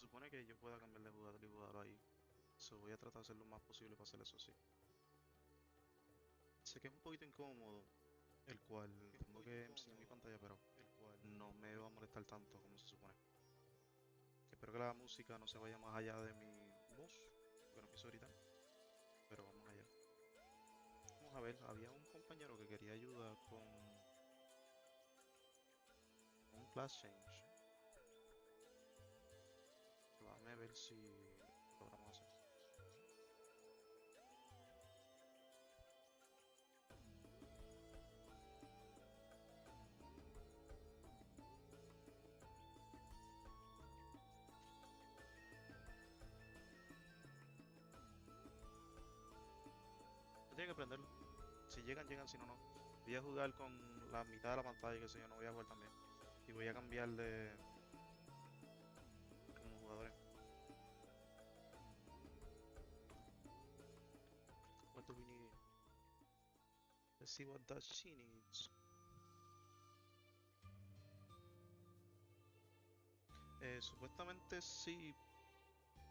supone que yo pueda cambiar de jugador y jugador ahí. So, voy a tratar de hacer lo más posible para hacer eso, sí. Sé que es un poquito incómodo, el cual tengo que enseñar mi pantalla, pero no me va a molestar tanto como se supone. Espero que la música no se vaya más allá de mi voz, porque no pienso gritar, pero vamos allá. Vamos a ver, había un compañero que quería ayuda con un class change. Déjame ver si lo logramos hacer. Tiene que prenderlo. Si llegan, llegan, si no, no. Voy a jugar con la mitad de la pantalla, que sé yo, no voy a jugar también. Y voy a cambiar de como jugadores. What do we need? Let's see what does she needs. Supuestamente sí,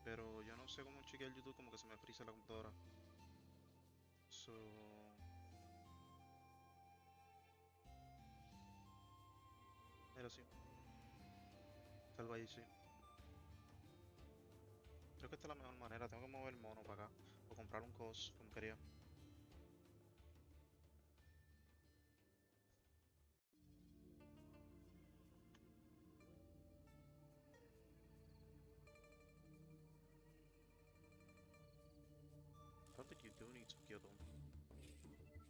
pero yo no sé cómo chequear YouTube, como que se me frisa la computadora. So, mira, sí, salvo ahí, sí. Creo que esta es la mejor manera. Tengo que mover el mono para acá. O comprar un cos, como quería. I don't think you do need to kill them.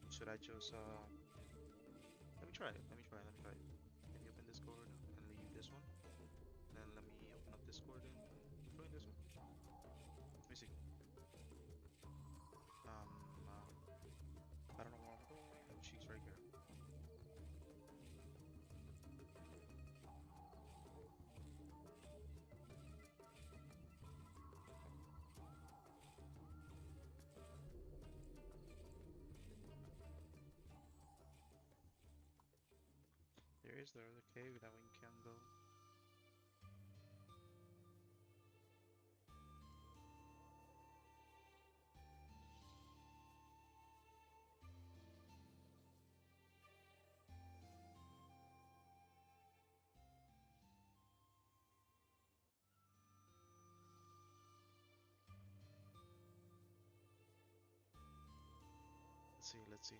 Should I just, let me try it, let me try it, let me try it. Let me open Discord and leave this one. Then let me open up Discord and join this one. Let me see. I don't know where I'm going. She's right here. There is the other cave that we can go. Let's see, let's see.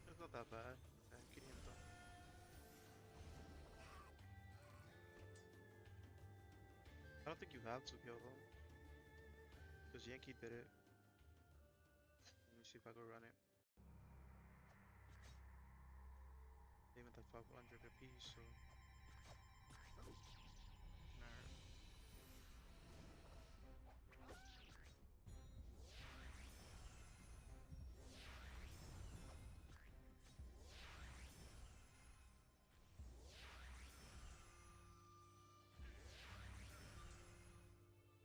It's not that bad. 500. I don't think you have to kill them. Because Yankee did it. Let me see if I can run it. Even at 500 apiece, so. Nah.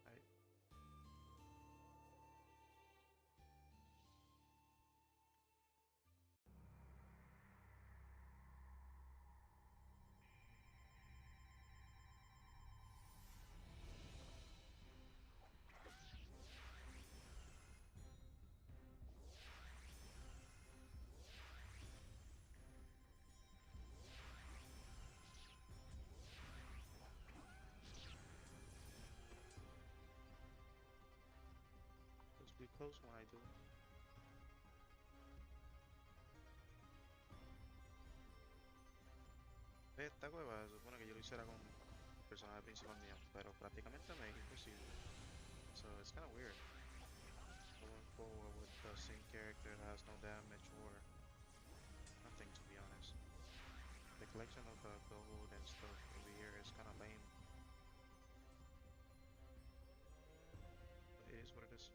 Right. Just be close when I do. Esta cueva se supone que yo lo hiciera con el personaje principal mío, pero prácticamente me es imposible. So it's kind of weird. Going forward with the same character that has no damage or nothing, to be honest. The collection of the gold and stuff over here is kind of lame. But it is what it is.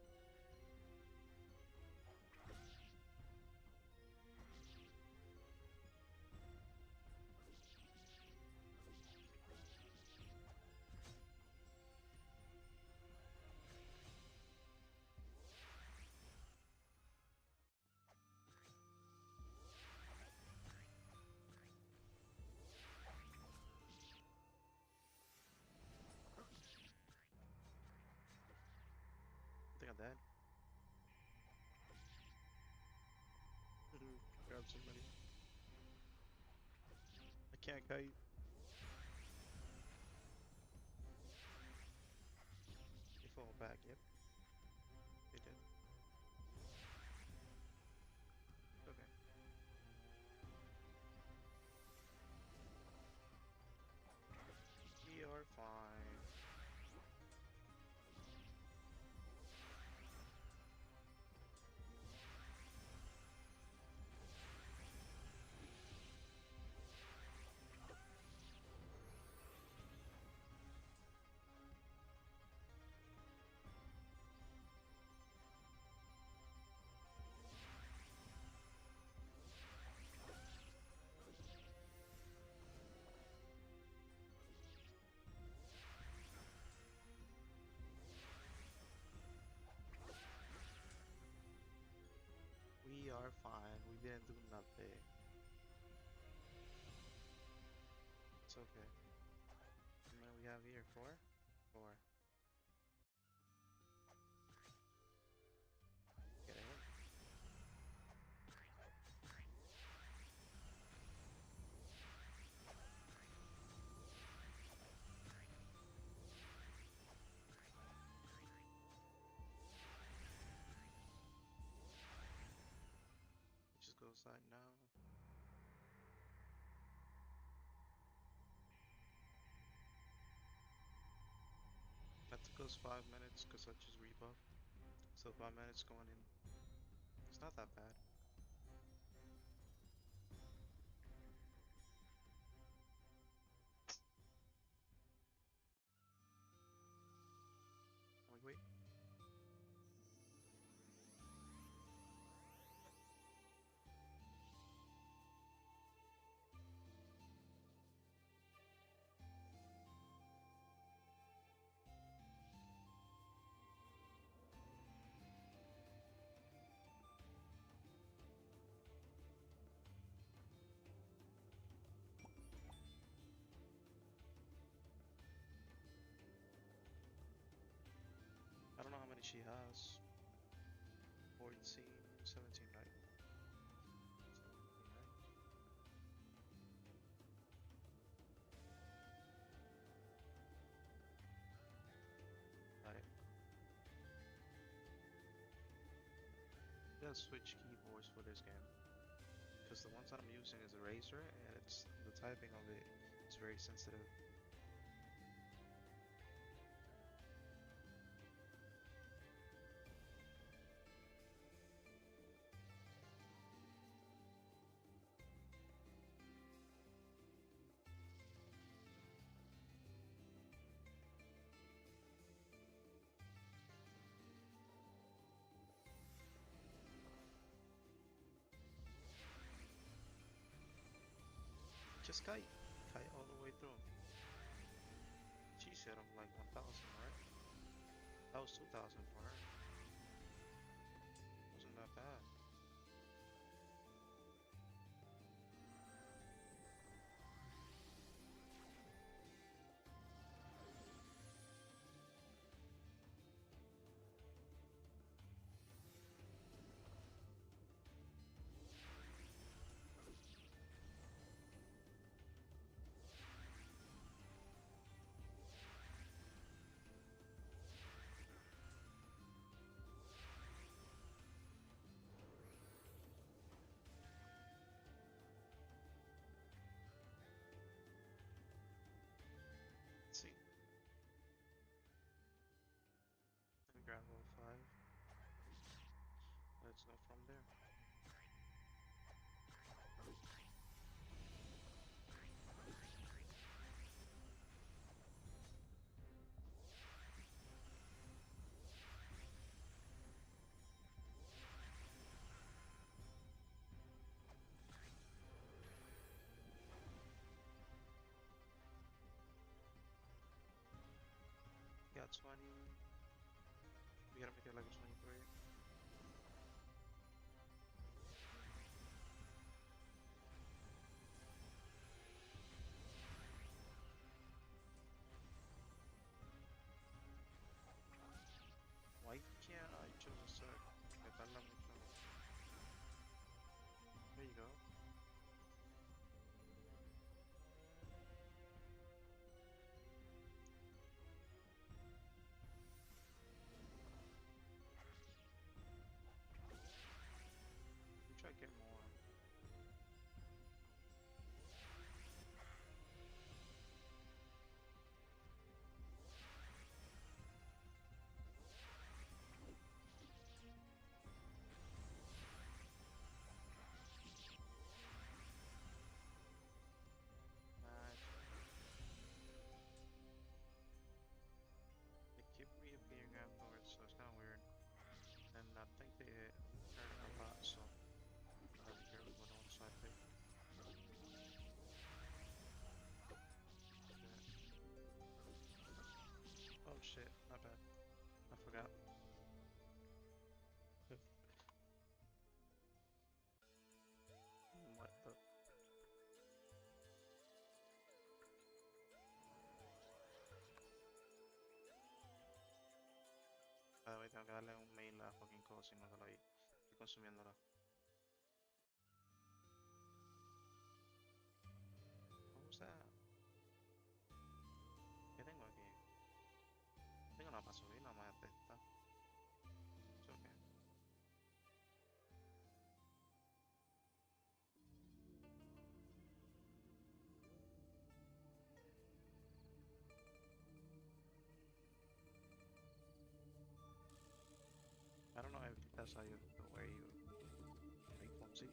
I think I'm dead. Grab somebody. I can't kite. He fall back, yep. He did. Okay. We are fine. We are fine. We didn't do nothing. It's okay. How many we have here? Four? Four. Get him. Just go outside now. That took us 5 minutes because I just rebuff. So 5 minutes going in. It's not that bad. Wait. I don't know how many she has. 14, 17, right? 17, right? Got it. You gotta switch keyboards for this game. Because the ones that I'm using is a Razer, and it's the typing of it is very sensitive. Just kite. Kite all the way through. She said I'm like 1,000, right? That was 2,000 for her. Wasn't that bad. got 20. We gotta make it like a 23. Why can't I choose a sec? Me tarda mucho. There you go. Let me try to get more. Nice. They keep reappearing afterwards, so it's kind of weird. And I think they hurt a lot, so gotta be careful with the ones I pick. Oh shit, my bad. I forgot. What the? By the way, tengo que darle un mail a fucking call si no te lo vi. Estoy consumiéndola. What was that? ¿Qué tengo aquí? Tengo nada para subir, nada más de esta. It's okay. I don't know if that's how you, the way you make clumsy.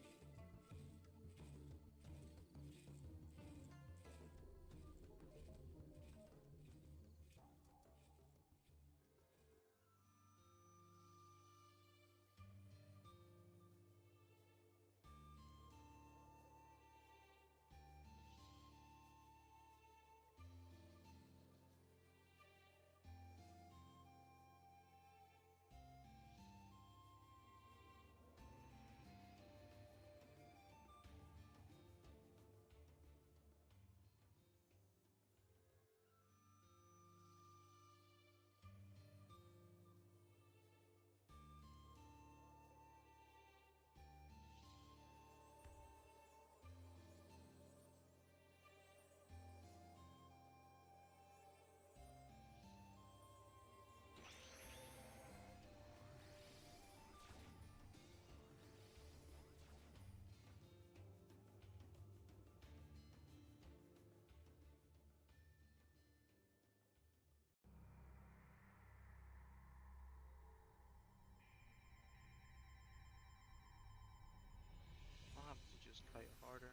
I'll have to just kite harder.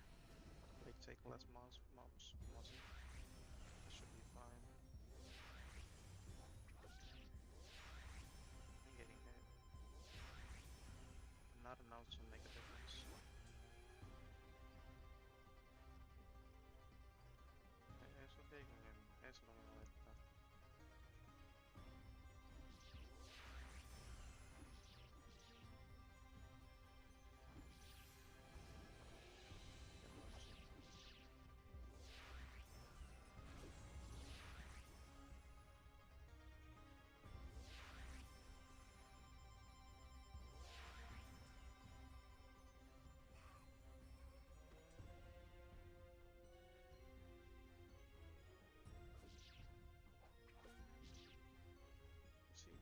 Like take less muzzle. That should be fine. I'm getting hit. Not enough to make a difference. Eso que eso no me molesta. Let's see.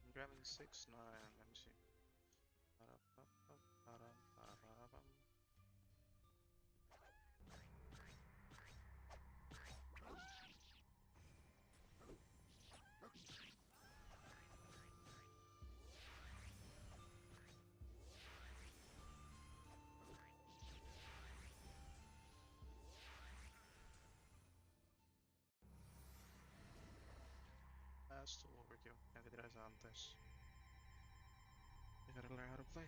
I'm grabbing 6-9. Let me see. Ba-da-ba-ba-ba-dum-ba-da-bum. That's too overkill. Tengo que tirar eso antes. I gotta learn how to play.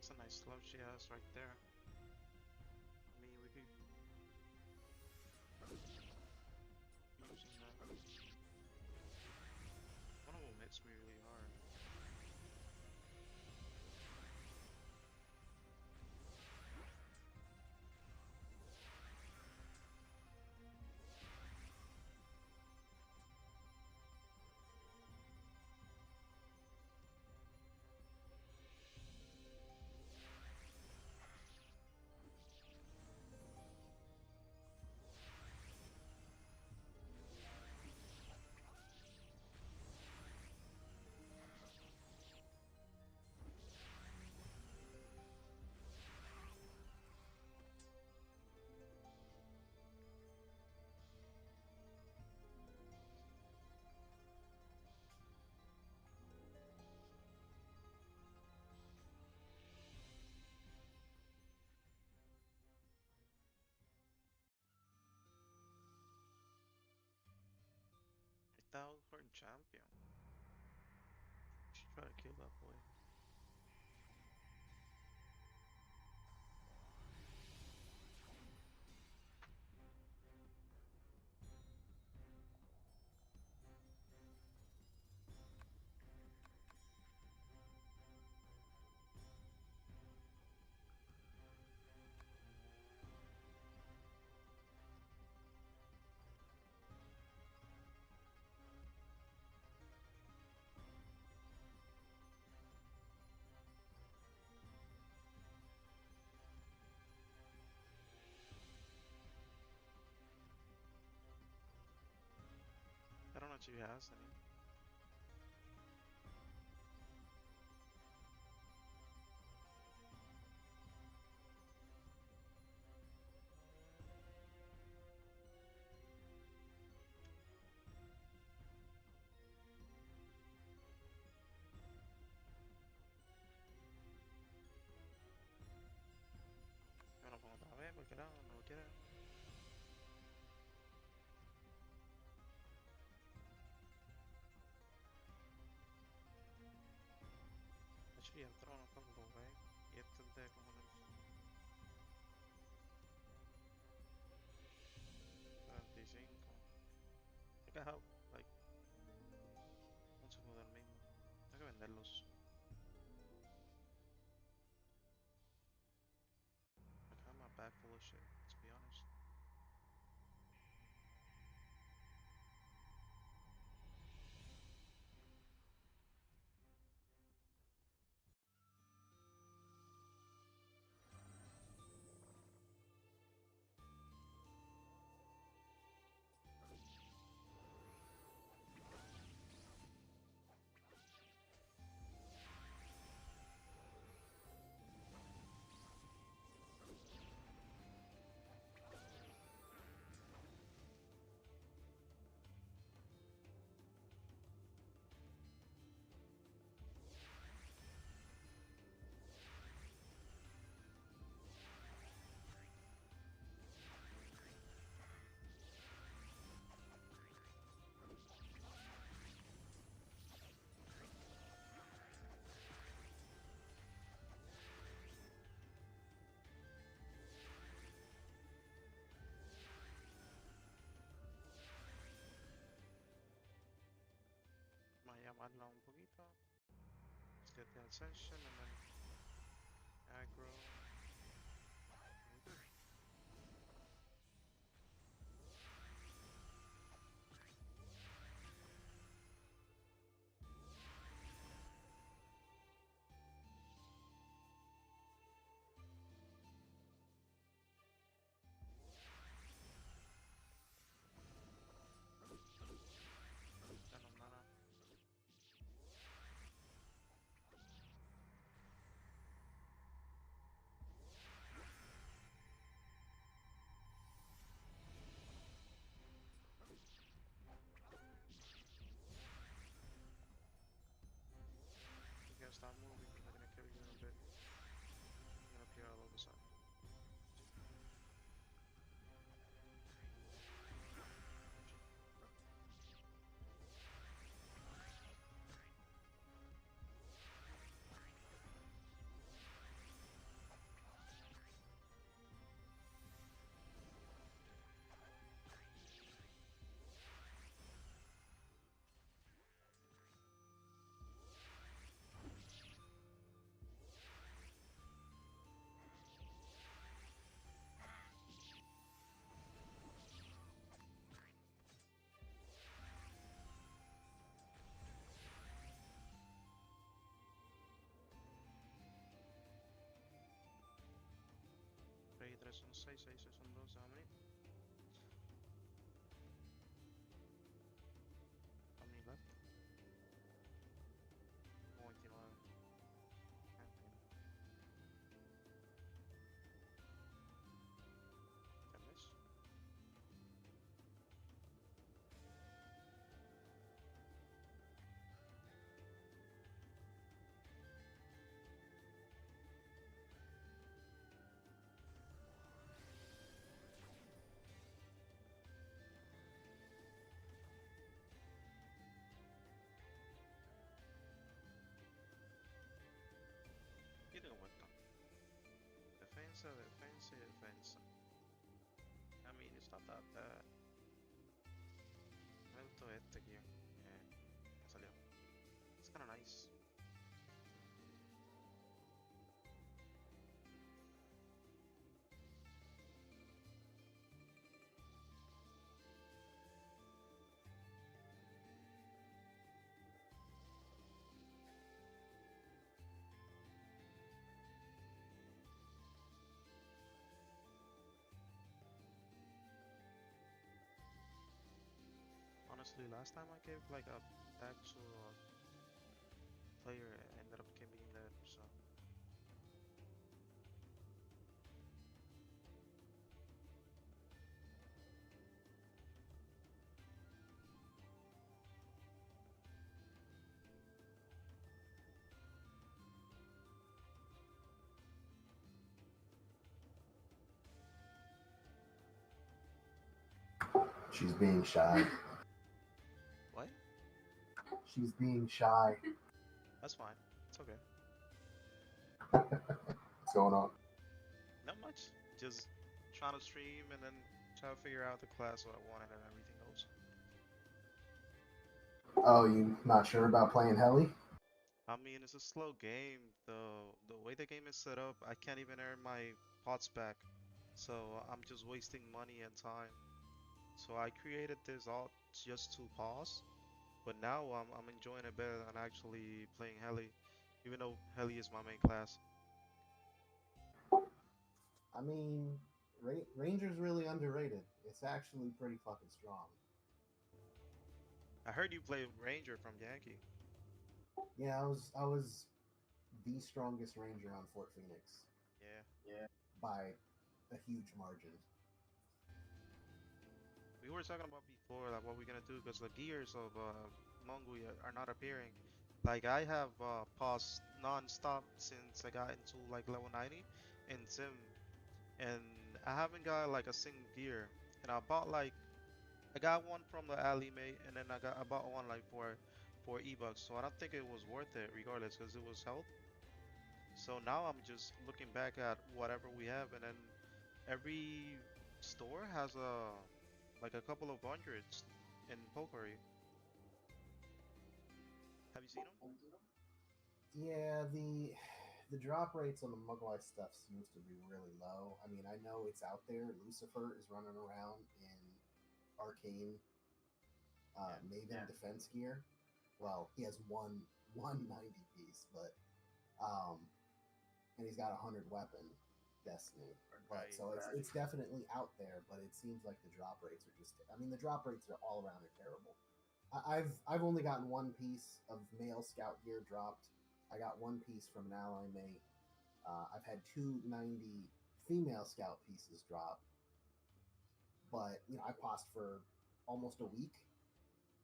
That's a nice slow she has right there. I mean, we could be using that. One of them hits me really hard. Without her champion. She try to kill that boy. I don't know if she has any. No lo pongo otra vez porque no lo quiere. Actually, el trono con lo ve. Y este es de como 35. Hay que dejar, like, un segundo del mismo. Hay que venderlos. Like, I have my bag full of shit, to be honest. Vamos a llamarla un poquito. Let's get the ascension and then aggro. Danos mana. You gotta stop moving because I'm gonna kill you in a bit. I'm gonna appear all of a sudden. son 6, 6, son 12, how many? How many left? Como 29. Ah, bueno. ¿Tal vez? Y de vuelta. Defensa, defensa y defensa. I mean, it's not that bad. Me gustó este aquí. Me salió. It's kinda nice. Honestly, last time I gave like a back to a player, ended up being dead, so. She's being shy. What? She's being shy. That's fine. It's okay. What's going on? Not much. Just trying to stream and then try to figure out the class what I wanted and everything else. Oh, you not sure about playing Heli? I mean, it's a slow game. The way the game is set up, I can't even earn my pots back. So I'm just wasting money and time. So I created this all just to pause. But now I'm enjoying it better than actually playing Heli, even though Heli is my main class. I mean, Ranger's really underrated. It's actually pretty fucking strong. I heard you play Ranger from Yankee. Yeah, I was the strongest Ranger on Fort Phoenix. Yeah. Yeah. By a huge margin. We were talking about before, like what we're gonna do, because the gears of Mongui are not appearing. Like I have paused non-stop since I got into like level 90 in Sim, and I haven't got like a single gear. And I bought like I got one from the alley mate, and then I bought one like for E-bucks. So I don't think it was worth it, regardless, because it was health. So now I'm just looking back at whatever we have, and then every store has like a couple of hundreds in Pokori. Have you seen them? Yeah, the drop rates on the Mugwai stuff seems to be really low. I mean, I know it's out there. Lucifer is running around in arcane Yeah. Maven defense gear. Well, he has one 90 piece, but um, and he's got 100 weapon Destiny. But Right. so it's definitely out there, but it seems like the drop rates are just. I mean, the drop rates are all around are terrible. I've only gotten one piece of male scout gear dropped. I got one piece from an ally mate. I've had 290 female scout pieces drop, but I paused for almost a week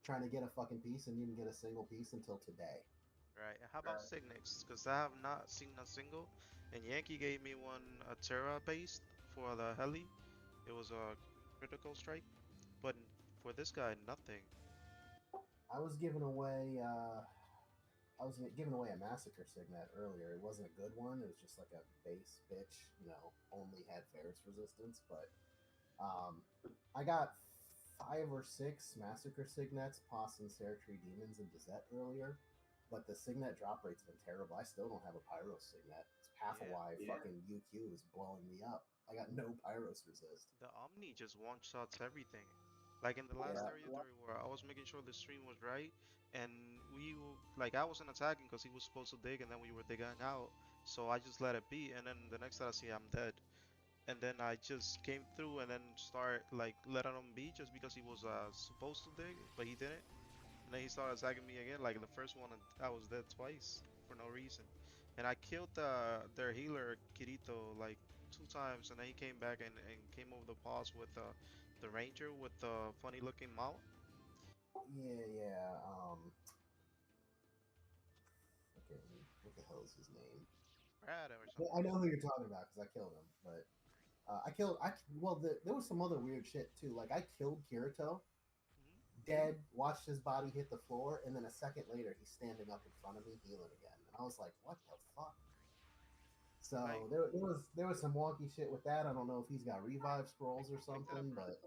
trying to get a fucking piece and didn't get a single piece until today. Right. And how about Cygnets? Because I have not seen a single. And Yankee gave me one a Terra based for the heli. It was a critical strike, but for this guy, nothing. I was giving away a massacre signet earlier. It wasn't a good one. It was just like a base bitch, only had Ferris resistance. But I got 5 or 6 massacre signets, Poss and Tree Demons and Dezette earlier. But the signet drop rate's been terrible. I still don't have a Pyros signet. It's half of why fucking UQ is blowing me up. I got no Pyros resist. The Omni just one shots everything. Like in the last area 3 where I was making sure the stream was right, and like I wasn't attacking because he was supposed to dig, and then we were digging out. So I just let it be, and then the next that I see, I'm dead. and then I just came through and then start like letting him be just because he was supposed to dig, but he didn't. And then he started attacking me again. Like the first one, and I was dead twice for no reason. And I killed their healer Kirito like 2 times, and then he came back and came over the boss with the ranger with the funny looking mount. Yeah, yeah. Okay, what the hell is his name? Brad or Well, something, I right? know who you're talking about because I killed him, but I killed. Well, there was some other weird shit too. Like I killed Kirito, Hmm. dead. Watched his body hit the floor, and then a second later, he's standing up in front of me, healing again. And I was like, "What the fuck?" Like, So there was some wonky shit with that. I don't know if he's got revive scrolls or pick that up, something, bro. but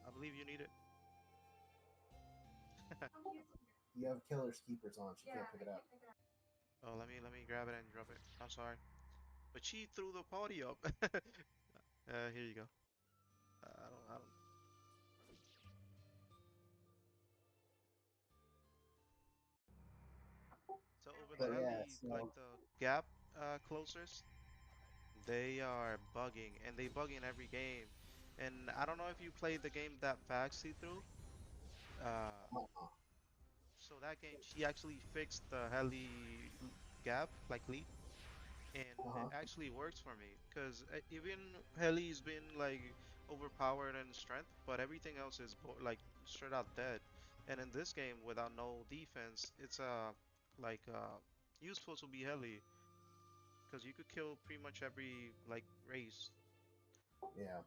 I believe you need it. you have killer's keepers on. She can't pick it up. Oh, let me grab it and drop it. I'm sorry, but she threw the party up. Here you go. I don't. So over the But yeah, heli, like so the gap closers, they are bugging, and they bug in every game. And I don't know if you played the game that Pax see through. Uh, uh-uh. so that game, she actually fixed the heli gap, like leak, and it Uh-huh. actually works for me. Cause even heli's been like overpowered in strength, but everything else is like straight out dead. And in this game, without no defense, it's like useful to be heli, cause you could kill pretty much every like race. Yeah.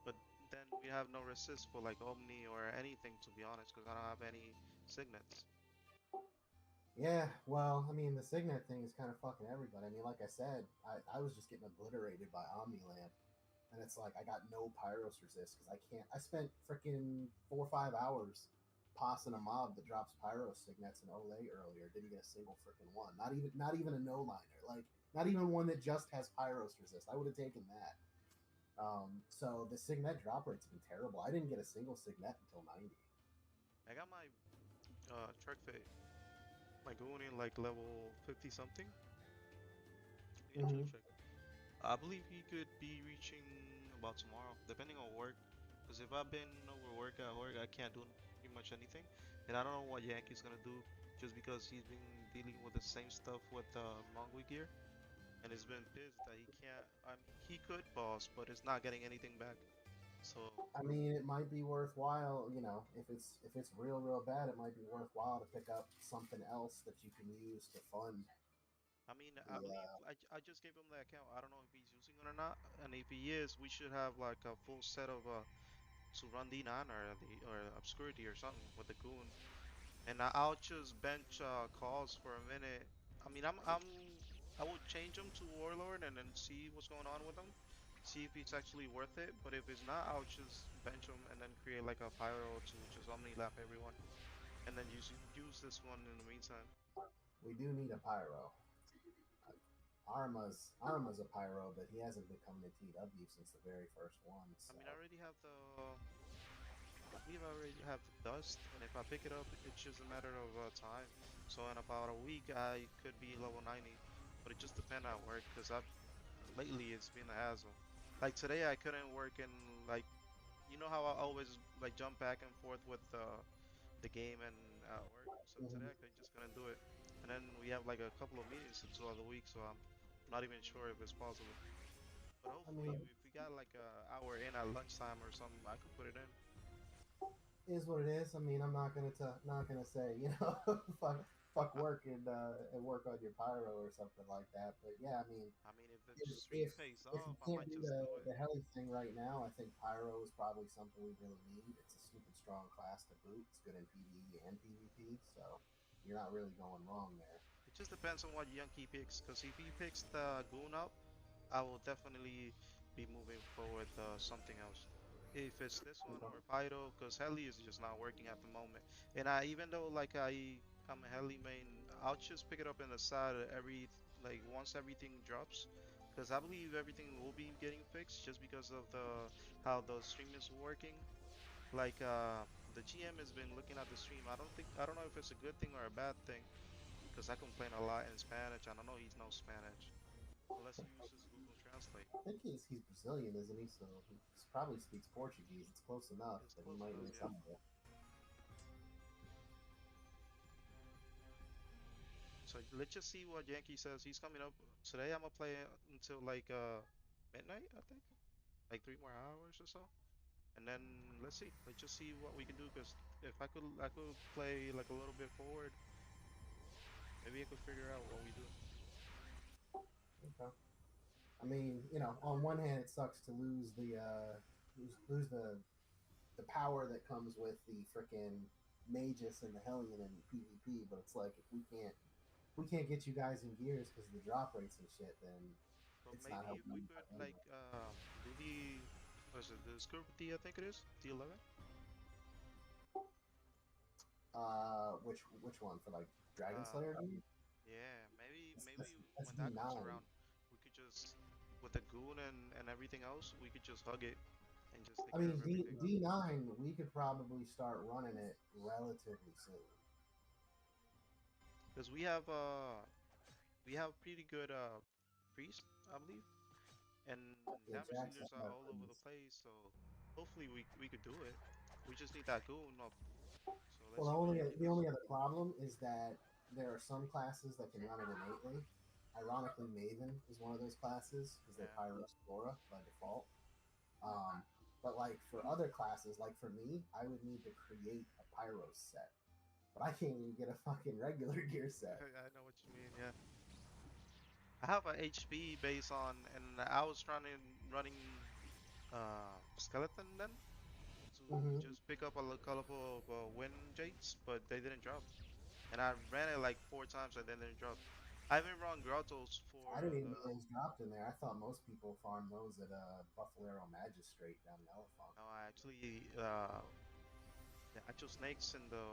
But then we have no resist for like Omni or anything to be honest, because I don't have any signets. Yeah, well, I mean, the Signet thing is kind of fucking everybody. I mean, like I said, I was just getting obliterated by Omni Lamp, and it's like I got no Pyros resist because I can't. I spent freaking 4 or 5 hours passing a mob that drops Pyros Signets and Olay earlier. Didn't get a single freaking one. Not even a no liner. Like not even one that just has Pyros resist. I would have taken that. So the Signet drop rate's been terrible. I didn't get a single Signet until 90. I got my truck fit, my going in like level 50 something. Let me actually Mm-hmm. check. I believe he could be reaching about tomorrow, depending on work. Because if I've been overworked at work, I can't do pretty much anything. And I don't know what Yankee's gonna do, just because he's been dealing with the same stuff with Mongol gear, and he's been pissed that he can't. I mean, he could boss, but it's not getting anything back. So I mean, it might be worthwhile, if it's real bad, it might be worthwhile to pick up something else that you can use to fund I mean, I the. believe I just gave him the account. I don't know if he's using it or not, and if he is, we should have like a full set of to run D9 or the or obscurity or something with the goon. And I'll just bench calls for a minute. I mean, I will change him to Warlord and then see what's going on with him, see if it's actually worth it. But if it's not, I'll just bench him and then create like a pyro to just omni lap everyone, and then use this one in the meantime. We do need a pyro. Arma's a pyro, but he hasn't become a TW since the very first one. I So mean, I already have the. I believe I already have the dust, and if I pick it up, it's just a matter of time. So in about a week, I could be level 90, but it just depends on work, because I've lately it's been a hassle. Like today, I couldn't work in like how I always like jump back and forth with the game and work. So today mhm. I just couldn't do it, and then we have like a couple of meetings throughout the week, so I'm not even sure if it's possible. But I hopefully, mean, if we got like a hour in at lunchtime or something, I could put it in. is what it is. I mean, I'm not gonna say fuck I, work and work on your pyro or something like that. But yeah, I mean, I mean, if the if stream pays if you off, I can't might do just the do it. the heli thing right now, I think pyro is probably something we really need. It's a stupid strong class to boot. It's good in PvE and PvP, so you're not really going wrong there. It just depends on what Yankee picks, because if he picks the Goon up, I will definitely be moving forward something else. If it's this one or Pyro, because Heli is just not working at the moment. And even though like I'm a Heli main, I'll just pick it up in the side like once everything drops, because I believe everything will be getting fixed just because of the how the stream is working. Like the GM has been looking at the stream. I don't know if it's a good thing or a bad thing, because I complain a lot in Spanish. I don't know he knows Spanish. unless he uses Google Translate. I think he's Brazilian, isn't he? So he probably speaks Portuguese. It's close enough It's that he close might enough, need yeah. some of it. So let's just see what Yankee says. He's coming up today. I'm gonna play until like midnight, I think, like 3 more hours or so. And then let's see. Let's just see what we can do. Cause if I could play like a little bit forward. Maybe I could figure out what we do. Okay. I mean, on one hand, it sucks to lose lose the power that comes with the freaking Magus and the Hellion in PvP, but it's like if we can't get you guys in gears because of the drop rates and shit, then But it's not maybe if helping we anybody could like anyway. do the what is it, the Scoop D, I think it is, D11. Which one for like Dragon Slayer? Uh, yeah, maybe That's when that comes D9. around, we could just with the goon and everything else, we could just hug it and just take I care mean, of everything. D9. We could probably start running it relatively soon. Because we have pretty good priest, I believe, and Yeah, damage Jackson dealers are have all over the priest. place. So hopefully we could do it. We just need that goon up. So Well, let's see what Yankee the does. only other problem is that there are some classes that can run it innately. Ironically, Maven is one of those classes because they're Yeah. Pyro Flora by default. But like for other classes, like for me, I would need to create a Pyro set, but I can't even get a fucking regular gear set. I know what you mean. Yeah. I have a HP base on, and I was running skeleton then to Hmm. just pick up a couple of wind jades, but they didn't drop. And I ran it like 4 times and then they didn't drop. I haven't run grottos I for didn't even the. know those dropped in there. I thought most people farm those at Buffalo Magistrate down in Elefunk. No, I actually the actual snakes and the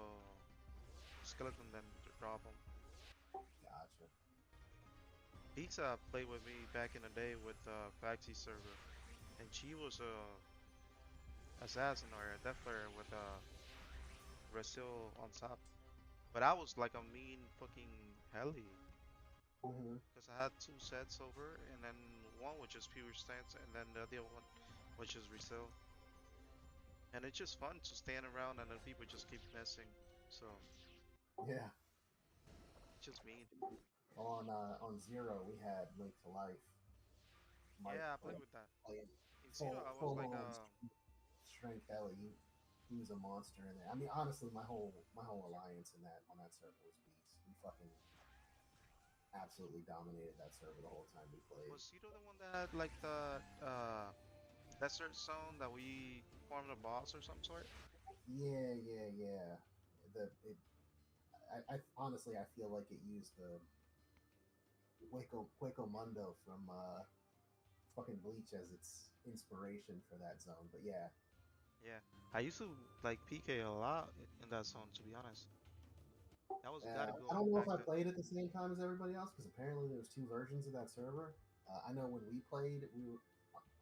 skeleton then drop them. Gotcha. Pizza played with me back in the day with the Faxi server, and she was a assassin or a death player with a Resil on top. But I was like a mean fucking heli. Hmm. Because I had 2 sets over, and then one was just pure stance, and then the other one was just resell. And it's just fun to stand around and then people just keep messing. So Yeah. it's just mean. On Zero, we had Lake to Life. Mike Yeah, I played with that. playing In Zero, I was full like, on strength heli. He was a monster in there. I mean, honestly, my whole alliance in that on that server was beast. We fucking absolutely dominated that server the whole time we played. was Zero the one that had like the desert zone that we formed a boss or some sort? Yeah. The it, I honestly I feel like it used the Hueco Mundo from fucking Bleach as its inspiration for that zone. But yeah, Yeah, I used to like PK a lot in that zone, to be honest. That was gotta I go don't know if back I then. played at the same time as everybody else because apparently there was two versions of that server. I know when we played,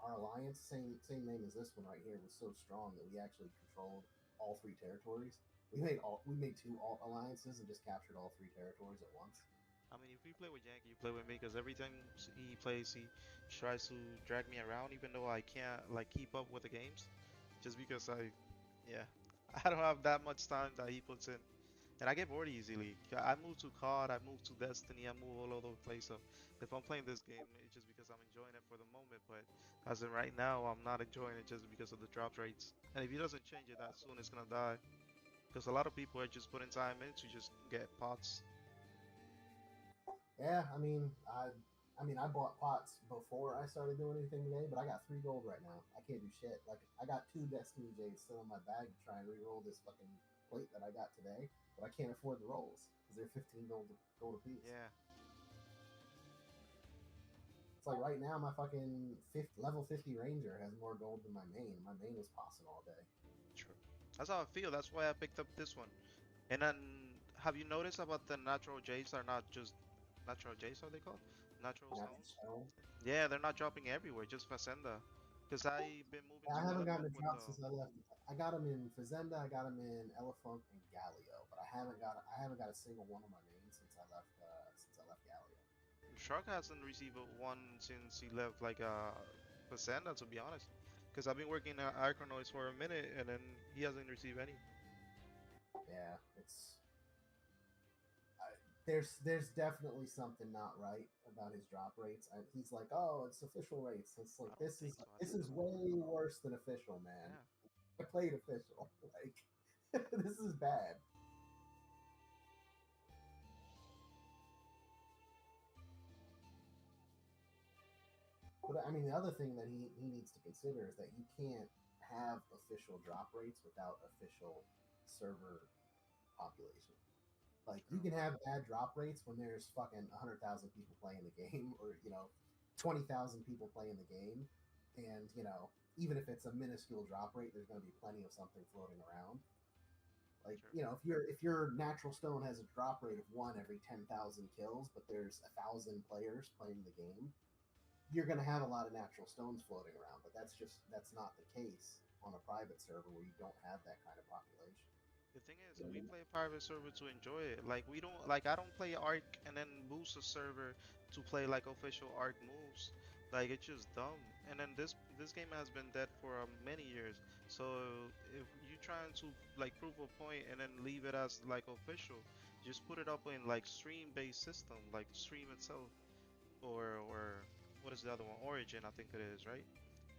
our alliance, same name as this one right here, was so strong that we actually controlled all three territories. We made two alt alliances and just captured all three territories at once. I mean, if you play with Yankee, you play with me, because every time he plays, he tries to drag me around, even though I can't like keep up with the games, just because yeah, I don't have that much time that he puts in, and I get bored easily. I move to COD, I move to Destiny, I move all over the place. So if I'm playing this game, it's just because I'm enjoying it for the moment. But as of right now, I'm not enjoying it just because of the drop rates. And if he doesn't change it that soon, it's gonna die. Because a lot of people are just putting time in to just get pots. Yeah, I bought pots before I started doing anything today, but I got 3 gold right now. I can't do shit. Like I got two Destiny Jades still in my bag to try and re-roll this fucking plate that I got today, but I can't afford the rolls because they're 15 gold a piece. Yeah, It's like right now my fucking level 50 ranger has more gold than my main. My main was passing all day. true. That's how I feel. That's why I picked up this one. And then, have you noticed about the natural J's are not just natural J's? Are they called natural Natural stones? stone. Yeah, they're not dropping everywhere. Just Facenda. Cause I've been moving I to haven't gotten Elephant a with drop the. since I left. I got them in Fazenda, I got them in Elefunk and Galio, but I haven't got a single one of my mains since I left Galio. Shark hasn't received one since he left like Pasanda, to be honest. Because I've been working at Acronoids for a minute and then he hasn't received any. Yeah, there's definitely something not right about his drop rates. He's like, oh, it's official rates. It's like I don't think so. I this think is so. way worse than official, man. Yeah. I played official. Like, this is bad. But I mean, the other thing that he needs to consider is that you can't have official drop rates without official server population. Like, you True. can have bad drop rates when there's fucking 100,000 people playing the game, or 20,000 people playing the game, and even if it's a minuscule drop rate, there's going to be plenty of something floating around. Like, True. if your natural stone has a drop rate of one every 10,000 kills, but there's 1,000 players playing the game, you're going to have a lot of natural stones floating around. But that's not the case on a private server where you don't have that kind of population. The thing is, we play private server to enjoy it. Like we don't like I don't play Arc and then boost a server to play like official Arc moves. Like it's just dumb. And then this game has been dead for many years. So if you trying to like prove a point and then leave it as like official, just put it up in like stream based system, like stream itself, or what is the other one? Origin, I think it is, right?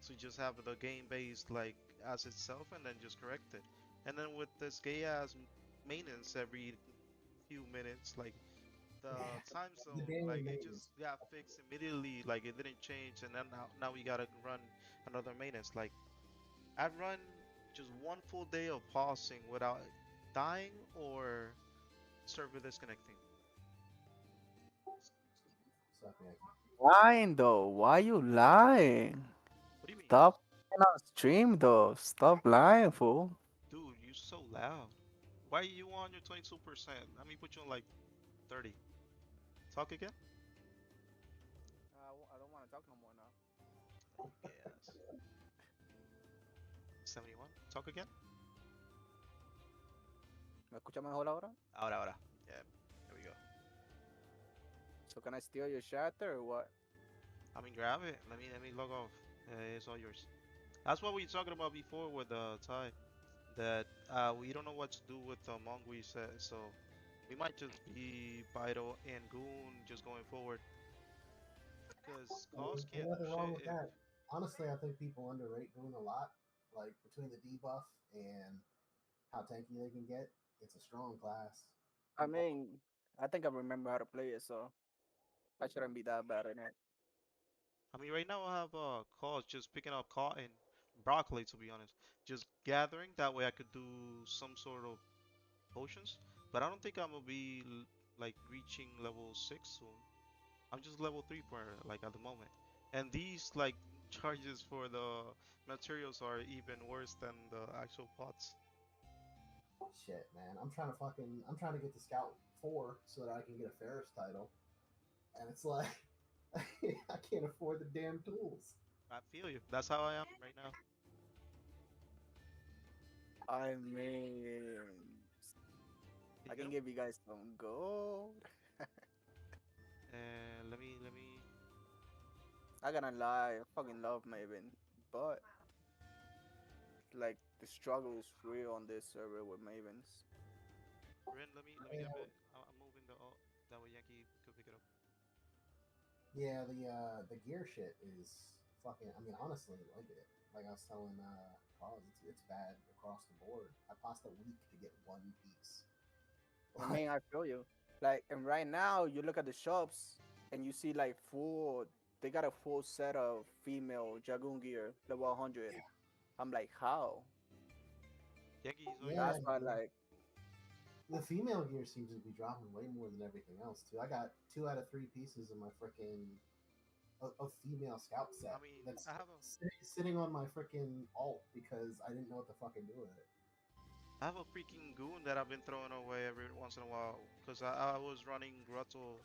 So you just have the game based like as itself and then just correct it. And then with this gay ass maintenance every few minutes, like the time The zone, daily like it maintenance. just got fixed immediately, like it didn't change, and then now we gotta run another maintenance. Like I run just one full day of pausing without dying or server disconnecting. Suck Yankee. Lying though. Why you lying? What do you mean? Stop lying on stream though. Stop lying, fool. Dude, you so loud. Why are you on your 22%? Let me put you on like 30. Talk again? I don't want to talk no more now. Yes. 71. Talk again? ¿Me escucha mejor ahora? Ahora. Yeah, there we go. So can I steal your shatter or what? I mean, grab it. Let me log off. It's all yours. That's what we were talking about before with the tie. That we don't know what to do with the Mongui set, so we might just be Bido and Goon just going forward. Because Cause Ain't can't do nothing wrong shit with if that. Honestly, I think people underrate Boone a lot. Like, between the debuff and how tanky they can get, it's a strong class. I mean, I think I remember how to play it, so I shouldn't be that bad in it. I mean, right now I have calls just picking up cotton, broccoli to be honest, just gathering. That way I could do some sort of potions. But I don't think I'm gonna be like reaching level 6 soon. I'm just level 3 for like at the moment. And these like charges for the materials are even worse than the actual pots. Shit, man. I'm trying to get to Scout 4 so that I can get a Ferris title. And it's like, I can't afford the damn tools. I feel you. That's how I am right now. I mean, Did I you get can him? give you guys some gold. Let me. I gotta lie, I fucking love Maven, but like the struggle is real on this server with Mavens. Ren, let me get a bit. I'm moving the alt. That way Yankee could pick it up. Yeah, the gear shit is fucking. I mean, honestly, like I was telling Cause, it's bad across the board. I passed a week to get one piece. I mean, I feel you. Like, and right now you look at the shops and you see like full. They got a full set of female Jagoon gear level 100. I'm like, how? Yankee, he's all Yeah, yours. That's why, like, the female gear seems to be dropping way more than everything else too. I got 2 out of 3 pieces of my freaking a female scout I set mean, that's I have a sitting on my freaking alt because I didn't know what to fucking do with it. I have a freaking goon that I've been throwing away every once in a while because I was running Grotto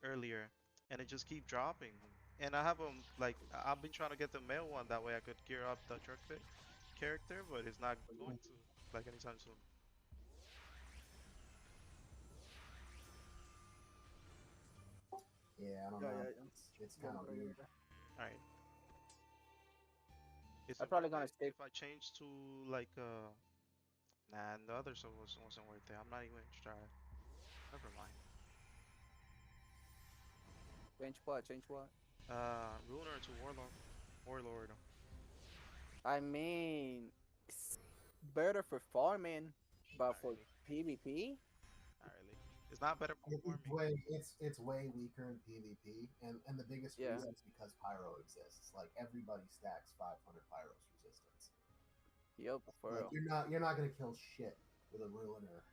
earlier and it just keep dropping. And I have like I've been trying to get the male one that way I could gear up the truck fit character, but it's not going to like anytime soon. Yeah, I don't Yeah, know. yeah, yeah. It's Yeah, kind of yeah, weird. yeah. All right. Is I'm it probably worth gonna it stay if I change to like Nah, the other stuff wasn't worth it. I'm not even trying. Never mind. change what? Change what? Ruiner to Warlock. Warlord. I mean, it's better for farming, but Not for really. PvP, Not really. It's not better for farming. It's way weaker in PvP, and the biggest yeah. reason is because pyro exists. Like everybody stacks 500 pyro's resistance. Yep, for Like real. you're not gonna kill shit with a ruiner.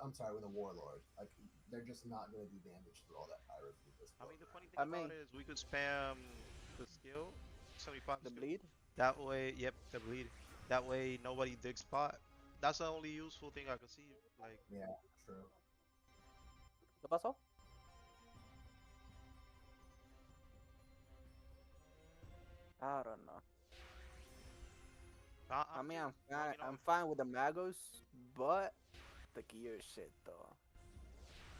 I'm sorry, with a warlord. Like they're just not gonna do damage through all that pyro through this I build mean, the funny around. thing I about mean, it is we could spam the skill, 75 the skill. bleed. That way, yep, the bleed. That way, nobody digs spot. That's the only useful thing I could see. Like, Yeah, true. ¿Qué pasó? I don't know. I I'm mean, just logging I'm off. fine with the Magos, but the gear shit though.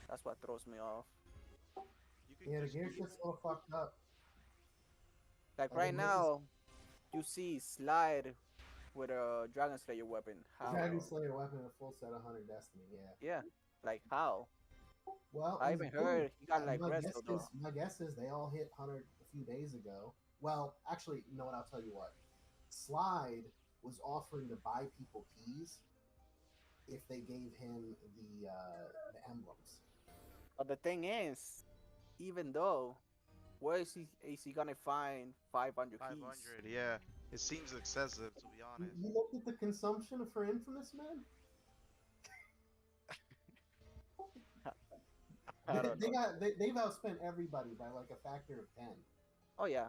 That's what throws me off. You could Yeah, the just gear keep. shit's a little fucked up. Like Like right it makes now, you see Slide with a Dragon Slayer weapon. How Dragon though? Slayer weapon a full set of 100 Destiny. Yeah. Yeah, like how? Well, I he's even good. heard he got like resto though. My guess is they all hit 100 a few days ago. Well, actually, you know what? I'll tell you what. Slide was offering to buy people keys if they gave him the emblems. But the thing is, even though, where is he gonna find 500 keys? 500, yeah. It seems excessive, to be honest. You looked at the consumption for Infamous, man. I don't know. They've outspent everybody by like a factor of 10. Oh yeah,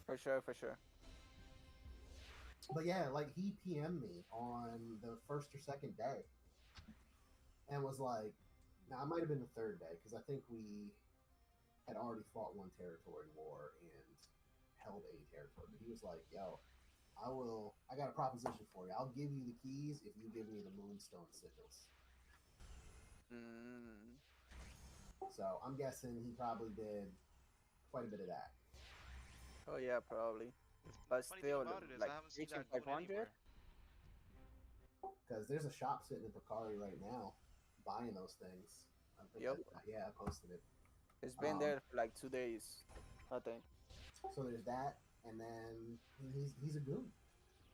for sure, for sure. But yeah, like he PM'd me on the first or second day and was like, now it might have been the third day because I think we had already fought one territory war and held a territory. But he was like, yo, I got a proposition for you. I'll give you the keys if you give me the Moonstone sigils. Mm. So I'm guessing he probably did quite a bit of that. Oh yeah, probably. The But funny thing still, about it is like I haven't seen reaching that goon 500. anywhere. Because there's a shop sitting at Picari right now buying those things. I think Yep, yeah, I posted it. it's been there for like 2 days, I think. So there's that, and then he's a goon.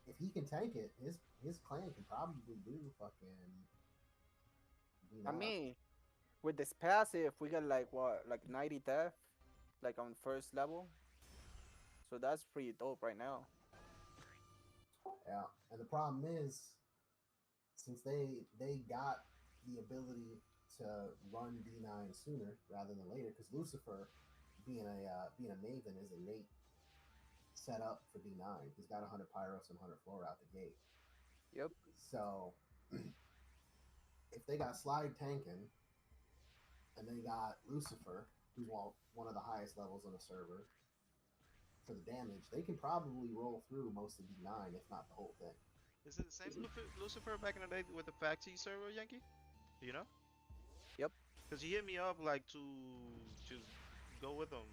If he can tank it, his clan can probably do fucking. I mean, with this passive, we got like what, like 90 death, like on first level. So that's pretty dope right now. Yeah, and the problem is, since they got the ability to run D9 sooner rather than later, because Lucifer, being a Maven, is innate set up for D9. He's got 100 Pyros and 100 Floor out the gate. Yep. So if they got Slide tanking, and they got Lucifer, who's one of the highest levels on the server, for the damage, they can probably roll through most of D9, if not the whole thing. Is it the same Lucifer back in the day with the Facti server, Yankee? Do you know? Yep. Because he hit me up like to just go with him.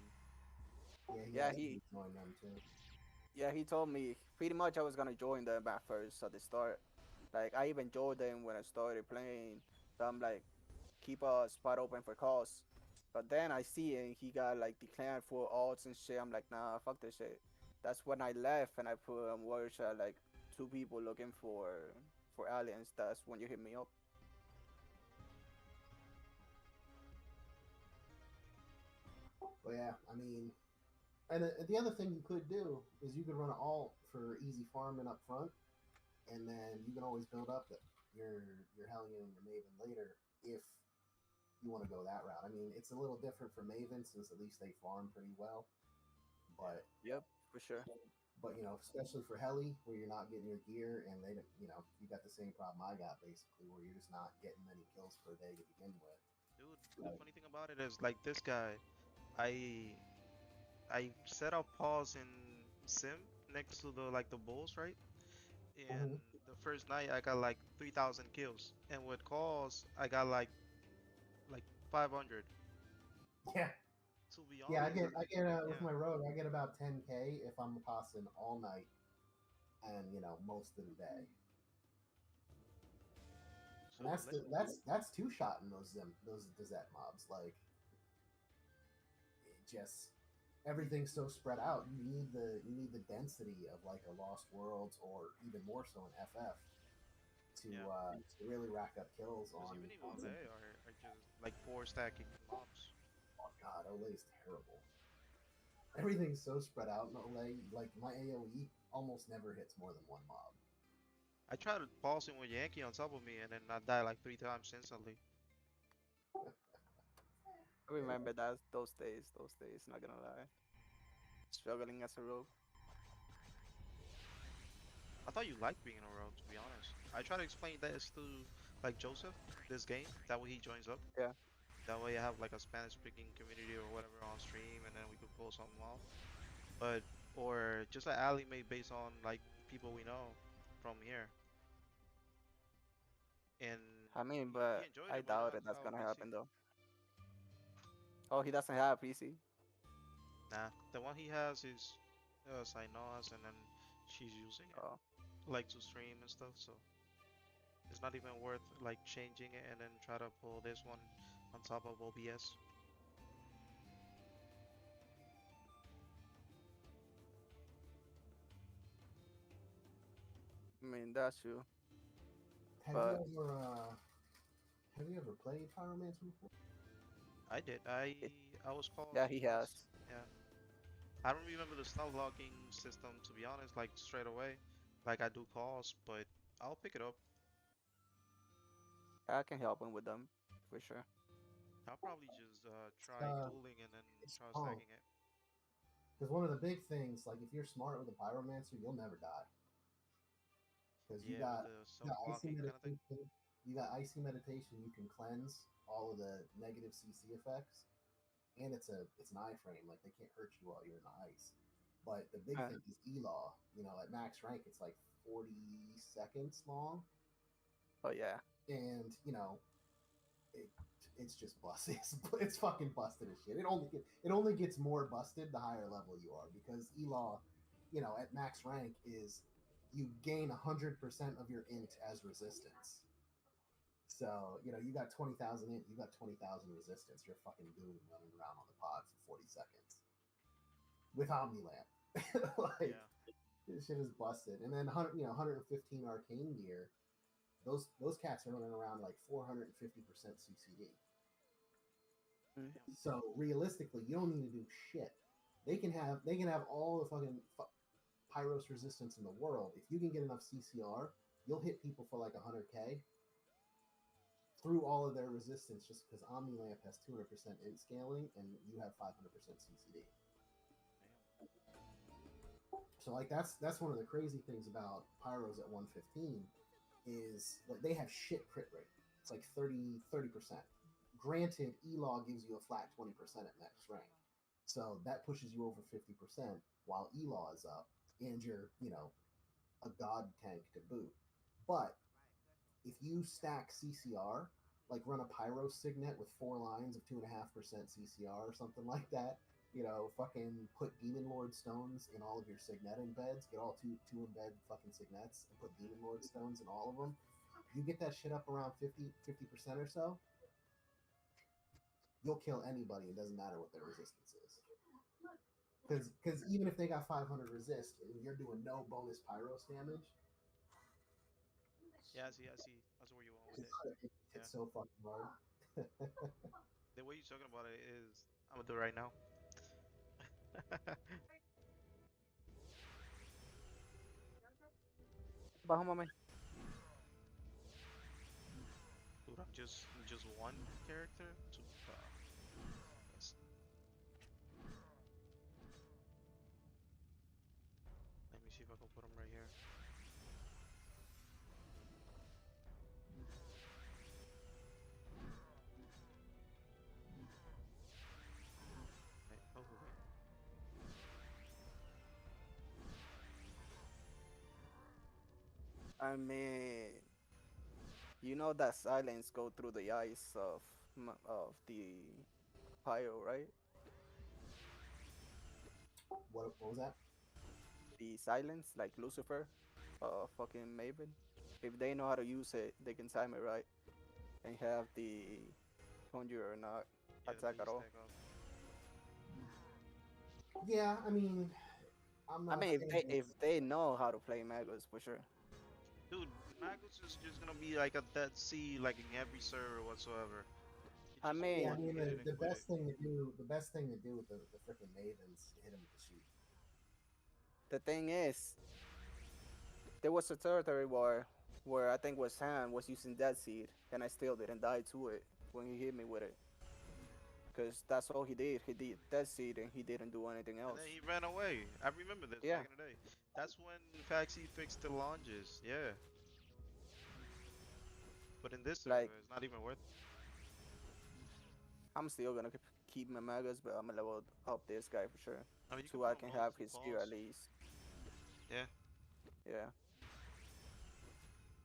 Yeah, He joined them too. yeah, he told me pretty much I was gonna join them at first at the start. Like I even joined them when I started playing. So I'm like, keep a spot open for calls. But then I see it, he got like declared for odds and shit. I'm like, nah, fuck this shit. That's when I left and I put words at like 2 people looking for aliens. That's when you hit me up. But yeah, I mean, and the other thing you could do is you could run an alt for easy farming up front, and then you can always build up your Hellion and your Maven later if you want to go that route. I mean, it's a little different for Maven since at least they farm pretty well, but Yep, for sure. especially for Heli where you're not getting your gear and they don't, you got the same problem I got basically where you're just not getting many kills per day to begin with. Dude, the funny thing about it is like this guy, I I set up pause in Sim next to the bulls, right? And Mm-hmm. the first night I got like 3,000 kills, and with calls I got like 500. Yeah, To be yeah. honest, I get with yeah. my rogue, I get about 10k if I'm passing all night and most of the day. So And that's let that's two shot in those Dezet mobs. Like it just everything's so spread out. You need the density of like a Lost Worlds or even more so in FF yeah. to really rack up kills Because even on some. Olay are just like four stacking mobs. Oh god, Olay's terrible. Everything's so spread out in Olay. Like my AOE almost never hits more than one mob. I tried pausing with Yankee on top of me and then I died like 3 times instantly. I remember that those days. Those days. Not gonna lie. Struggling as a rogue. I thought you liked being a rogue, to be honest. I try to explain this to like Joseph, this game. That way he joins up. Yeah. That way I have like a Spanish speaking community or whatever on stream and then we could pull something off. But or just an alley made based on like people we know from here. And I mean, he but enjoyed I it, but he don't doubt have it. That's a gonna PC. happen though. Oh, he doesn't have PC. Nah, the one he has is Sainoas and then she's using it Oh, like to stream and stuff, so it's not even worth like changing it and then try to pull this one on top of OBS. I mean that's true. Have you But ever have you ever played Pyromancer before? I did. it, I was called yeah, he has. once. Yeah. I don't remember the stun logging system to be honest, like straight away. Like I do calls, but I'll pick it up. I can help him with them for sure. I'll probably just It's, try dueling and then it's try punk. stacking it. Because one of the big things, like if you're smart with a pyromancer, you'll never die. Because Yeah, with the you got icy self-blocking kind of thing. meditation, you can cleanse all of the negative CC effects, and it's an iframe, like they can't hurt you while you're in the ice. But the big Uh, thing is Elaw. At max rank, it's like 40 seconds long, oh yeah. and it it's just busted. It's fucking busted as shit. It only gets more busted the higher level you are because Elaw, at max rank is you gain 100% of your int as resistance. So you got 20,000 int, you got 20,000 resistance. You're fucking doomed running around on the pod for 40 seconds with Omni Lamp. Like Yeah. this shit is busted. And then 115 arcane gear. Those cats are running around like 450% CCD. Mm. Damn. So realistically, you don't need to do shit. They can have all the fucking pyros resistance in the world. If you can get enough CCR, you'll hit people for like 100k through all of their resistance just because Omni Lamp has 200% int scaling and you have 500% CCD. Damn. So like that's one of the crazy things about pyros at 115 is like they have shit crit rate. It's like 30%. Granted, Elaw gives you a flat 20% at max rank. So that pushes you over 50% while Elaw is up and you're, a god tank to boot. But if you stack CCR, like run a Pyro Signet with 4 lines of 2.5% CCR or something like that, fucking put Demon Lord stones in all of your Signet embeds, get all two embed fucking Signets and put Demon Lord stones in all of them. You get that shit up around 50% or so, you'll kill anybody. It doesn't matter what their resistance is. Because even if they got 500 resist and you're doing no bonus Pyros damage, Yeah, I see. That's where you want with it's, it. Yeah. it's so fucking hard. The way you're talking about it is, I'm gonna do it right now. Bajo mami. Dude, I'm just one character to yes. Let me see if I can put him right here. Right. Oh wait. I mean, you know that silence go through the eyes of the Pyro, right? What was that? The silence, like Lucifer, fucking Maven. If they know how to use it, they can time it right and have the conjurer not Yeah, attack do at all. stack up. Yeah, I mean, I'm I not mean, saying if they know how to play Magus for sure. Dude, Magus is just gonna be like a dead sea, like in every server whatsoever. You I just yeah, mean, I one mean hit it and the quit it. best thing to do, the best thing to do with the freaking Mavens, hit them with the sheep. the thing is, there was a territory war where I think was Han was using Dead Seed, and I still didn't die to it when he hit me with it. Because that's all he did. He did Dead Seed and he didn't do anything And else. then he ran away. I remember this Yeah, back in the day. That's when Faxi fixed the launches. Yeah. But in this server, like it's not even worth. I'm still gonna keep my Magus, but I'm gonna level up this guy for sure. I mean, you can So put I on can have multiple his gear at calls. least. Yeah. Yeah.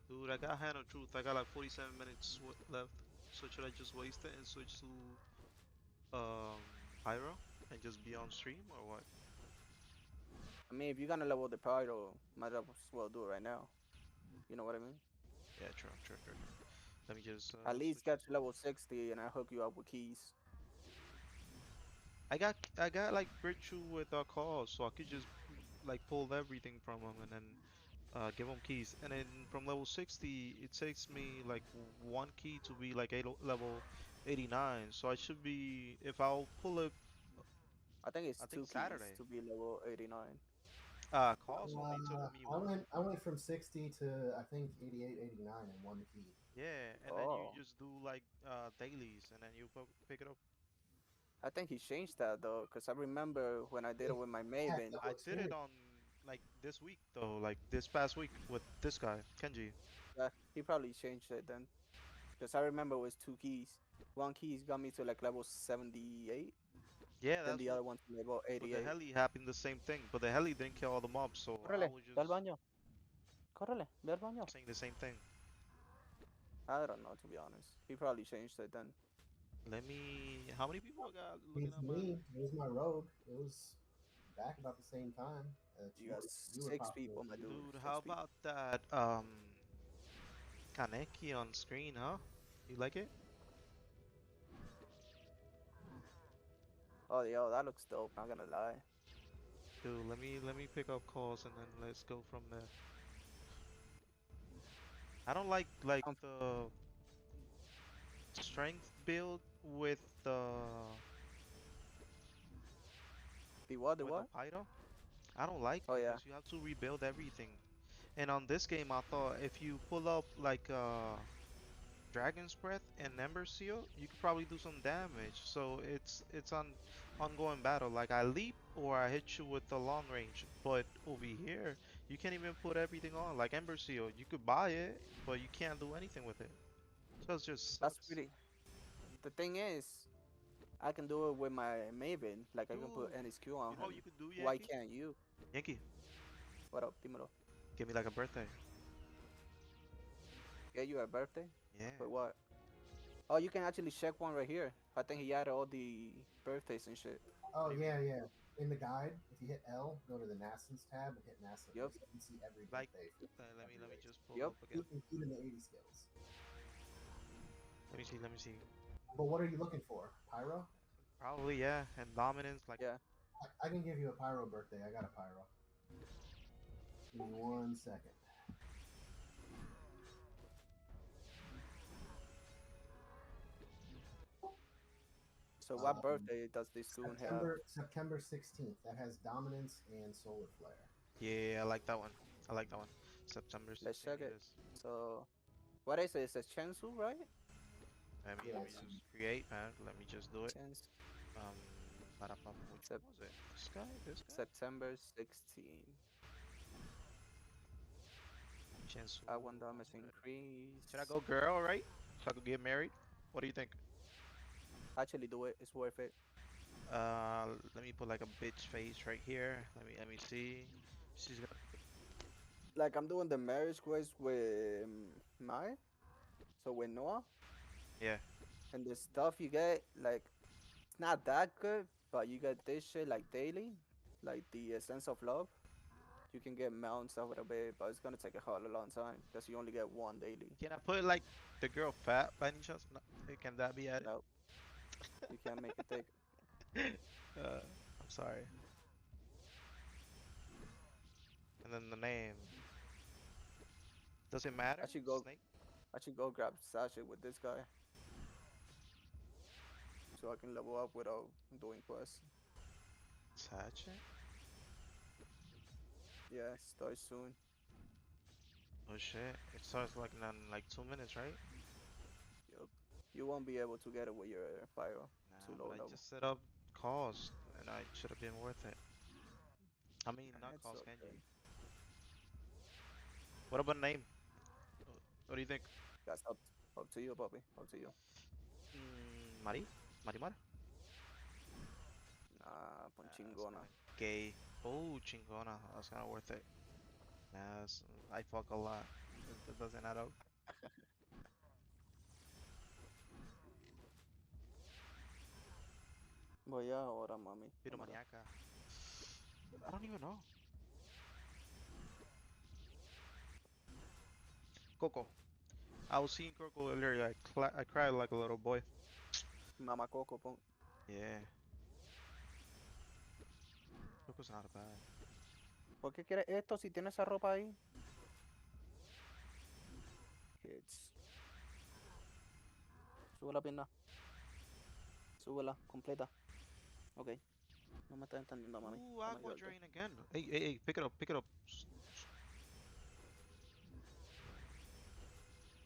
Dude, I got Hand of Truth. I got like 47 minutes left. So should I just waste it and switch to um Pyro and just be on stream or what? I mean, if you're gonna level the Pyro, might as well do it right now. You know what I mean? Yeah, true, true, true. Let me just At least switch get this to one. level 60 and I hook you up with keys. I got like virtue with calls, so I could just like pull everything from him and then give him keys. And then from level 60, it takes me like one key to be like level 89. So I should be if I'll pull it, I think it's I think two keys Saturday. to be level 89. Calls only took me I one. went from 60 to I think 88, 89 in one key. Yeah, and then you Oh, just do like dailies, and then you pick it up. I think he changed that though, because I remember when I did it If with my you had Maven. I double did it experience, on like this week though, like this past week with this guy, Kenji. He probably changed it then, because I remember it was two keys. One keys got me to like level 78, Yeah, then that's the what other one to level with the 88. heli happened the same thing, but the heli didn't kill all the mobs, so I Córrele, was ve al just baño. Córrele, ve al baño. saying the same thing. I don't know, to be honest. He probably changed it then. Let me. How many people I got looking beats at my? me. It was my rogue. It was back about the same time that You got you were six popular people, my too. dude. Dude, Six how people. about that Kaneki on screen, huh? You like it? Oh, yo, that looks dope. Not gonna lie. Dude, let me pick up calls and then let's go from there. I don't like Um, the strength build the what? The with the what? Pyro. I don't like Oh it yeah. because you have to rebuild everything. And on this game, I thought if you pull up like Dragon's Breath and Ember Seal, you could probably do some damage. So it's on ongoing battle. Like I leap or I hit you with the long range. But over here, you can't even put everything on. Like Ember Seal, you could buy it, but you can't do anything with it. So it just That's sucks. pretty. The thing is, I can do it with my Maven. Like I can put Dude, any skill on you know him. what you could do, Why Yankee? can't you? Yankee, What up, Dímelo? give me like a birthday. Get you a birthday? Yeah. For what? Oh, you can actually check one right here. I think he added all the birthdays and shit. Oh What do you mean? yeah, yeah. In the guide, if you hit L, go to the Nassans tab and hit Nassans. Yep. You can see every Like, birthday for let every me race, just pull Yep. up again. including the 80 skills. Let me see. Let me see. But what are you looking for? Pyro? Probably yeah. And dominance, like Yeah. I can give you a Pyro birthday. I got a Pyro. Give me 1 second. So what Um, birthday does this goon have? September 16th. That has dominance and solar flare. yeah, I like that one. I like that one. September Let's 16th check it it. is. So what is it? It's a Chensu, right? Let me Yes. just create, man. Let me just do it. Chens Um, which Sep- one was it? This guy? This guy? September 16. Chance. I want damage increase. Should I go girl, right? So I could get married? What do you think? Actually do it. It's worth it. Let me put like a bitch face right here. Let me see. She's gonna. Like I'm doing the marriage quest with Mai. So with Noah Yeah. and the stuff you get, like It's not that good, but you get this shit like daily, like the Essence of Love. You can get mounts over a bit, but it's gonna take a hell of a long time because you only get one daily. Can I put like the girl fat by any chance? No, can that be added? Nope, you can't make it take. I'm sorry. And then the name. Does it matter? I should go. Snake? I should go grab Sasha with this guy so I can level up without doing quests. Sacha? Yeah, start soon. Oh shit. It starts like in like 2 minutes, right? Yup. You won't be able to get it with your pyro. Too Nah, low but I level. just set up calls and I should have been worth it. I mean, not It's calls, okay. Kenji. What about name? What do you think? That's up to you, Bobby. Up to you. Mari? Marimar? Nah, pon Nah, that's chingona. kind of gay. Oh, chingona. That's kind of worth it. Nah, I fuck a lot. That doesn't add up. Voy ahora, mami. Dámela. Piromaniaca. I don't even know. Coco. I was seeing Coco earlier. I cried like a little boy. Mama Coco, pon. Yeah. Coco's not bad. ¿Por qué quieres esto si tienes esa ropa ahí? Kids. Sube la pierna. Súbela, completa. Ok. No me estás entendiendo, mami. Ooh, Déjame aqua ayudarte. drain again. Hey, hey, hey, pick it up, pick it up.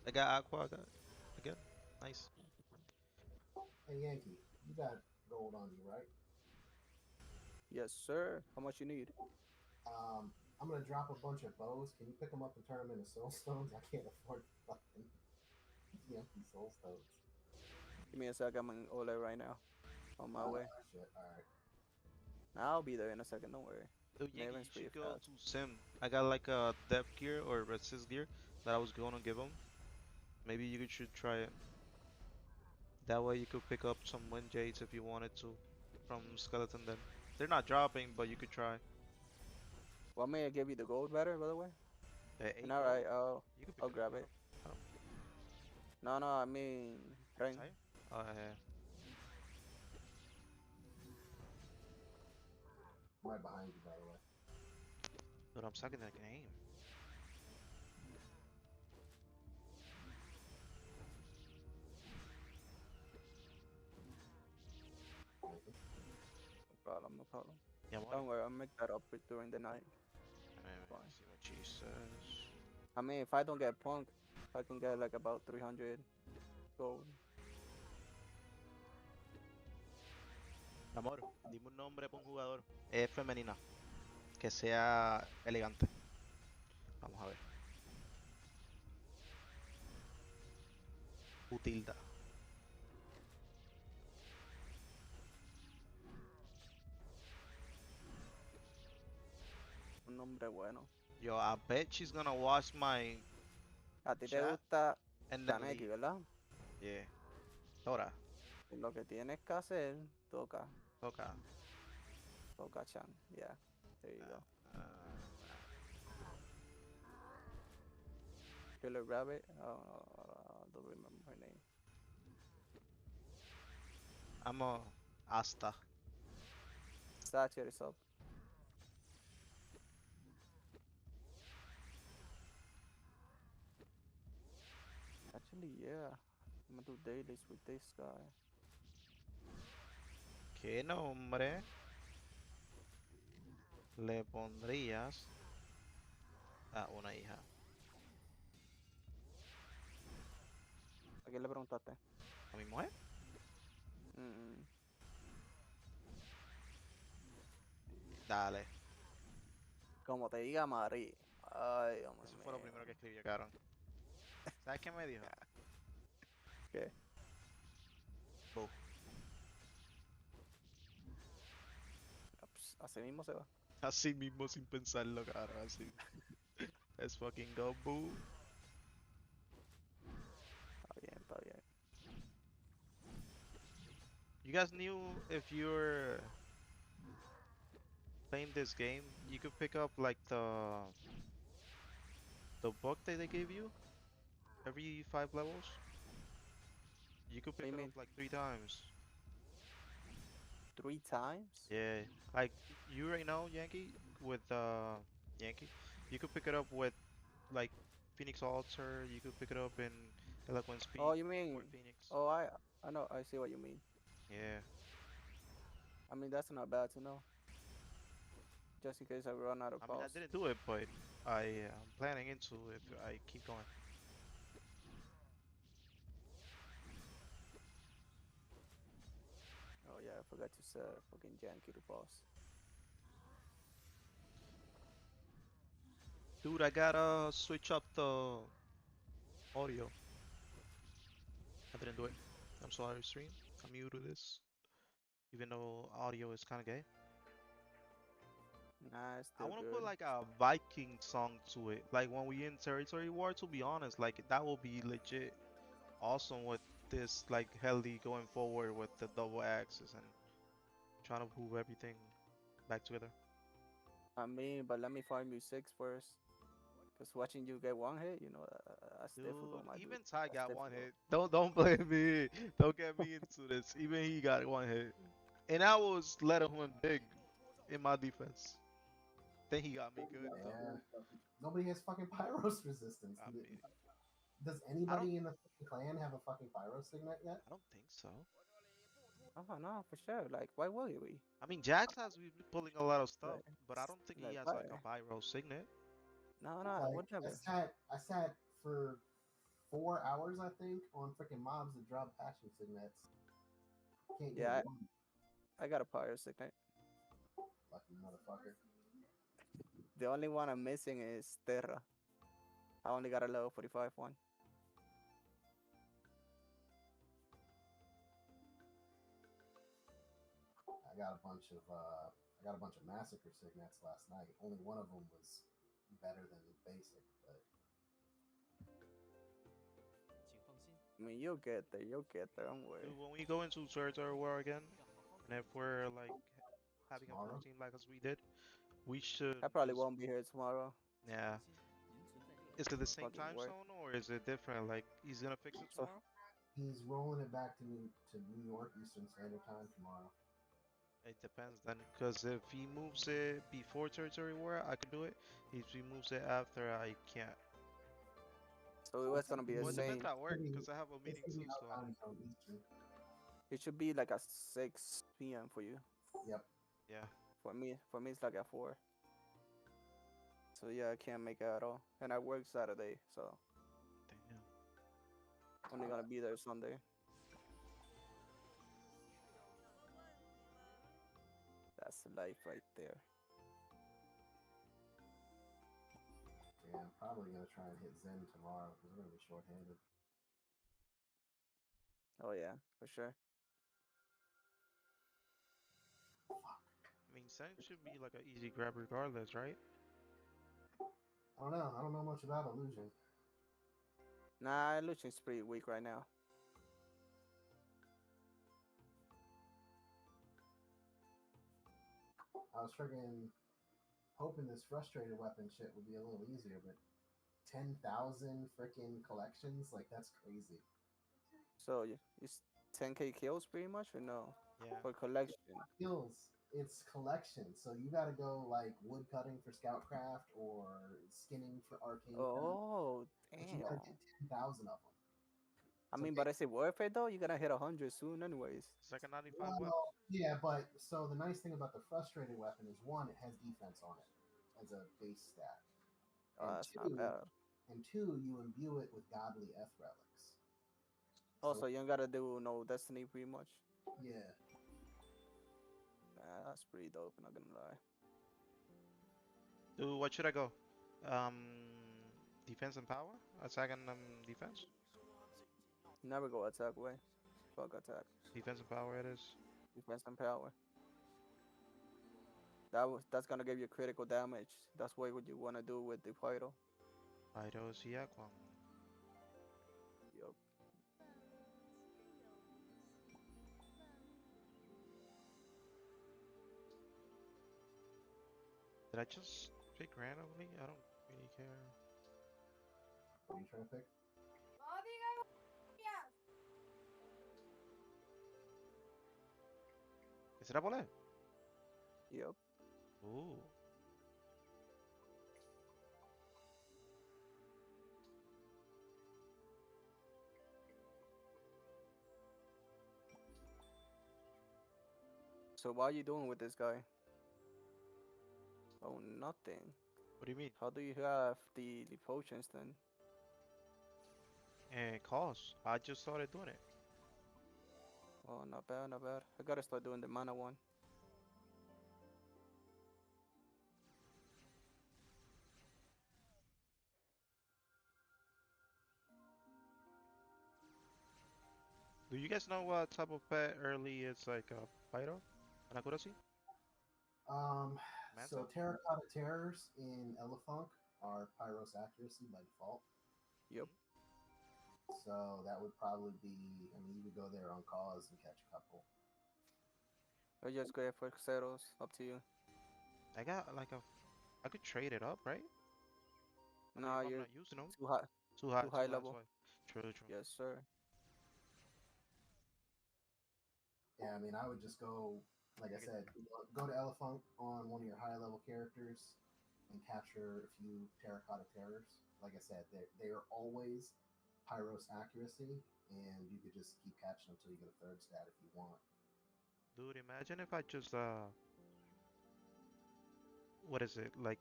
I got aqua, I got again. Nice. Hey Yankee, you got gold on you, right? Yes, sir. How much you need? I'm gonna drop a bunch of bows. Can you pick them up and turn them into soul stones? I can't afford fucking empty soul stones. Give me a sec. I'm in Ole right now. On my way. Shit. All right. I'll be there in a second. Don't worry. Yo, Yankee, Maven's you pretty should go fast. to Sim. I got like a depth gear or resist gear that I was gonna give him. Maybe you should try it. That way you could pick up some wind jades if you wanted to from skeleton then. They're not dropping, but you could try. Want me to give you the gold better, by the way? Eight And alright, gold. You could pick I'll it up. grab it. I don't No, no, I mean, ring. Saya? Oh yeah. I'm right behind you, by the way. Dude, I'm sucking that game. Yankee. No problem, no problem. Yeah, what? Don't worry, I'll make that up during the night. Let Fine. me see what she says. I mean, if I don't get punk, I can get like about 300 gold. Amor, dime un nombre para un jugador. Es femenina. Que sea elegante. Vamos a ver. Utilda. Un nombre bueno. Yo, I bet she's gonna watch my A ti te chat gusta and then Kaneki, leave. ¿verdad? Yeah. Tora. Lo que tienes que hacer, toca. Okay. Toca Chan. Yeah, there you go. Killer Rabbit. I don't remember her name. I'm a Asta. Satcher is up. Actually, yeah. I'm gonna do dailies with this guy. ¿Qué nombre le pondrías a una hija? ¿A quién le preguntaste? ¿A mi mujer? Mm, Dale. como te diga Mari. Ay, hombre Eso fue lo primero mío. que escribió, cabrón. ¿Sabes qué me dijo? ¿Qué? Bo. Ah, pues, así mismo se va. Así mismo sin pensarlo, cabrón. Así. Let's fucking go, boo. Está bien, está bien. You guys knew if you're playing this game, you could pick up like the book that they gave you every 5 levels. You could What pick you it up mean? like 3 times. 3 times? Yeah, like you right now, Yankee, with Yankee, you could pick it up with like Phoenix Altar. You could pick it up in Eloquence Oh, Peak, you mean? Fort Phoenix. Oh, I know. I see what you mean. Yeah, I mean, that's not bad to know. Just in case I run out of I mean I pause. didn't do it, but I'm planning into if I keep going. Oh yeah, I forgot to set fucking Yankee to pause. Dude, I gotta switch up the audio. I didn't do it. I'm sorry, stream. I'm new to this, even though audio is kind of gay. Nah, it's I still want to put good. like a Viking song to it. Like when we in territory war, to be honest, like that will be legit awesome with this like heli going forward with the double axis and trying to move everything back together. I mean, but let me find you six first. Cause watching you get one hit, that's Dude, difficult, my dude. even Ty That's got one difficult. hit. Don't blame me. Don't get me into this. Even he got one hit. And I was letting him big in my defense. Then he got me good though. Yeah. Nobody has fucking Pyros resistance. I mean, Does I don't anybody in the fucking clan have a fucking Pyro signet yet? I don't think so. Oh no, for sure. Like, why will we? I mean, Jax has been pulling a lot of stuff, Like, but I don't think he has why? like a pyro signet. No, no, Like whatever. I sat for 4 hours I think on freaking mobs that drop passion signets. Can't get Yeah, one. I got a Pyro Signet. Lucky motherfucker. The only one I'm missing is Terra. I only got a level 45 one. I got a bunch of massacre signets last night. Only one of them was better than basic, but I mean, you'll get there. You'll get there. Don't worry. Dude, when we go into territory war again, and if we're like having a full tomorrow team like as we did, we should I probably just won't be here tomorrow. yeah. Is it the same Fucking time work. zone or is it different? Like he's gonna fix it So tomorrow? he's rolling it back to New York Eastern Standard Time tomorrow. It depends then, because if he moves it before territory war, I can do it. If he moves it after, I can't. it was gonna be the Well, it depends same. at work, because I have a It's meeting gonna be too. out So time zone Eastern. It should be like at 6 p.m. for you. Yep. yeah, For me, it's like at 4. So yeah, I can't make it at all. And I work Saturday, so damn. only gonna be there Sunday. That's life right there. Yeah, I'm probably gonna try and hit Zen tomorrow because we're gonna be shorthanded. Oh yeah, for sure. I mean, Sen should be like an easy grab regardless, right? I don't know. I don't know much about Illusion. Nah, Lucian's pretty weak right now. I was freaking hoping this frustrated weapon shit would be a little easier, but 10,000 freaking collections, like that's crazy. So it's 10k kills pretty much or no? Yeah. For collection. Skills, it's collection. So you got to go like wood cutting for Scoutcraft or skinning for Arcane. Oh But you got to damn. get 10,000 of them. I So mean, but is it worth it though? You're gonna hit 100 soon, anyways. It's like a 95 well, whips. yeah, but so the nice thing about the frustrated weapon is one, it has defense on it as a base stat, Oh, and that's not bad. two, you imbue it with godly F relics. Also, So you don't gotta do no destiny pretty much. yeah, Nah, that's pretty dope. Not gonna lie. Dude, what should I go? Um, defense and power? Attack and defense? Never go attack way. Fuck attack. Defense and power it is. Defense and power. That's gonna give you critical damage. That's what you wanna do with the Pyro. Pyro siya kwang. Yup. Did I just pick randomly? I don't really care. What are you trying to pick? Is it Apple? Yep. Ooh. So what are you doing with this guy? Oh, nothing. What do you mean? How do you have the potions then? And cost. I just started doing it. Oh, not bad, not bad. I gotta start doing the mana one. Do you guys know what type of pet early is like a Pyro? An Akurasi? Manta? So Terracotta Terrors in Elefunk are Pyros accuracy by default. Yep. So that would probably be, I mean, you could go there on cause and catch a couple. Or just go for Xeros. Up to you. I got like a. I could trade it up, right? I mean, Nah, if I'm you're not using them. too high. Too high, Too too high high, too level. high. True, true. Yes, sir. Yeah, I mean, I would just go, like I said, go to Elefunk on one of your high level characters and capture a few Terracotta Terrors. Like I said, they are always Pyros accuracy, and you could just keep catching them until you get a third stat if you want. Dude, imagine if I just what is it like,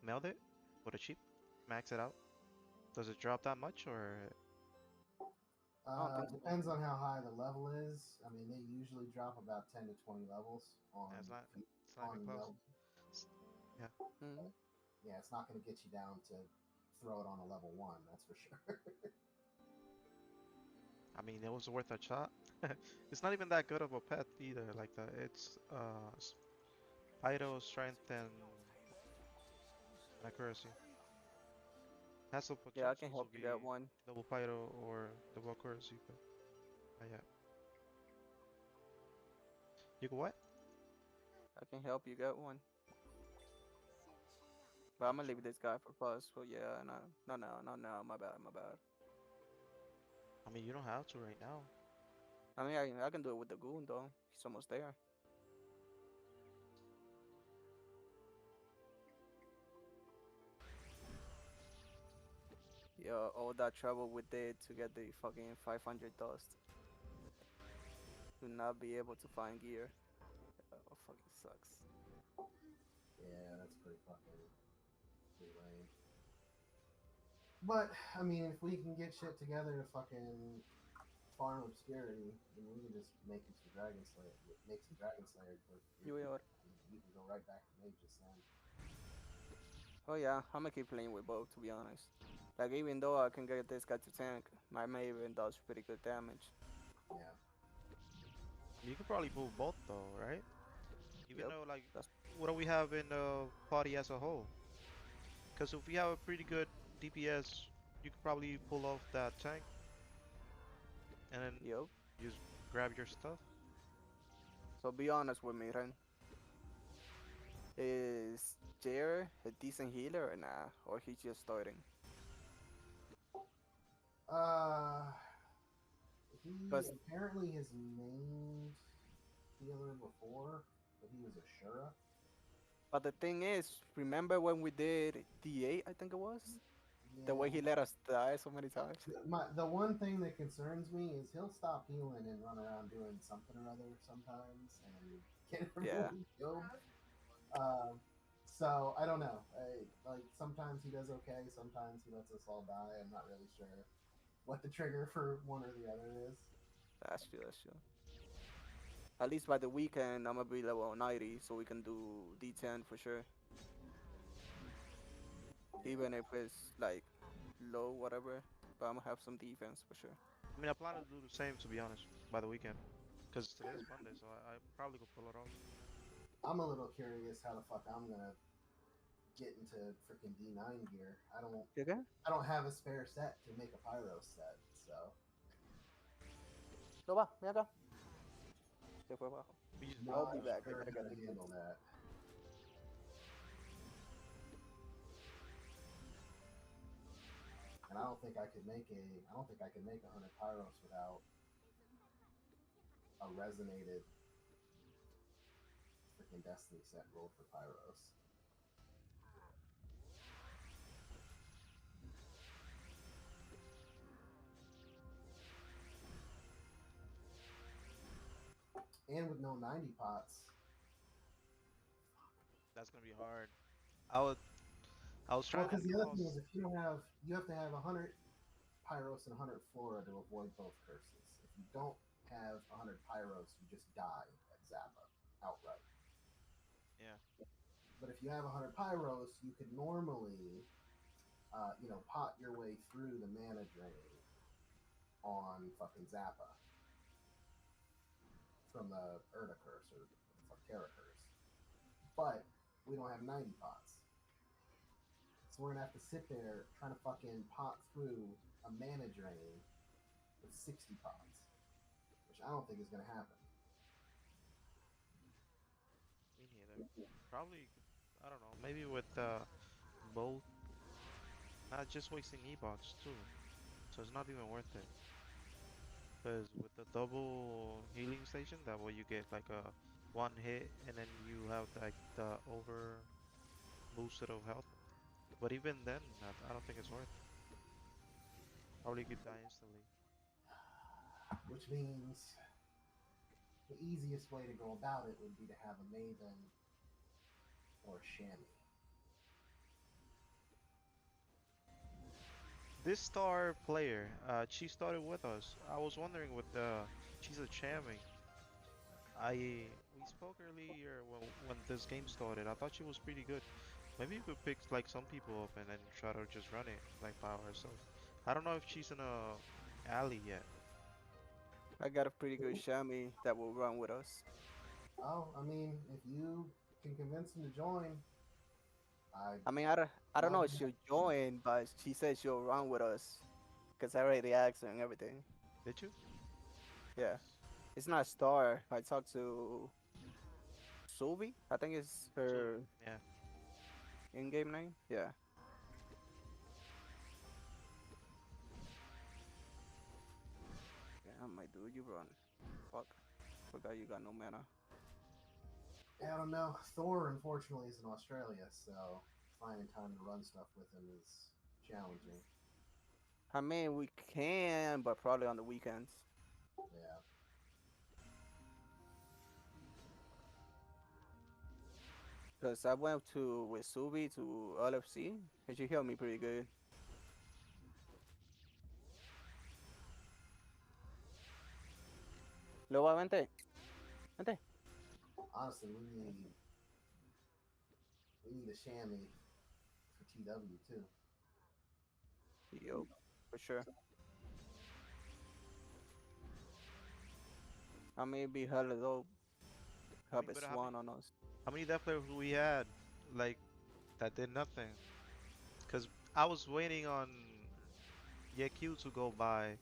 meld it for the cheap, max it out. Does it drop that much or? I don't think so. Depends on how high the level is. I mean, they usually drop about 10 to 20 levels on It's not. It's not even close. meld. Yeah. Mm-hmm. Yeah, it's not going to get you down to throw it on a level 1, that's for sure. I mean, it was worth a shot. It's not even that good of a pet either. Like that, it's Pyro, strength, and accuracy. Has the Yeah, I potential can to help you get be one. double Pyro or double accuracy, but yeah. You go what? I can help you get one. But I'm gonna leave this guy for plus. But yeah, no, no, no, no, no. My bad, my bad. I mean, you don't have to right now. I mean, I can do it with the goon though. He's almost there. Yeah, all that trouble we did to get the fucking 500 dust. To not be able to find gear. Oh, fucking sucks. Yeah, that's pretty lame. But I mean, if we can get shit together to fucking farm obscurity, then we can just make some Dragon Slayer. Make some Dragon Slayer. You are. You can go right back to Mages then. Oh yeah, I'm gonna keep playing with both to be honest. Like even though I can get this guy to tank, my Maven does pretty good damage. Yeah. You could probably move both though, right? Even Yep. though like, That's what do we have in the party as a whole? Because if we have a pretty good DPS, you could probably pull off that tank and then yep. just grab your stuff. So be honest with me, Ren. Is Jer a decent healer or nah? Or he's just starting? Uh, he Because apparently has mained healer before, but he was a Shura. but the thing is, remember when we did D8, I think it was? The way Yeah. he let us die so many times. The one thing that concerns me is he'll stop healing and run around doing something or other sometimes and get Yeah. everyone killed. So I don't know. Like sometimes he does okay, sometimes he lets us all die. I'm not really sure what the trigger for one or the other is. That's true, that's true. At least by the weekend, I'm gonna be level 90, so we can do D10 for sure. Even if it's like low, whatever. But I'm gonna have some defense for sure. I mean, I plan to do the same to be honest by the weekend, because today's Monday, so I probably could pull it off. I'm a little curious how the fuck I'm gonna get into freaking D9 gear. Okay? I don't have a spare set to make a pyro set, so No va, ven acá. Se fue abajo. We just I'll not be back. I sure gotta how get to the handle that. and I don't think I could make a 100 pyros without a resonated freaking Destiny set rolled for pyros. And with no 90 pots. That's gonna be hard. I would. I was Well, trying to because the other thing toss. is, if you don't have, you have to have 100 pyros and 100 flora to avoid both curses. If you don't have 100 pyros, you just die at Zappa outright. Yeah. But if you have 100 pyros, you could normally, pot your way through the mana drain on fucking Zappa from the Erda curse or the fuck Terra curse. But we don't have 90 pots. So we're gonna have to sit there trying to fucking pot through a mana drain with 60 pots, which I don't think is gonna happen. Me neither. Probably. I don't know. Maybe with both. Not just wasting e-box too. So it's not even worth it. Because with the double healing station, that way you get like a one hit and then you have like the over boosted of health. But even then, I don't think it's worth it. Probably could die instantly. Which means the easiest way to go about it would be to have a Maven or a Chamois. This star player, she started with us. I was wondering with she's a chamming. We spoke earlier when this game started. I thought she was pretty good. Maybe you could pick like some people up and then try to just run it like by herself. I don't know if she's in a alley yet. I got a pretty good Shami that will run with us. Oh, I mean, if you can convince him to join, I I mean, I don't know love if she'll join, but she said she'll run with us. Because I already asked her and everything. Did you? Yeah. Nice. It's not Star. I talked to Suvi. I think it's So her yeah, in-game name. Yeah. Damn, my dude, you run. Fuck. Forgot you got no mana. I don't know. Thor, unfortunately, is in Australia, so finding time to run stuff with him is challenging. I mean, we can, but probably on the weekends. Yeah. Because I went to with Suvi to LFC, and she helped me pretty good. Luego, vente. Vente. Honestly, we need a chamois for TW too. Yo, for sure. I may be hella dope. I Have mean, a but swan on us. how many death players we had like that did nothing? Cause I was waiting on YQ to go by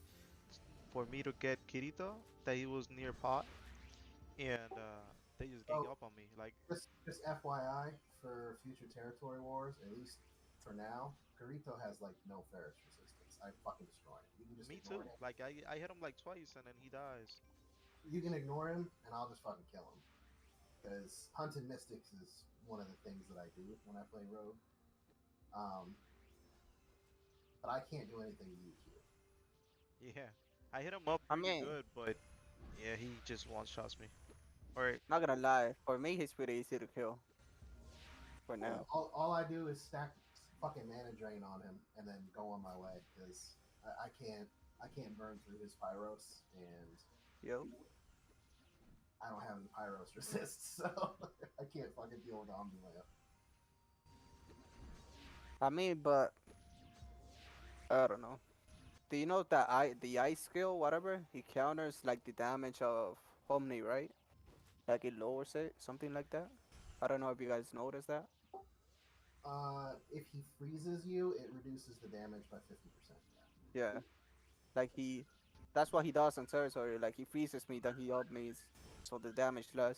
for me to get Kirito that he was near pot and they just gang So up on me like just FYI for future territory wars, at least for now, Garito has like no Ferris resistance. I fucking destroy him. You can just me ignore too. him. Like I hit him like twice and then he dies. You can ignore him, and I'll just fucking kill him. Because hunting mystics is one of the things that I do when I play rogue. Um, but I can't do anything to you, Q. Yeah, I hit him up I pretty mean, good, but yeah, he just one shots me. Or not gonna lie, for me, he's pretty easy to kill for now. All I do is stack fucking mana drain on him and then go on my way because I can't burn through his pyros and Yo, I don't have any pyros resist, so I can't fucking deal with Omnileo. I mean, but I don't know. Do you know that the ice skill, whatever, he counters like the damage of Omni, right? Like it lowers it, something like that. I don't know if you guys noticed that. If he freezes you, it reduces the damage by 50%. Yeah, like that's what he does on territory. Like he freezes me, then he up me, so the damage less.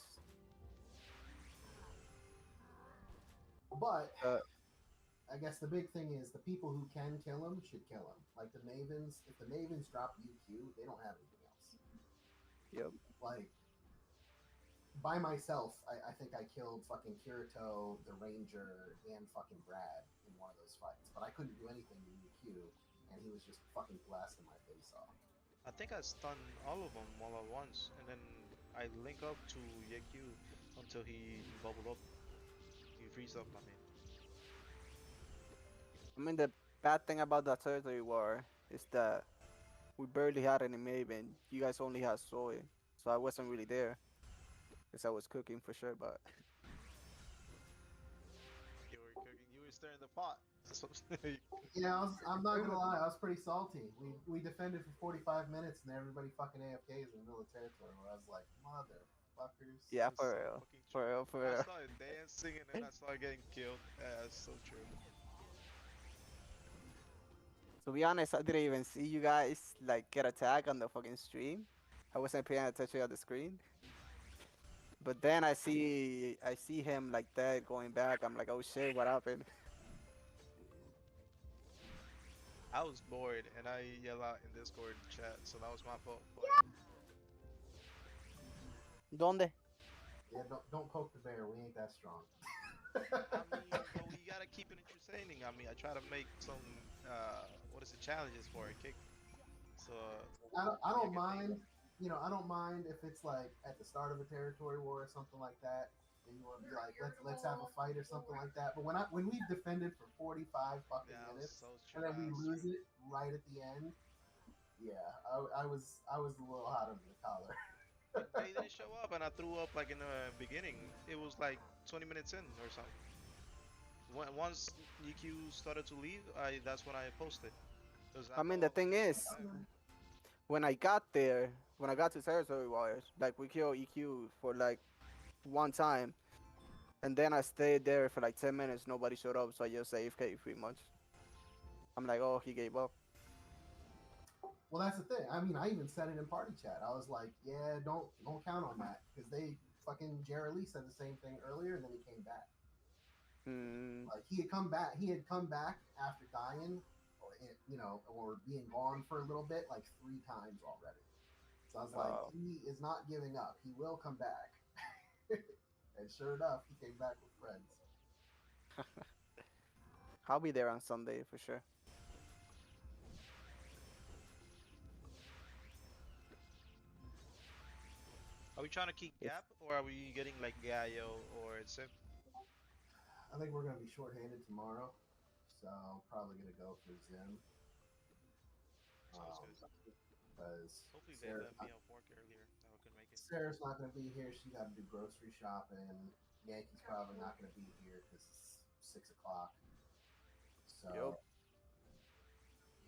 But Uh, I guess the big thing is the people who can kill him should kill him. Like the Mavens, if the Mavens drop UQ, they don't have anything else. Yep. Like by myself, I think I killed fucking Kirito, the Ranger, and fucking Brad in one of those fights. But I couldn't do anything to UQ, and he was just fucking blasting my face off. I think I stun all of them all at once, and then I link up to Yeku until he bubbled up. He freeze up, I mean. I mean, the bad thing about that territory war is that we barely had any Maven. You guys only had Soy, so I wasn't really there because I was cooking for sure. But You were cooking, you were stirring the pot. So, Yeah, I'm not gonna lie, I was pretty salty. We defended for 45 minutes, and everybody fucking AFKs in the middle of territory. Where I was like, motherfuckers. yeah, it's for so real, fucking for true. real, for I real. started dancing and then I started getting killed. Yeah, that's so true. To be honest, I didn't even see you guys like get attacked on the fucking stream. I wasn't paying attention at the screen. But then I see him like that going back. I'm like, oh shit, what happened? I was bored and I yell out in Discord chat, so that was my fault. But ¿Dónde? Yeah, don't poke the bear. We ain't that strong. I mean, but we gotta keep it entertaining. I mean, I try to make some what is it, challenges for it, kick. So I yeah, don't mind. You know, I don't mind if it's like at the start of a territory war or something like that. And you want to be like, let's have a fight or something like that. But when we've defended for 45 fucking that was minutes so and then we trash. lose it right at the end, yeah, I was a little hot under the collar. And they didn't show up, and I threw up like in the beginning. It was like 20 minutes in or something. Once EQ started to leave, I that's when I posted. Cause I I mean, the thought thing he was is, back. when I got there, when I got to territory wires, like we killed EQ for like one time, and then I stayed there for like 10 minutes. Nobody showed up, so I just AFK pretty much. I'm like, oh, he gave up. Well, that's the thing. I mean, I even said it in party chat. I was like, yeah, don't count on that because they fucking Jerry Lee said the same thing earlier, and then he came back. Mm, Like he had come back. He had come back after dying, or being gone for a little bit, like 3 times already. So I was like, oh, he is not giving up. He will come back. And sure enough, he came back with friends. I'll be there on Sunday for sure. Are we trying to keep If Gap, or are we getting like Gaio or Sip? I think we're gonna be shorthanded tomorrow, so I'm probably gonna go for Zim. Sounds good. Because Hopefully they let me off work earlier. That we can make it. Sarah's not going to be here. She got to do grocery shopping. Yankee's probably not going to be here because it's 6 o'clock. So,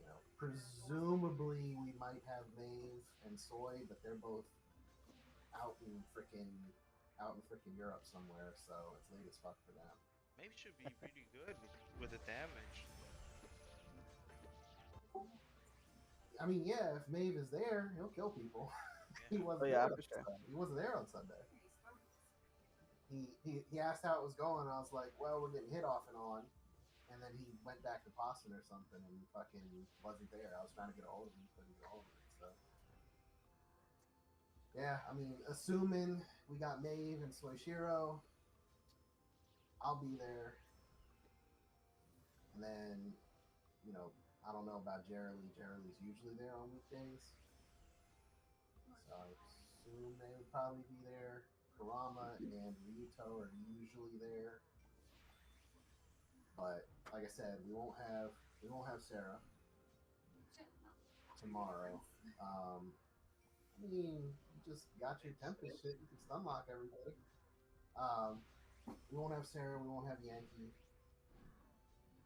Yep. presumably we might have Maeve and Soy, but they're both out in freaking Europe somewhere. So it's late as fuck for them. Maybe should be pretty good with the damage. I mean, yeah, if Maeve is there, he'll kill people. He Yeah. Oh wasn't yeah, there. for sure. He wasn't there on Sunday. He asked how it was going. I was like, well, we're getting hit off and on. And then he went back to Boston or something and fucking wasn't there. I was trying to get a hold of him, couldn't get a hold of him. So yeah, I mean, assuming we got Maeve and Soichiro, I'll be there. And then, I don't know about Jerry Lee. Jerry Lee's usually there on weekdays. So I assume they would probably be there. Karama and Ryuto are usually there. But like I said, we won't have Sarah tomorrow. I mean, you just got your Tempest shit. You can stun lock everybody. We won't have Sarah. We won't have Yankee.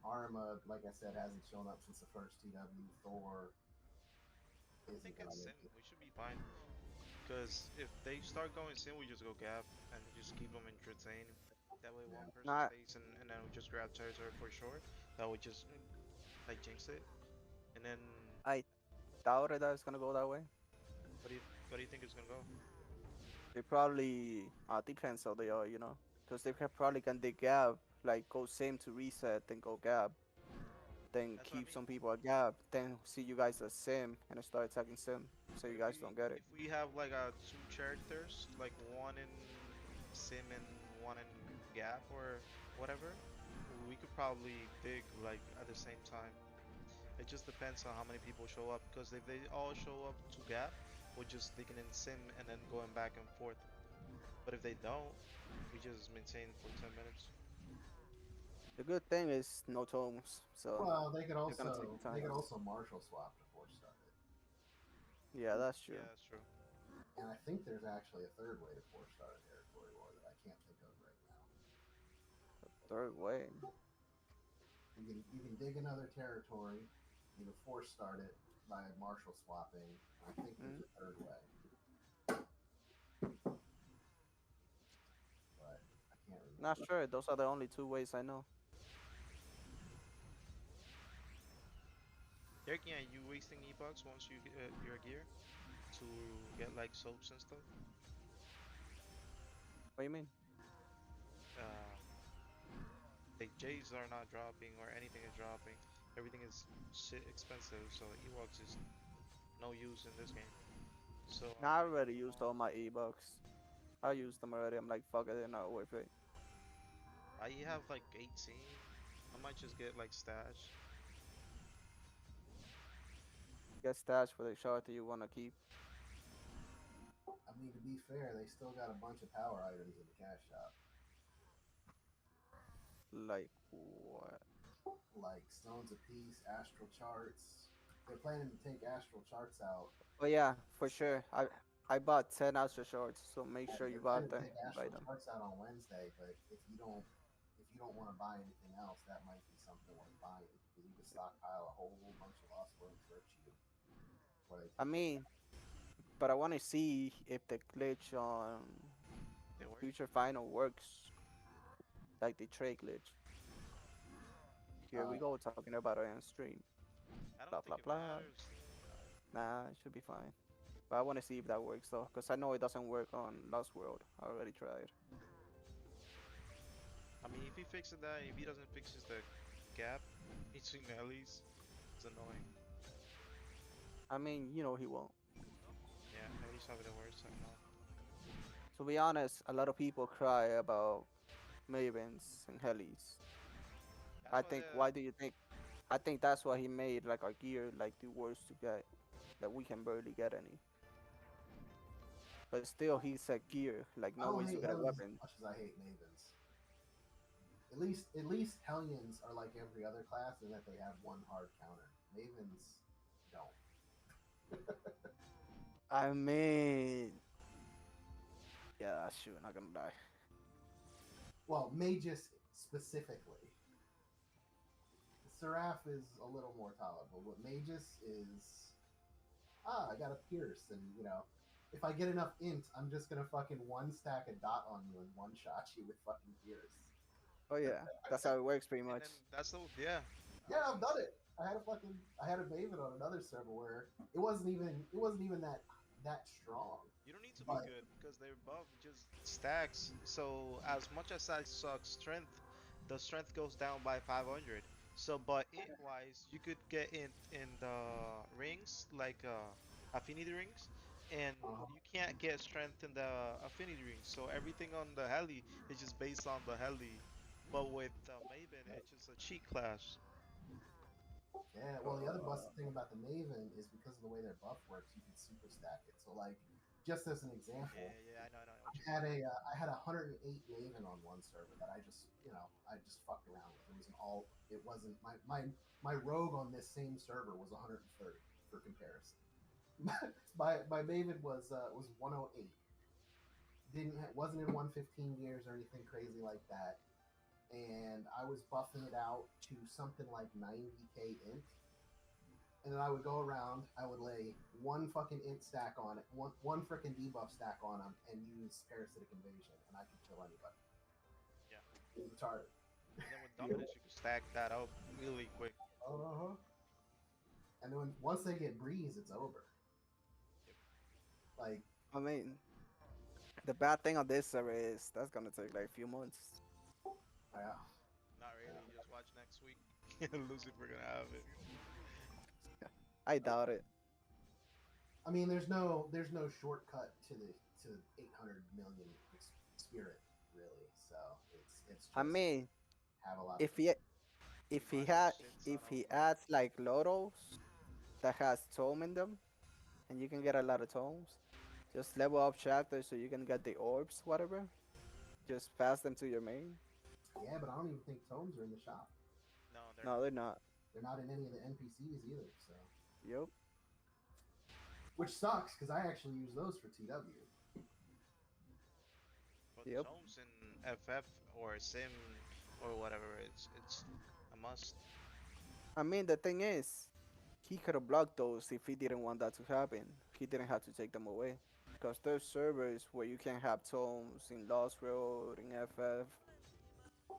Arma, like I said, hasn't shown up since the first TW. Thor I isn't think gonna it's Sin. make it. We should be fine. Because if they start going Sin, we just go Gap and just keep them entertained. That way one person Not. stays and then we just grab territory for sure. That would just like jinx it. And then I doubt it that it's gonna go that way. what do you think it's gonna go? It probably depends how they are. because they probably can dig gap, like go sim to reset, then go gap, then That's what I keep mean. some people at gap, then see you guys at sim and start attacking sim, so But you guys don't get it. if we have like two characters, like one in sim and one in gap or whatever, we could probably dig like at the same time. It just depends on how many people show up. Because if they all show up to gap, we're just digging in sim and then going back and forth. But if they don't, we just maintain for 10 minutes. The good thing is no tomes, so Well, you're gonna take your they time. could also martial swap to force start it, Yeah, that's Yeah, true. that's true. and I think there's actually a third way to force start a territory war that I can't think of right now. Third way. You can dig another territory, you can force start it by martial swapping. I think there's Mm. a third way, but I can't Not remember. sure. Those are the only two ways I know. Derek, yeah, you wasting E-bucks once you get your gear to get like soaps and stuff? What do you mean? Uh, the J's are not dropping or anything is dropping. Everything is shit expensive, so Ewoks is no use in this game. So Nah, I I'm already waiting used all my e-bucks. I used them already. I'm like, fuck it, they're not worth it. I have like 18. I might just get like stash. Get stashed for the shard that you wanna keep. I mean, to be fair, they still got a bunch of power items in the cash shop, Like what? like stones of peace, astral charts. They're planning to take astral charts out. Oh yeah, for sure. I bought 10 extra shorts, so make Yeah, sure you they're planning bought to them take and buy astral them. charts out on Wednesday. But if you don't want to buy anything else, that might be something worth buying because you can stockpile a whole bunch of Lost Worlds virtue before they I take it. mean, but I want to see if the glitch on They work. future final works, like the trade glitch. Here we Uh, go talking about it on stream. I Blah don't blah think it blah. matters. Nah, it should be fine. But I want to see if that works though, because I know it doesn't work on Lost World. I already tried. I mean, if he fixes that, if he doesn't fixes the gap between Ellie's, it's annoying. I mean, you know he won't. Yeah, Ellie's having the worst time now. To be honest, a lot of people cry about Mavens and Helis. That's I why think, why do you think? I think that's why he made like our gear like the worst to get, that we can barely get any. But still, he said gear, like I no don't ways to hate get a Hellions as weapon. much as I hate Mavens. At least Hellions are like every other class in that they have one hard counter. Mavens don't. I mean, yeah, shoot, not gonna die. Well, Magus specifically. Seraph is a little more tolerable, but Magus is I got a pierce, and if I get enough int, I'm just gonna fucking one stack a dot on you and one shot you with fucking pierce. Oh yeah, that's how it works pretty And much. then that's the yeah. Yeah, I've done it. I had a Maven on another server where it wasn't even that strong. You don't need to be But good because their buff just stacks. So as much as I suck strength, the strength goes down by 500. So, but int wise, you could get in the rings like affinity rings, and you can't get strength in the affinity rings. So everything on the heli is just based on the heli. But with Maven, it's just a cheat class. yeah, well, the other busted thing about the Maven is because of the way their buff works, you can super stack it. So like, just as an Yeah, example, yeah, I know what you mean. I had 108 Maven on one server that I just fucked around with. It wasn't my rogue on this same server was 130 for comparison. My Maven was 108. Wasn't in 115 gears or anything crazy like that, and I was buffing it out to something like 90k int. And then I would go around, I would lay one fucking int stack on it, one freaking debuff stack on them, and use parasitic invasion, and I could kill anybody. Yeah. It was retarded. And then with dominance, you can stack that up really quick. Uh-huh. And then once they get breeze, it's over. Yep. Like, I mean, The bad thing of this server is that's gonna take like a few months. Yeah. Not really. You just watch next week. Lucifer gonna have it. I doubt it. I mean, there's no shortcut to 800 million spirit really. So it's I just mean, have a lot of if he He if he buys a had shit ton if of he them. adds like lotos that has tome in them, and you can get a lot of tomes, just level up chapters so you can get the orbs, whatever. Just pass them to your main. yeah, but I don't even think tomes are in the shop. No, they're No, not. they're not. They're not in any of the NPCs either. So Yep. which sucks because I actually use those for TW. But Yep. tomes in FF or Sim or whatever, it's a must. I mean, the thing is, he could have blocked those if he didn't want that to happen. He didn't have to take them away. Because there's servers where you can have tomes in Lost Road, in FF.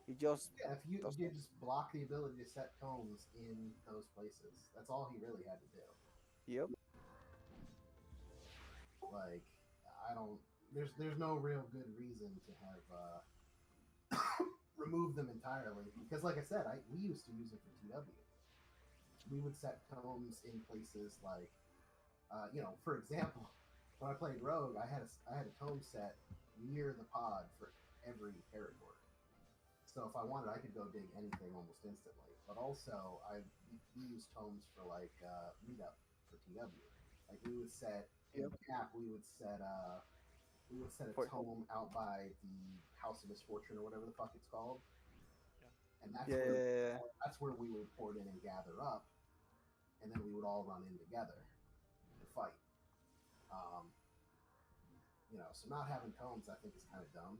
He just Yeah, if does you not. just block the ability to set tomes in those places, that's all he really had to do. Yep. Like I don't. There's no real good reason to have remove them entirely because, like I said, we used to use it for TW. We would set tomes in places like, for example, when I played Rogue, I had a tome set near the pod for every territory. So if I wanted, I could go dig anything almost instantly. But also, we use tomes for like meetup for TW. Like we would set in Yep. cap, we would set a For tome out by the House of Misfortune or whatever the fuck it's called, Yeah. and yeah. that's where we would port in and gather up, and then we would all run in together to fight. Um, so not having tomes, I think, is kind of dumb.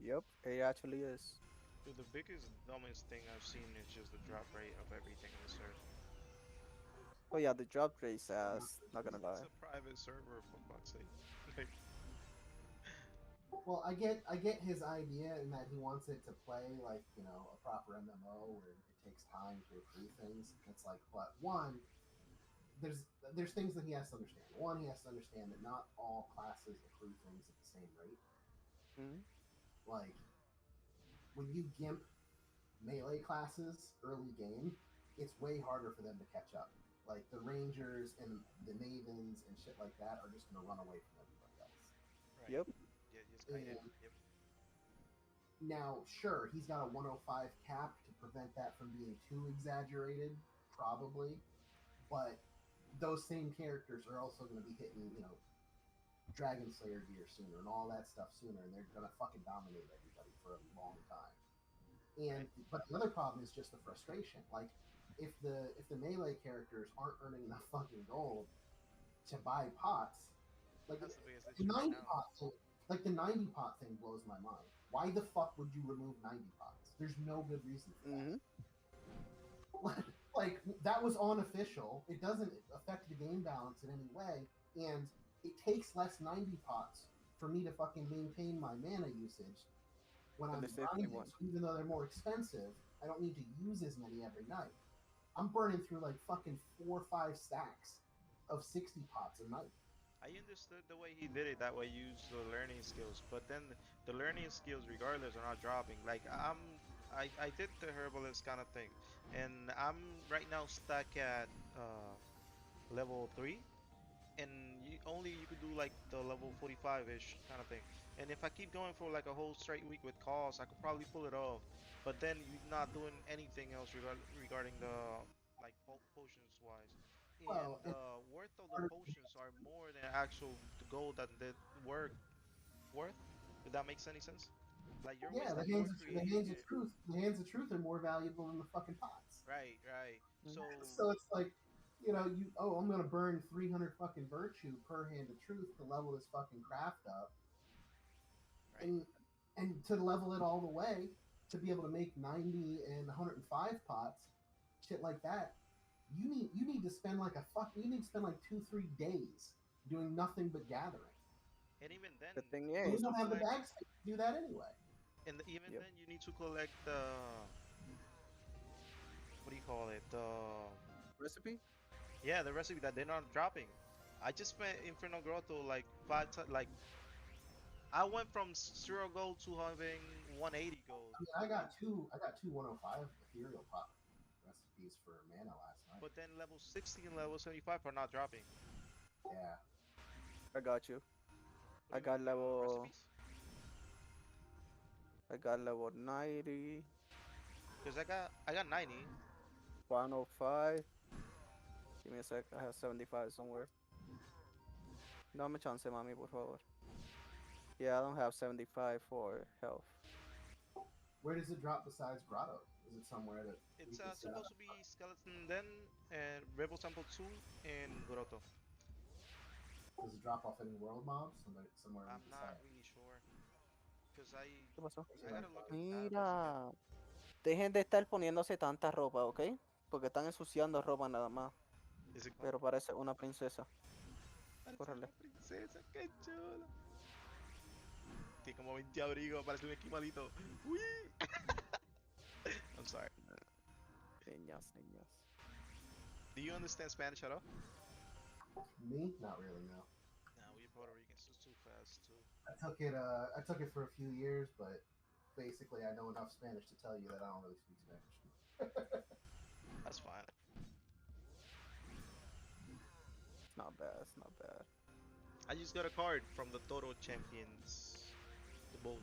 Yep. It actually is. Dude, the biggest dumbest thing I've seen is just the drop rate of everything in the server. Oh yeah, the drop race Yeah. ass. Not gonna It's lie. a private server for fuck's sake. Like, Well, I get his idea in that he wants it to play like a proper MMO where it takes time to accrue things. It's like, but one, there's there's things that he has to understand. One, he has to understand that not all classes accrue things at the same rate. Hmm. Like when you gimp melee classes early game, it's way harder for them to catch up. Like the rangers and the mavens and shit like that are just gonna run away from everybody else. right. Yep. Yeah, just kind of. And Yep. now, sure, he's got a 105 cap to prevent that from being too exaggerated, probably. But those same characters are also going to be hitting, Dragon Slayer gear sooner and all that stuff sooner, and they're going to fucking dominate everybody for a long time. And Right. but the other problem is just the frustration. Like, if the melee characters aren't earning enough fucking gold to buy pots, like That's the biggest the issue right 90 now. pot thing, like the 90 pot thing blows my mind. Why the fuck would you remove 90 pots? There's no good reason for that. Hmm. Like that was unofficial. It doesn't affect the game balance in any way, and it takes less 90 pots for me to fucking maintain my mana usage when And I'm the safety grinding. one. So even though they're more expensive, I don't need to use as many every night. I'm burning through like fucking 4 or 5 stacks of 60 pots a night. I understood the way he did it. That way, use the learning skills. But then the learning skills, regardless, are not dropping. Like I did the herbalist kind of thing, and I'm right now stuck at level 3, and you could do like the level 45-ish kind of thing. And if I keep going for like a whole straight week with calls, I could probably pull it off. But then you're not doing anything else regarding the like potions wise. And Well, and the worth of the part of, potions are more than actual gold that the work worth. If that makes any sense. Like you're yeah, wasting more creating it. the hands of truth are more valuable than the fucking pots. Right, right. Mhm. So, So it's like, I'm gonna burn 300 fucking virtue per hand of truth to level this fucking craft up, right. and to level it all the way to be able to make 90 and 105 pots, shit like that. You need to spend like you need to spend like 2 3 days doing nothing but gathering. And even then, The thing you And need you is, to don't have the collect. bag space to do that anyway. And even yep. then, you need to collect the what do you call it? The Recipe. the recipe that they're not dropping. I just spent Inferno Grotto like I went from 0 gold to having 180 gold. I mean, I got two 105 ethereal pot recipes for mana last night. But then level 60 and level 75 are not dropping. Yeah. I got you. What I do you got mean, level. recipes? I got level 90, Because I got 90. 105. Give me a sec. I have 75 somewhere. Dame chance, mami, por favor. Yeah, I don't have 75 for health. Where does it drop besides Grotto? Is it somewhere that we It's can set up? supposed to be Skeleton Den and Rebel Temple 2 in Grotto. Does it drop off any world mobs? Somewhere we I'm can not set really sure. Because ¿Qué pasó? I gotta look at the address again. Mira, dejen de estar poniéndose tanta ropa, ¿ok? Porque están ensuciando ropa nada más. Is it Pero parece una princesa. Parece Córrele. una princesa, qué chulo. Tiene como 20 abrigos, parece un esquimalito. Uy. I'm sorry. Niñas, niñas. Do you understand Spanish at all? Me? Not really, no. Nah, we Puerto Ricans. It's too fast too. I took it for a few years, but basically I know enough Spanish to tell you that I don't really speak Spanish. That's fine. It's not bad, it's not bad. I just got a card from the Toro Champions. The boss.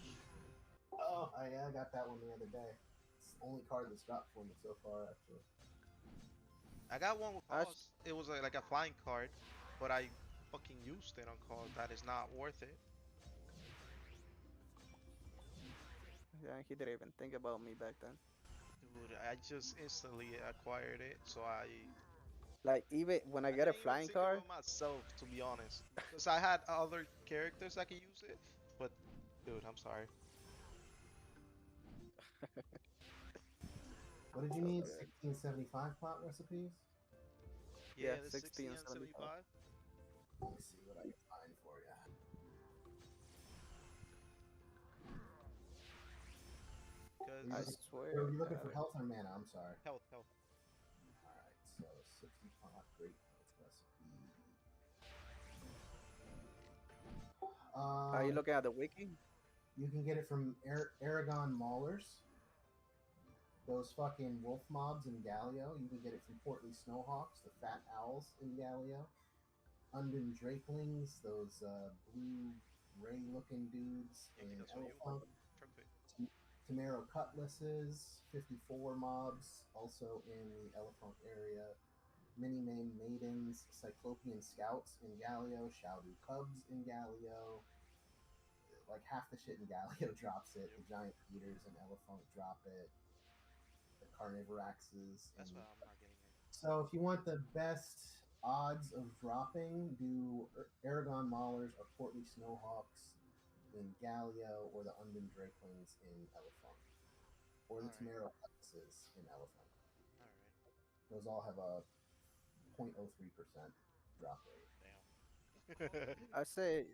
Oh, I got that one the other day. It's the only card that's dropped for me so far, actually. I got one with I cost. It was like a flying card, but I fucking used it on call. That is not worth it. Yeah, he didn't even think about me back then. Dude, I just instantly acquired it, so Like, even when I get a didn't even flying think card, about myself, to be honest, because I had other characters that could use it. But dude, I'm sorry. What did you need? 1675 plot recipes? yeah, The 60 60 and and 75. 75. Let me see what I can find for you. Because I swear. Are you looking I for have it. health or mana? I'm sorry. health. Alright, so 60 plot great health recipe. Are you looking at the wiki? You can get it from Aragon Maulers. Those fucking wolf mobs in Galio. You can get it from Portly Snowhawks, the fat owls in Galio. Undun Drakelings, those blue ray-looking dudes in Elephant. Tamaro Cutlasses, 54 mobs, also in the Elephant area. Mini-Main Maidens, Cyclopean Scouts in Galio, Shaudu Cubs in Galio. Like half the shit in Galio drops it. The Giant Eaters in Elephant drop it. The Carnivoraxes. That's why I'm not getting it. So if you want the best odds of dropping, do Aragon Maulers or Portly Snowhawks in Galio, or the Undun Drakelings in Elephant, or the Tamaro Cutlasses in Elephant. All right. Those all have a 0.03% drop rate. Damn. I say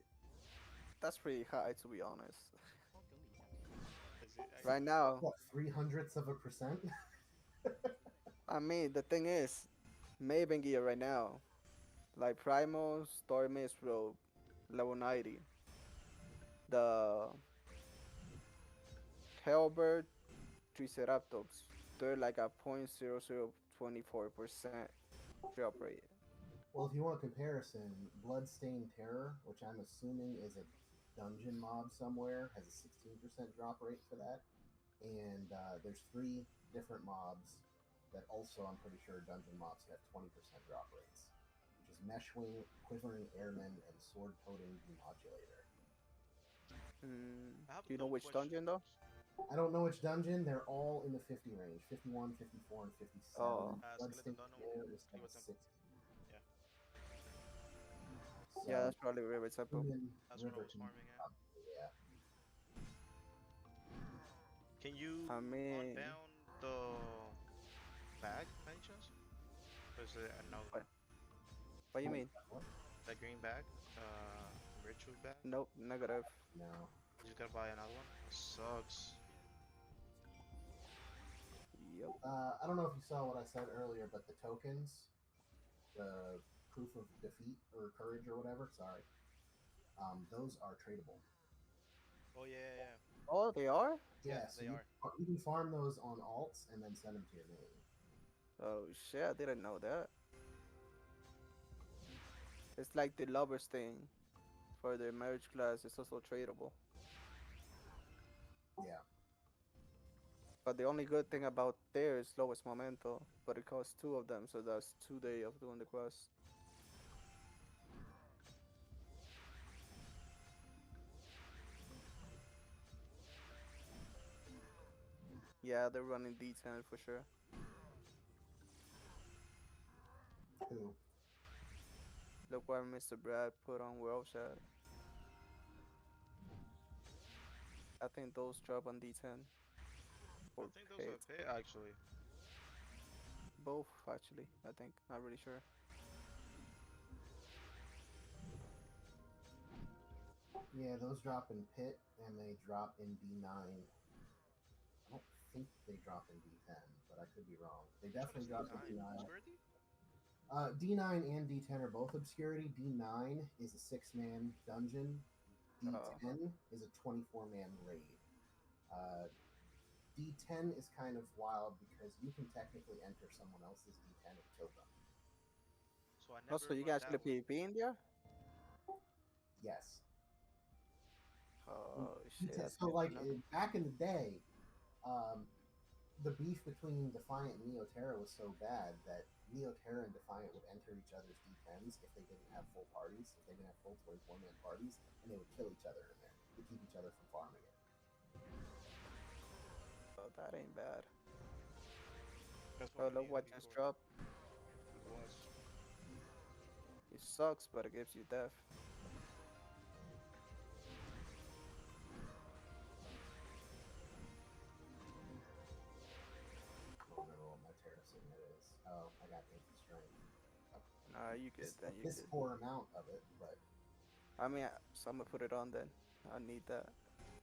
that's pretty high, to be honest. Is it, Right now, What, 0.03%? I mean, the thing is, Maven gear right now, like Primal, Storm Robe, level 90. The Hellbird, Triceratops, they're like a 0.0024% drop rate. Well, if you want a comparison, Bloodstained Terror, which I'm assuming is a dungeon mob somewhere, has a 16% drop rate for that. And there's 3 different mobs that also, I'm pretty sure, dungeon mobs have 20% drop rates, which is Meshwing, Quivering Airman, and Sword-Toting Demodulator. Do you know which dungeon though? I don't know which dungeon. They're all in the 50 range. 51, 54, and 57. Oh. Bloodstained Terror is like 60. So, Yeah, that's probably River Temple. That's what I was farming at. Yeah. Can you I mean, unbound the bag by any chance? Or is it no? what do you mean? What? That green bag? Ritual bag? Nope, negative. No. You just gotta buy another one? That sucks. Yep. I don't know if you saw what I said earlier, but the tokens, the proof of defeat or courage or whatever, sorry, those are tradable. Oh yeah. Oh, they are? Yeah, Yeah, so they are. you can farm those on alts and then send them to your main. Oh shit, I didn't know that. It's like the lovers thing for the marriage class. It's also tradable. Yeah. But the only good thing about there is lowest momento, but it costs two of them, so that's 2 days of doing the quest. Yeah, they're running D10 for sure. Who? Look what Mr. Brad put on World Chat. I think those drop on D10 I or think those paid. are pay actually. Both actually. I think. Not really sure. Yeah, those drop in Pit and they drop in D9. I don't think they drop in D10, but I could be wrong. They Which one is definitely drop in D9? D9. Obscurity? D9 and D10 are both obscurity. D9 is a 6-man dungeon. D10 is a 24-man raid. Uh, D10 is kind of wild because you can technically enter someone else's D10 and kill them. So I Also, never you run guys that gonna one. PvP in there? Yes. Oh shit, D10 that's so good like to know. back in the day, the beef between Defiant and Neoterra was so bad that Neoterra and Defiant would enter each other's D10s if they didn't have full parties, if they didn't have full 24-man parties, and they would kill each other in there to keep each other from farming it. Oh, that ain't bad. That's what Oh, we look needed what just before. dropped. It was. It sucks, but it gives you death. I don't remember what my Terra Signet is. Oh, I got anti-strength. Nah, you good then, you This good. poor amount of it, but I mean, so I'm gonna put it on then. I need that.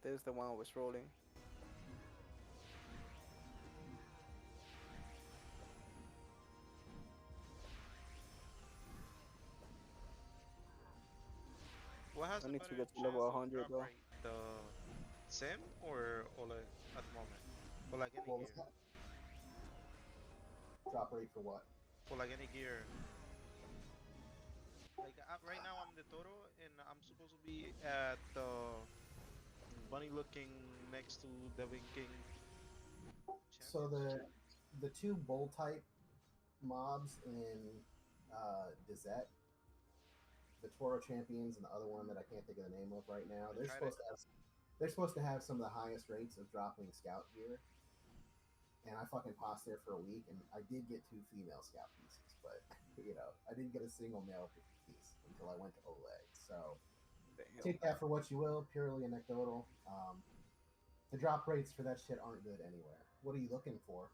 This is the one I was rolling. What has I a need to better get to level chance of 100 drop though. rate? The Sim or Ole at the moment? For like any what was gear. that? Drop rate for what? For like any gear. Like right now I'm the Toro and I'm supposed to be at the bunny looking next to Devin King So champions. the two bull type mobs in Dezet, the Toro champions, and the other one that I can't think of the name of right now, I tried it. they're supposed to have some of the highest rates of dropping scout gear. And I fucking paused there for a week, and I did get 2 female scout pieces, but I didn't get a single male piece until I went to Oleg. So Damn. take that for what you will, purely anecdotal. The drop rates for that shit aren't good anywhere. What are you looking for?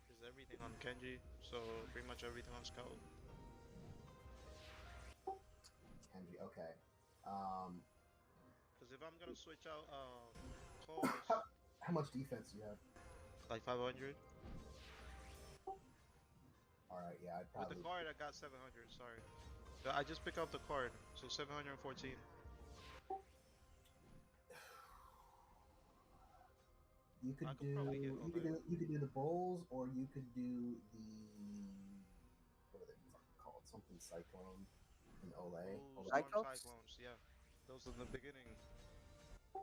There's everything on Kenji, so pretty much everything on Scout. Kenji, okay. Um, Because if I'm gonna switch out cars, how much defense do you have? like 500. All right, yeah, I'd With the probably. card, I got 700. Sorry, I just picked up the card, so 714. You I could could probably get do all that. you could do the bulls, or you could do the what are they fucking called? Something cyclone in Olay. Oh, Storm Cyclops? Cyclones, yeah. Those in the beginning.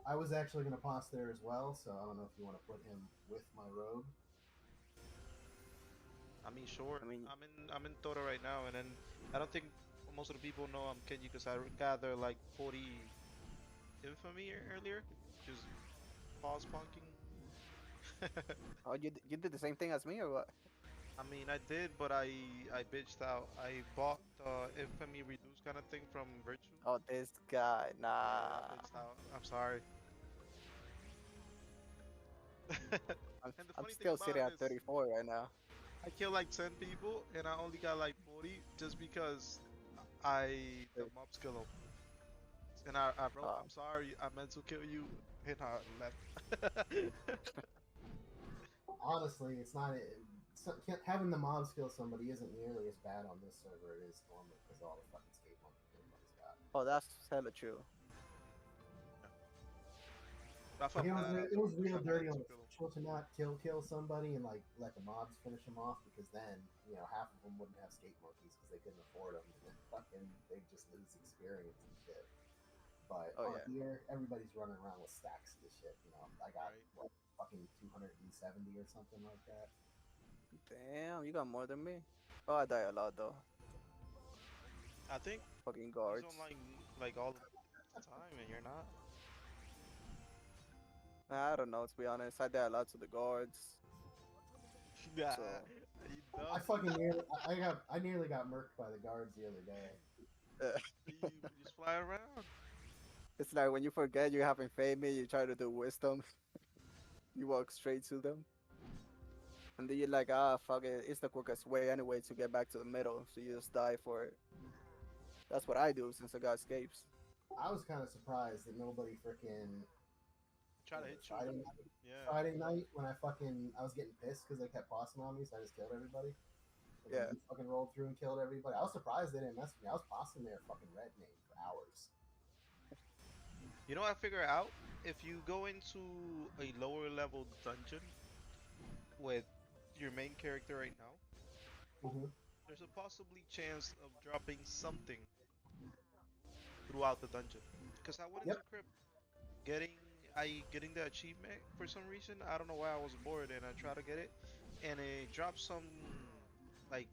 I was actually gonna pass there as well, so I don't know if you want to put him with my rogue. I mean, sure. I mean, I'm in Toro right now, and then I don't think most of the people know I'm Kenji because I gathered like 40 infamy earlier, just pause punking. oh, you did the same thing as me or what? I mean, I did, but I bitched out. I bought the infamy reduce kind of thing from Virtue. Oh, this guy, Yeah, I nah. bitched out. I'm sorry. I'm And the I'm funny thing still about sitting it at is, 34 right now. I killed like 10 people, and I only got like 40 just because I the mob skill him. And I wrote, Um, I'm sorry, I meant to kill you, and I left. Honestly, it's not. Having the mobs kill somebody isn't nearly as bad on this server it is normally because all the fucking skate monkeys everybody's got. oh, that's hella true. I Like felt bad it was real trying dirty to on the kill him. official to not kill somebody and like let the mobs finish them off because then half of them wouldn't have skate monkeys because they couldn't afford them and then fucking they'd just lose experience and shit. But Oh on yeah. here, everybody's running around with stacks of this shit. I got Right. what fucking 270 or something like that. Damn, you got more than me. Oh, I die a lot though. I think Fucking he's guards. online like all the time, and you're not. Nah, I don't know, to be honest. I die a lot to the guards. Yeah, So you I dumb. fucking I nearly got murked by the guards the other day. You just fly around. it's like when you forget you haven't fade me, you try to do wisdom, you walk straight to them. And then you're like, ah, fuck it. It's the quickest way anyway to get back to the middle. So you just die for it. That's what I do since I got escapes. I was kind of surprised that nobody freaking Try to hit you. Yeah. Friday night when I was getting pissed because they kept tossing on me, so I just killed everybody. Like when Yeah. you fucking rolled through and killed everybody, I was surprised they didn't mess with me. I was tossing their fucking red name for hours. You know what I figure out? If you go into a lower level dungeon with your main character right now, Mm-hmm. there's a possibly chance of dropping something throughout the dungeon. Because I went into Yep. Crypt getting the achievement for some reason. I don't know why I was bored and I tried to get it, and it dropped some like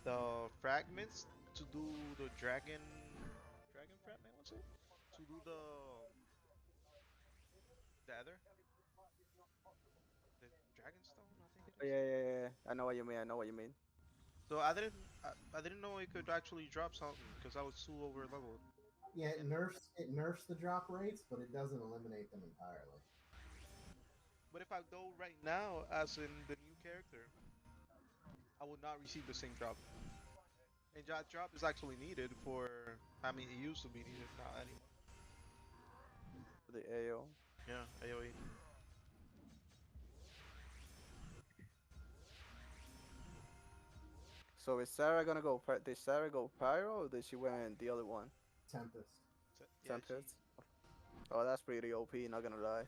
the fragments to do the dragon fragment. What's it? To do the other the dragon stone, I think it Oh, is. yeah, yeah, yeah. I know what you mean. I know what you mean. So I didn't know it could actually drop something because I was too over leveled. Yeah, And it nerfs the drop rates, but it doesn't eliminate them entirely. but if I go right now as in the new character, I would not receive the same drop. And that drop is actually needed for. I mean, it used to be needed, not anymore. For the AO. Yeah, AOE. So is Sarah gonna go? Did Sarah go Pyro or did she went the other one? Tempest. So, yeah, she. Tempest. Oh, that's pretty OP. Not gonna lie.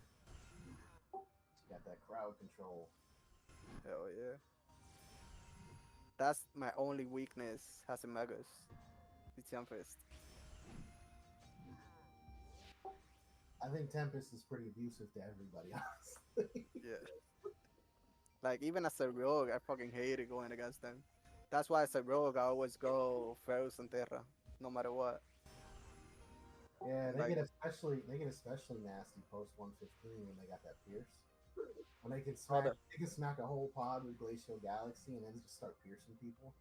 She got that crowd control. Hell yeah. That's my only weakness as a Megas. The Tempest. I think Tempest is pretty abusive to everybody, honestly. Yeah. Like even as a rogue, I fucking hated going against them. That's why as a rogue, I always go Ferus and Terra, no matter what. Yeah, Like, they get especially nasty post 115 when they got that Pierce. When oh, the, they can smack a whole pod with Glacial Galaxy and then just start piercing people.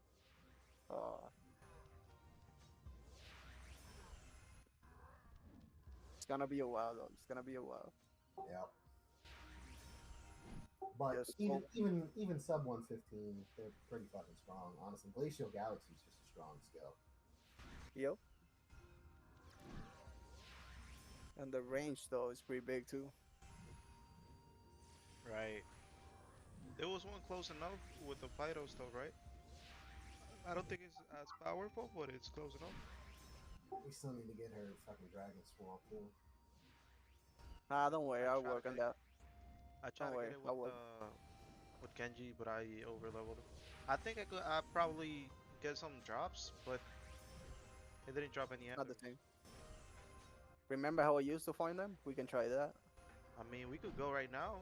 uh, it's gonna be a while though. It's gonna be a while. Yep. But Just hope. even sub 115, they're pretty fucking strong. Honestly, Glacial Galaxy is just a strong skill. Yep. And the range though is pretty big too. Right. There was one close enough with the Pyro stuff, right? I don't think it's as powerful, but it's close enough. We still need to get her fucking Dragon Swirl too. Nah, don't worry. I I'll try to work get on it. that. I try Don't to get worry. it I'll work. with Genji, but I over leveled him. I think I probably get some drops, but it didn't drop any Not the enemies. same. Remember how I used to find them? We can try that. I mean, we could go right now.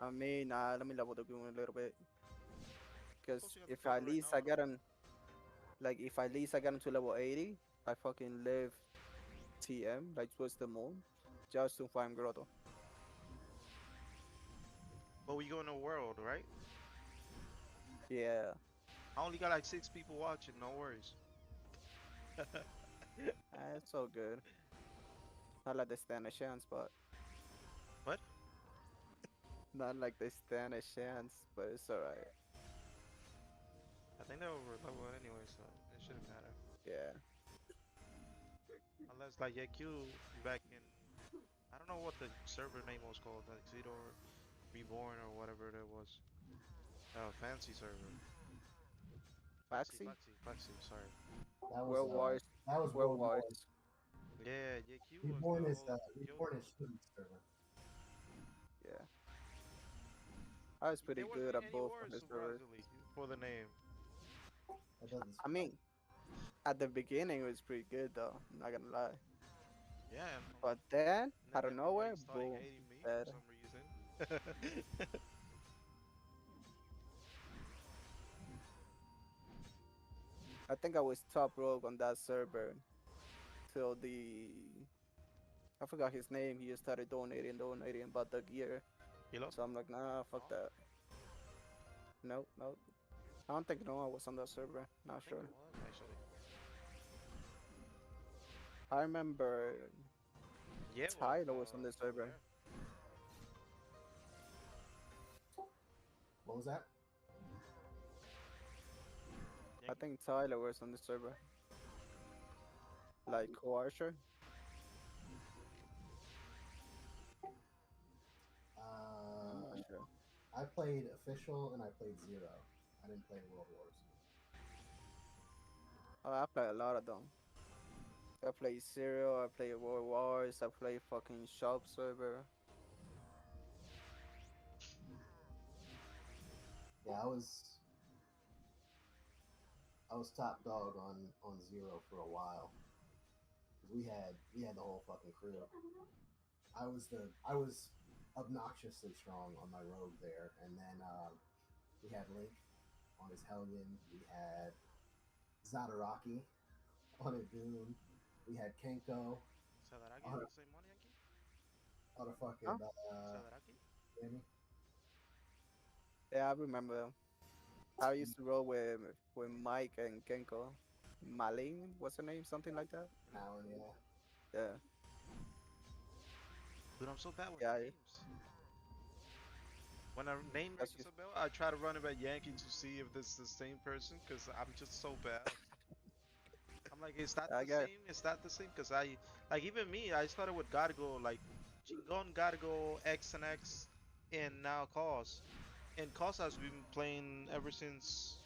I mean, let me level the goon a little bit. Because Suppose you have to if travel at right least now, I though. get on, like, if at least I get him to level 80, I fucking live TM, like towards the moon, just to find Grotto. But we go in the world, right? Yeah, I only got like 6 people watching. No worries. it's so good. Not like they stand a chance, but What? not like they stand a chance, but it's alright. I think they're over leveled anyway, so it shouldn't matter. Yeah. Unless like YQ back in, I don't know what the server name was called, like Zero Reborn or whatever it was. Fancy server. Foxy? Foxy. Sorry. That was World Wars. that was World World War. Wars. Yeah, JQ was the Reborn is whole Kyoto. Reborn is shooting server. Yeah, I was They pretty weren't good doing at any both of worse, the servers. surprisingly, for the name. That doesn't I surprise mean, at the beginning it was pretty good though. I'm not gonna lie. Yeah, But then and out then of nowhere, everybody started boom, hating me for bad. some reason. I think I was top rogue on that server till I forgot his name. He just started donating about the gear. Hello? So I'm like, nah, fuck No? that. Nope, nope. I don't think Noah was on that server. I Not think sure. it was actually. I remember Yeah, it was Tyler was on the over server. there. What was that? I Yankee? think Tyler was on the server. Like co-archer. I'm not Uh, sure. I played official and I played zero. I didn't play World Wars. Oh, I play a lot of them. I play Serial, I play World Wars, I play fucking Shop server. Yeah, I was top dog on zero for a while because we had the whole fucking crew. I was obnoxiously strong on my rogue there, and then we had Link on his Helgen. We had Zadaraki on a Goon. We had Kenko Sadaraki on is a the same one, Yankee? Huh? fucking Sadaraki? Danny. Yeah, I remember them. I used to roll with Mike and Genko. Malin, what's her name? Something like that. Alan, yeah. Yeah, Dude, I'm so bad with yeah. names. When a name That's rings just a bell, I try to run it by Yankee to see if this is the same person, because I'm just so bad. I'm like, is that I the get. same? Is that the same? Because like, even me, I started with Gargo, like, Chingon, Gargo, X and X, and now Cause. And Cause has been playing ever since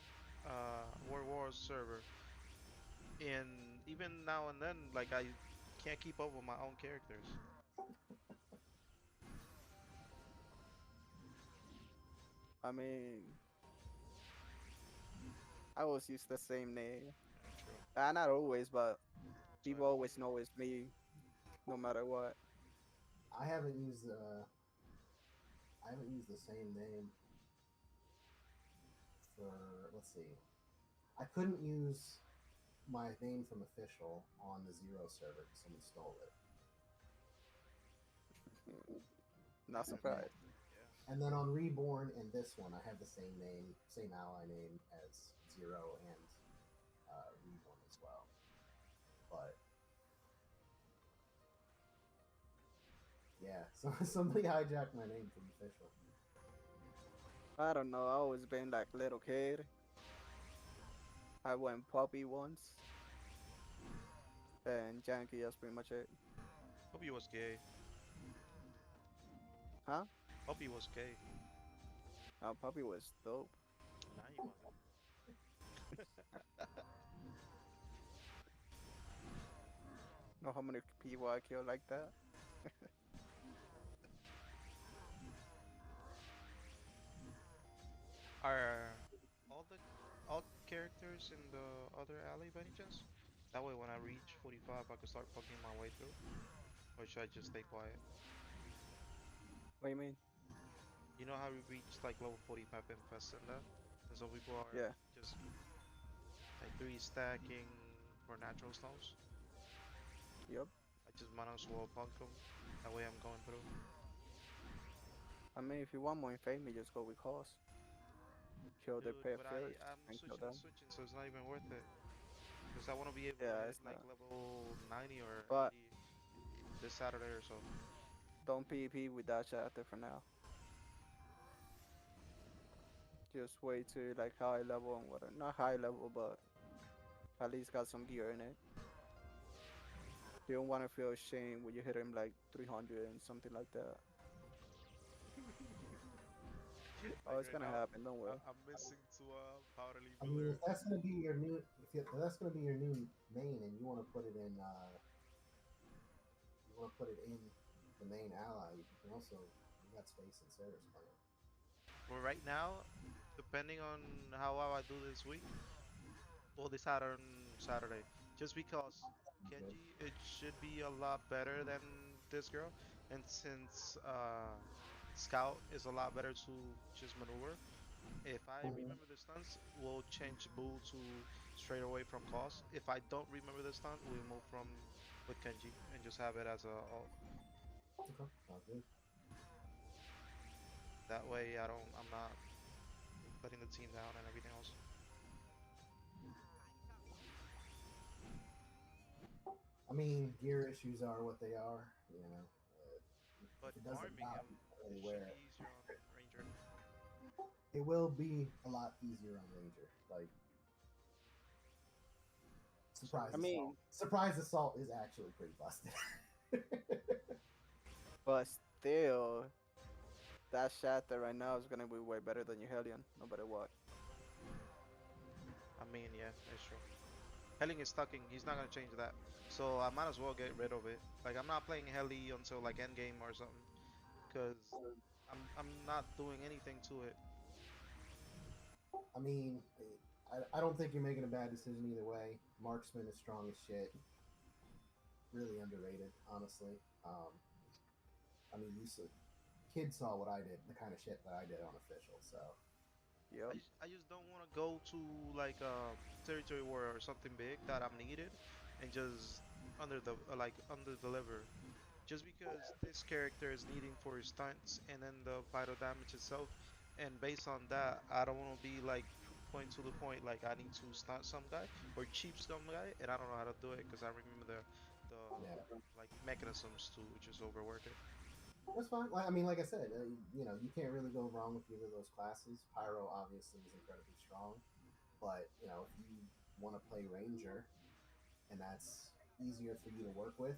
World War server. And even now and then, like, I can't keep up with my own characters. I mean, I always use the same name. Yeah, true. Not always, but So people always know it's me, no matter what. I haven't used the same name for, let's see. I couldn't use my name from official on the zero server because someone stole it. Not And yeah, then, surprised. yeah. and then on reborn and this one, I have the same name, same ally name as zero and reborn as well. But yeah, so somebody hijacked my name from official. I don't know. I always been like little kid. I went puppy once, and Yankee. That's pretty much it. Hope he was gay. Huh? Hope he was gay. Puppy was dope. Nah, he wasn't. Know how many people I killed like that? Are all the all characters in the other alley by any chance? That way, when I reach 45, I can start fucking my way through. Or should I just stay quiet? What do you mean? You know how we reached like level 45 in Fazenda? And some people are Yeah. just like 3 stacking for natural stones. Yep. I just might as well punk them. That way I'm going through. I mean, if you want more infamy, just go with cause. Kill their Dude, pet but first I'm and kill switching and them. switching, so it's not even worth it. Because I want to be able to Yeah, hit it's like not. level 90 or But 80 this Saturday or so. don't PvP with that chapter for now. Just wait to like high level and whatever. Not high level, but at least got some gear in it. You don't want to feel ashamed when you hit him like 300 and something like that. Oh, Like it's right gonna now, happen. Don't worry. I'm missing to Powder Leaf I mean, Builder. if that's gonna be your new main, and you want to put it in you want to put it in the main ally, you can also you got space in Sarah's plan. For right now, depending on how well I do this week, well, this Saturday, just because Good. Kenji it should be a lot better than this girl, and since Scout is a lot better to just maneuver. If I Mhm. remember the stunts, we'll change Boo to straight away from cost. If I don't remember the stunt, we move from with Kenji and just have it as a alt. Okay, sounds good. That way, I'm not letting the team down and everything else. I mean, gear issues are what they are. But If it doesn't farming drop, him, you can't it really should wear be it. easier on Ranger. It will be a lot easier on Ranger. Like So I surprise assault. mean, Surprise assault is actually pretty busted. but still, that shatter right now is gonna be way better than your Hellion, no matter what. I mean, yeah, it's true. Helling is stucking. He's not gonna change that. So I might as well get rid of it. Like I'm not playing Heli until like endgame or something, cause I'm not doing anything to it. I mean, I don't think you're making a bad decision either way. Marksman is strong as shit. Really underrated, honestly. I mean, kids saw what I did, the kind of shit that I did on official. So Yep. I just don't want to go to like a territory war or something big that I'm needed, and just under deliver. Just because this character is needing for his stunts and then the vital damage itself, and based on that, I don't want to be like point to the point like I need to stunt some guy or cheap some guy, and I don't know how to do it because I remember the yeah, like mechanisms to just overwork it. that's fine. I mean, like I said, you can't really go wrong with either of those classes. Pyro obviously is incredibly strong, but if you want to play Ranger and that's easier for you to work with,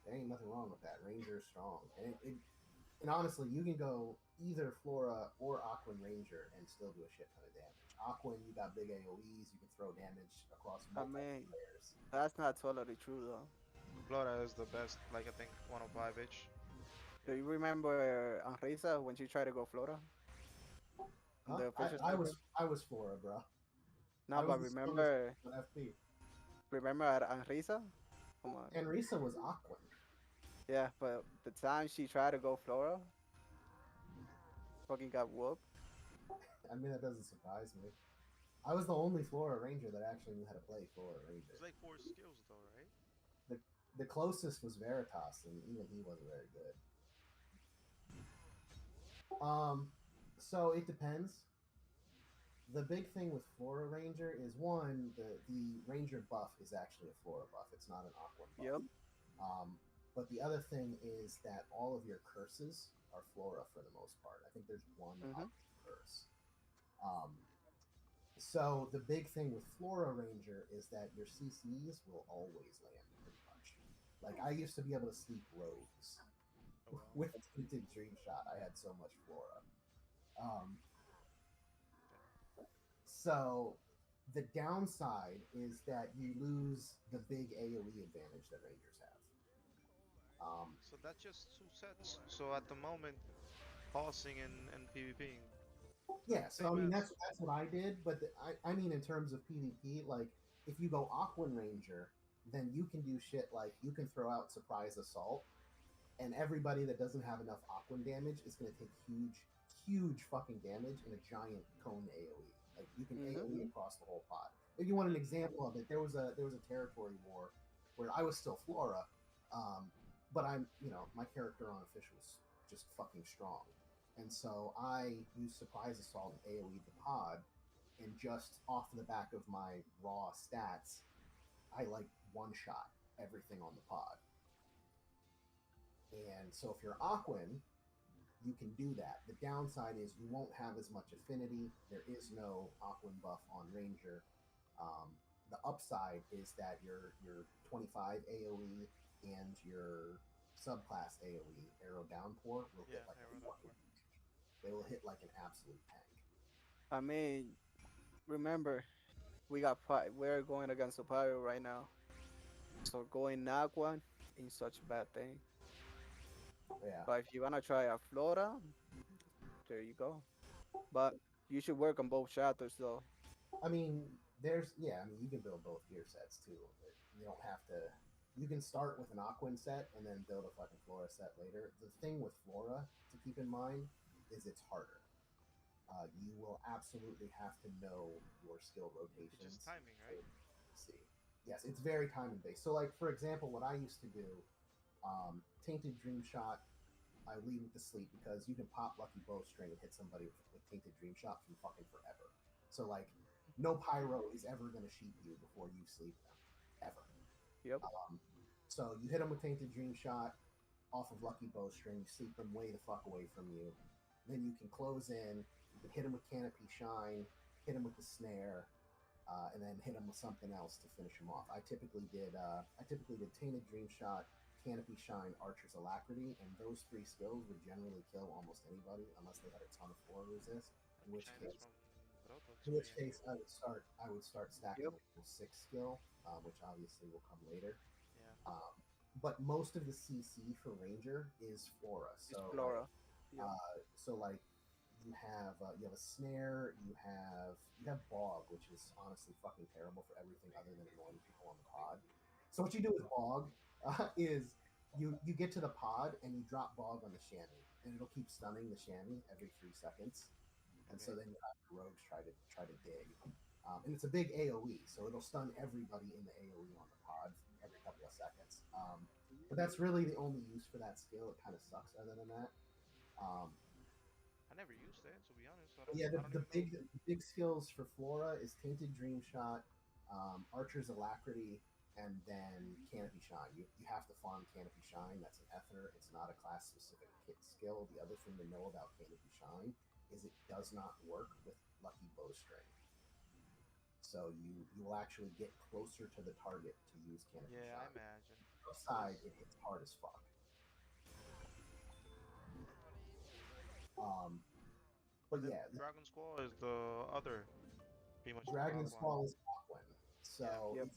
there ain't nothing wrong with that. Ranger is strong, and honestly, you can go either Flora or Aquan Ranger and still do a shit ton of damage. Aquan, you got big AOE's, you can throw damage across I multiple mean, players. that's not totally true though. Flora is the best, like I think 105 itch. Do you remember Anrisa when she tried to go Flora in Huh? the I, official I sniper? was I was Flora, bro. No, I was but the strongest remember, on FP. remember at Anrisa? Come on. And Risa was Aquan. Yeah, but the time she tried to go Flora, fucking got whooped. I mean, that doesn't surprise me. I was the only Flora Ranger that actually knew how to play Flora It's Ranger. like four skills though, right? The the closest was Veritas, and even he wasn't very good. So it depends. The big thing with Flora Ranger is one, the Ranger buff is actually a Flora buff. It's not an Aquan buff. Yep. But the other thing is that all of your curses are Flora for the most part. I think there's one Mhm. Aquan curse. Um, so the big thing with Flora Ranger is that your CCs will always land pretty much. Like I used to be able to sleep rogues Oh well. with Tinted Dream Shot. I had so much Flora. Um, so the downside is that you lose the big AOE advantage that Rangers have. So that's just two sets. So at the moment, pausing and PvPing, Yeah, so I same mean as that's what I did, but I mean in terms of PvP, like if you go Aquan Ranger, then you can do shit like you can throw out Surprise Assault, and everybody that doesn't have enough Aquan damage is going to take huge fucking damage in a giant cone AOE. Like you can Mhm. AOE across the whole pot. If you want an example of it, there was a territory war where I was still Flora, but my character on official was just fucking strong, and so I used Surprise Assault and AOE the pod, and just off the back of my raw stats, I like one shot everything on the pod. And so if you're Aquan, you can do that. The downside is you won't have as much affinity. There is no Aquan buff on Ranger. The upside is that your 25 AOE and your subclass AOE, Arrow Downpour, will hit yeah, like a arrow fucking. downpour. They will hit like an absolute tank. I mean, remember we're going against Opario right now. So going Nagwan ain't such a bad thing. Yeah. But if you wanna try a Flora, there you go. But you should work on both shatters though. I mean, there's yeah. I mean, you can build both gear sets too. You don't have to. You can start with an Aquan set and then build a fucking Flora set later. The thing with Flora to keep in mind is it's harder. You will absolutely have to know your skill It's just rotations timing, to right? see. Yes, it's very timing based. So, like for example, what I used to do, Tainted Dream Shot, I lead with the sleep because you can pop Lucky Bowstring and hit somebody with Tainted Dream Shot from fucking forever. So like, no pyro is ever gonna sheep you before you sleep them, ever. Yep. Um, so you hit them with Tainted Dream Shot off of Lucky Bowstring, you sleep them way the fuck away from you. Then you can close in, you can hit them with Canopy Shine, hit them with the Snare, and then hit them with something else to finish them off. I typically did Tainted Dream Shot, Canopy Shine, Archer's Alacrity, and those three skills would generally kill almost anybody unless they had a ton of floor resist. In Canopy which Shine is case, from Broto, in so which yeah. case I would start stacking Yep. the level 6 skill, which obviously will come later. Yeah. Um, but most of the CC for Ranger is Flora. It's So like, Flora. Yep. you have a snare, you have Bog, which is honestly fucking terrible for everything other than annoying people on the pod. So what you do with Bog is you get to the pod and you drop Bog on the chamois, and it'll keep stunning the chamois every 3 seconds. And so Okay. then you have the rogues try to dig, and it's a big AOE, so it'll stun everybody in the AOE on the pod every couple of seconds. But that's really the only use for that skill. It kind of sucks other than that. Um, I never used it, to be honest. but yeah, I don't even know. the big skills for Flora is Tainted Dream Shot, Archer's Alacrity, and then Canopy Shine. You have to farm Canopy Shine. That's an ether. It's not a class specific kit skill. The other thing to know about Canopy Shine is it does not work with Lucky Bowstring. So you will actually get closer to the target to use Canopy Yeah, I Shine. imagine. Outside, Cause it hits hard as fuck. Um, but and then yeah, Dragon Squall is the other, pretty much Dragon Aquan. Squall is Aquan. Yeah. So Yep.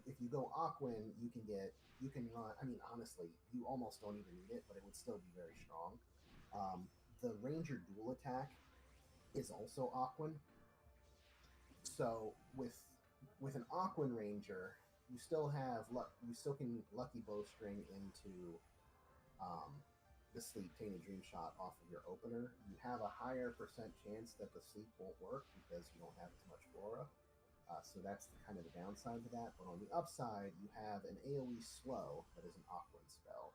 if you go Aquan, you can run. I mean, honestly, you almost don't even need it, but it would still be very strong. The Ranger dual attack is also Aquan. So with an Aquan Ranger, you still can Lucky Bowstring into um, the sleep Tainted Dream Shot off of your opener. You have a higher percent chance that the sleep won't work because you don't have as much flora. So that's kind of the downside to that. But on the upside, you have an AoE slow that is an Aquan spell.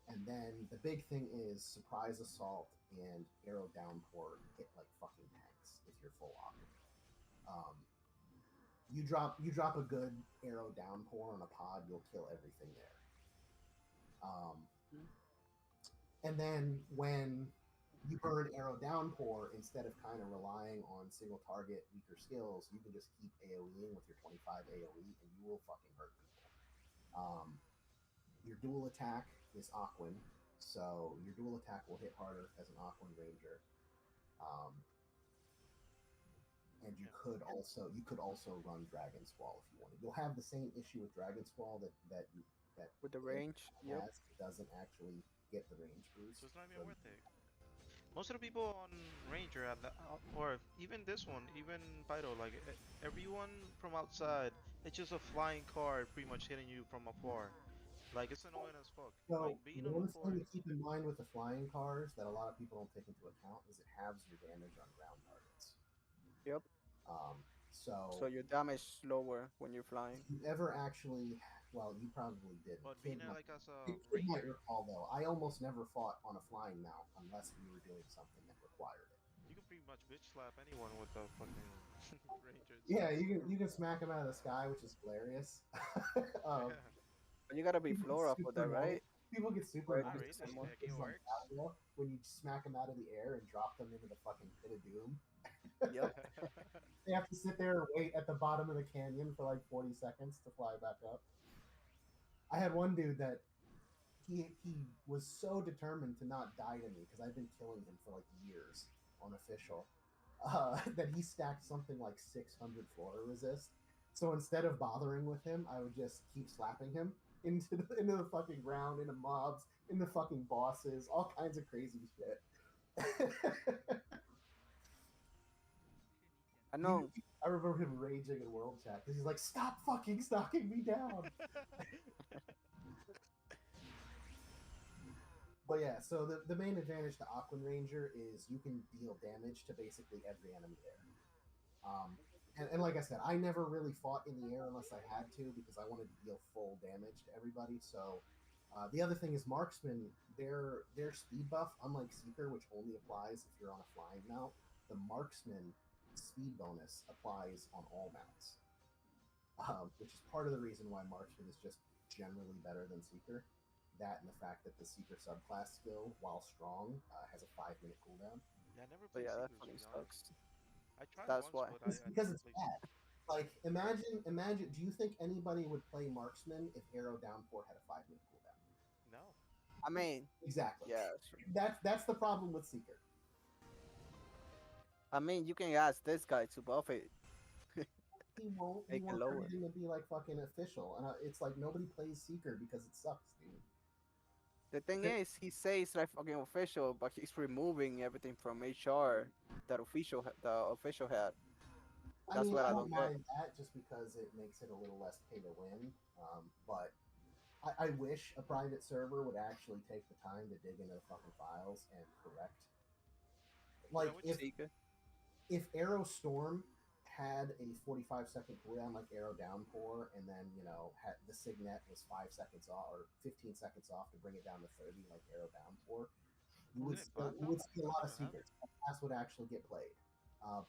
And then the big thing is Surprise Assault and Arrow Downpour hit like fucking tanks if you're full Aquan. Um, you drop a good Arrow Downpour on a pod, you'll kill everything there. And then when you burn Arrow Downpour, instead of kind of relying on single target weaker skills, you can just keep AoEing with your 25 AoE and you will fucking hurt people. Your dual attack is Aquan, so your dual attack will hit harder as an Aquan Ranger. Um, and you Yeah. could also run Dragon Squall if you wanted. You'll have the same issue with Dragon Squall that With the range. Yep. has. It doesn't actually get the range boost. So it's not even So worth it. Most of the people on Ranger, or even this one, even Pyro, like everyone from outside, it's just a flying card pretty much hitting you from afar. Like it's annoying as fuck. Like So being on the one floor thing to is keep in mind with the flying cars that a lot of people don't take into account is it halves your damage on ground targets. Yep. Um, So so your damage slower when you're if flying. you ever actually, well, you probably didn't. but being like as a Kid might Ranger, recall though. I almost never fought on a flying mount unless we were doing something that required it. you can pretty much bitch slap anyone with the fucking Ranger Yeah, itself. you can smack him out of the sky, which is hilarious. um, Yeah, But you gotta be People get Flora for super that, annoyed. right? People get super For it not to annoyed be really. similar. especially Like it because on works. Battlefield, when you smack them out of the air and drop them into the fucking pit of doom. Yep. They have to sit there and wait at the bottom of the canyon for like 40 seconds to fly back up. I had one dude that he was so determined to not die to me because I've been killing him for like years on official, that he stacked something like 600 flora resist. So instead of bothering with him, I would just keep slapping him into the fucking ground, into mobs, in the fucking bosses, all kinds of crazy shit. I You, know. I remember him raging in World Chat because he's like, "Stop fucking knocking me down." But yeah, so the main advantage to Aquan Ranger is you can deal damage to basically every enemy there. And like I said, I never really fought in the air unless I had to because I wanted to deal full damage to everybody. So the other thing is Marksman, their speed buff, unlike Seeker, which only applies if you're on a flying mount, the Marksman speed bonus applies on all mounts, which is part of the reason why Marksman is just generally better than Seeker. That and the fact that the Seeker subclass skill, while strong, has a 5-minute cooldown. Yeah, I never But played yeah, that Secret to fucking be honest. sucks. I tried That's once, why. but It's I because never it's played bad. Secret. Like, imagine. Do you think anybody would play Marksman if Arrow Downpour had a 5-minute cooldown? No. I mean, Exactly. yeah, sure. That's the problem with Seeker. I mean, you can ask this guy to buff it, He won't. He make it wants lower. everything to be like fucking official, and it's like nobody plays Seeker because it sucks, dude. The thing is, he says like fucking official, but he's removing everything from HR that the official had. I That's mean, what I I don't don't get. mind that just because it makes it a little less pay to win. But I wish a private server would actually take the time to dig into the fucking files and correct. Yeah, Like which if Arrow Storm had a 45-second cooldown like Arrow Downpour, and then had the Signet was 5 seconds off or 15 seconds off to bring it down to 30 like Arrow Downpour, wasn't it Black you would Ops? see a I lot don't of even have secrets. it. Class would actually get played.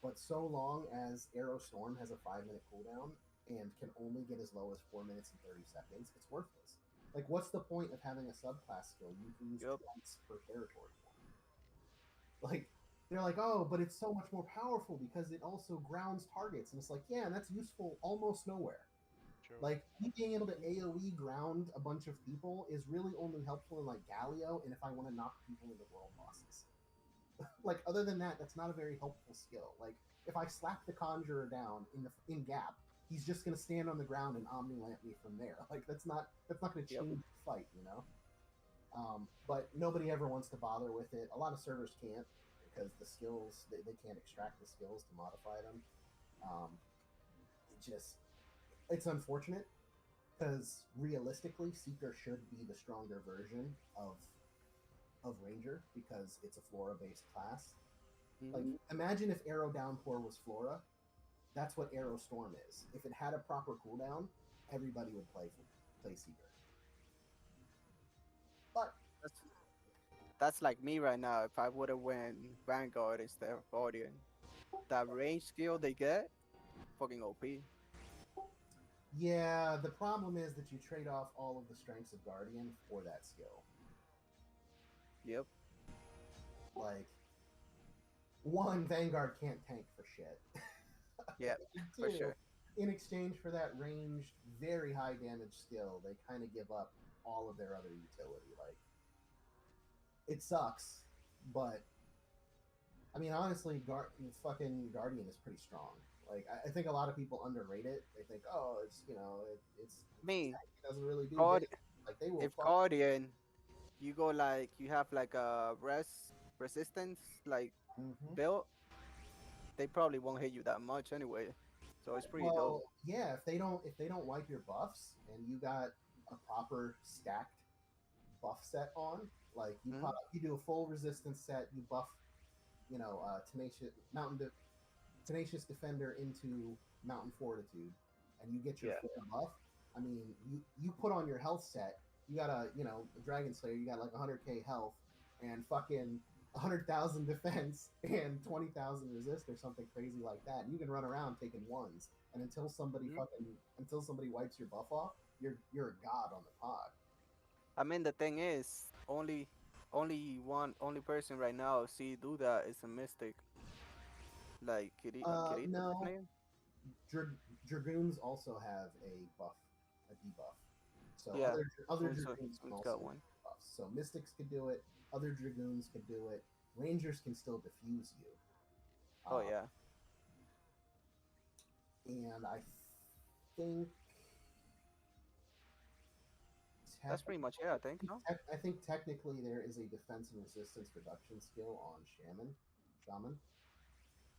But so long as Arrow Storm has a 5-minute cooldown and can only get as low as 4 minutes and 30 seconds, it's worthless. Like, what's the point of having a subclass skill you lose Yup. twice per territory for? Like, they're like, oh, but it's so much more powerful because it also grounds targets. And it's like, yeah, and that's useful almost nowhere. True. Like, me being able to AoE ground a bunch of people is really only helpful in, like, Galio and if I want to knock people into world bosses. Like, other than that, that's not a very helpful skill. Like, if I slap the Conjurer down in Gap, he's just gonna stand on the ground and Omni Lamp me from there. Like, that's not gonna Yep. change the fight, you know. But nobody ever wants to bother with it. A lot of servers can't because the skills they can't extract the skills to modify them. It's unfortunate because realistically, Seeker should be the stronger version of Ranger because it's a Flora-based class. Like, Mhm. imagine if Arrow Downpour was Flora. That's what Arrow Storm is. If it had a proper cooldown, everybody would play Seeker. But That's, that's like me right now. If I would have went Vanguard instead of Guardian, that range skill they get, fucking OP. yeah, the problem is that you trade off all of the strengths of Guardian for that skill. Yep. Like, one, Vanguard can't tank for shit. Yeah, for Two, sure. in exchange for that ranged, very high damage skill, they kind of give up all of their other utility. Like, it sucks, but I mean, honestly, fucking Guardian is pretty strong. Like, I think a lot of people underrate it. They think, oh, it's Me, it doesn't really do Guard, damage. Like, they will if fuck. Guardian, you go like you have like a resistance like Mhm. build, they probably won't hit you that much anyway. So it's pretty dope. Well, yeah, if they don't wipe your buffs and you got a proper stacked buff set on, like Mhm. you do a full resistance set, you buff, tenacious defender into mountain fortitude, and you get your Yeah. full buff. I mean, you put on your health set, you got a Dragon Slayer, you got like 100k health and fucking 100,000 defense and 20,000 resist or something crazy like that. And you can run around taking ones, and Mhm. until somebody wipes your buff off, you're a god on the pod. I mean, the thing is, only person right now see do that is a mystic, like Kirito, his No, name. Dragoons also have a debuff. So Yeah, other Dragoons can Un's also got do one. debuffs. So Mystics could do it. Other Dragoons could do it. Rangers can still diffuse you. Oh Um, yeah. and I think That's pretty much it, I think. No. I think technically there is a defense and resistance reduction skill on shaman.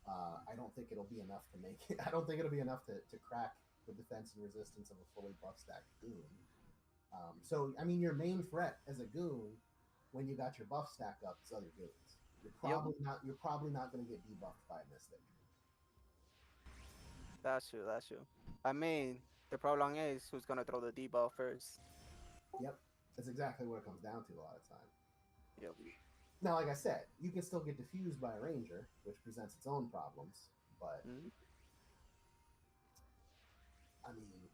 I don't think it'll be enough to make it. I don't think it'll be enough to crack the defense and resistance of a fully buff stack goon. So I mean, your main threat as a goon, when you got your buff stack up, is other goons. You're probably not going to get debuffed by a mystic. That's true. That's true. I mean, the problem is who's gonna throw the debuff first. Yep, that's exactly what it comes down to a lot of time. Yep. Now, like I said, you can still get diffused by a ranger, which presents its own problems. But I mean,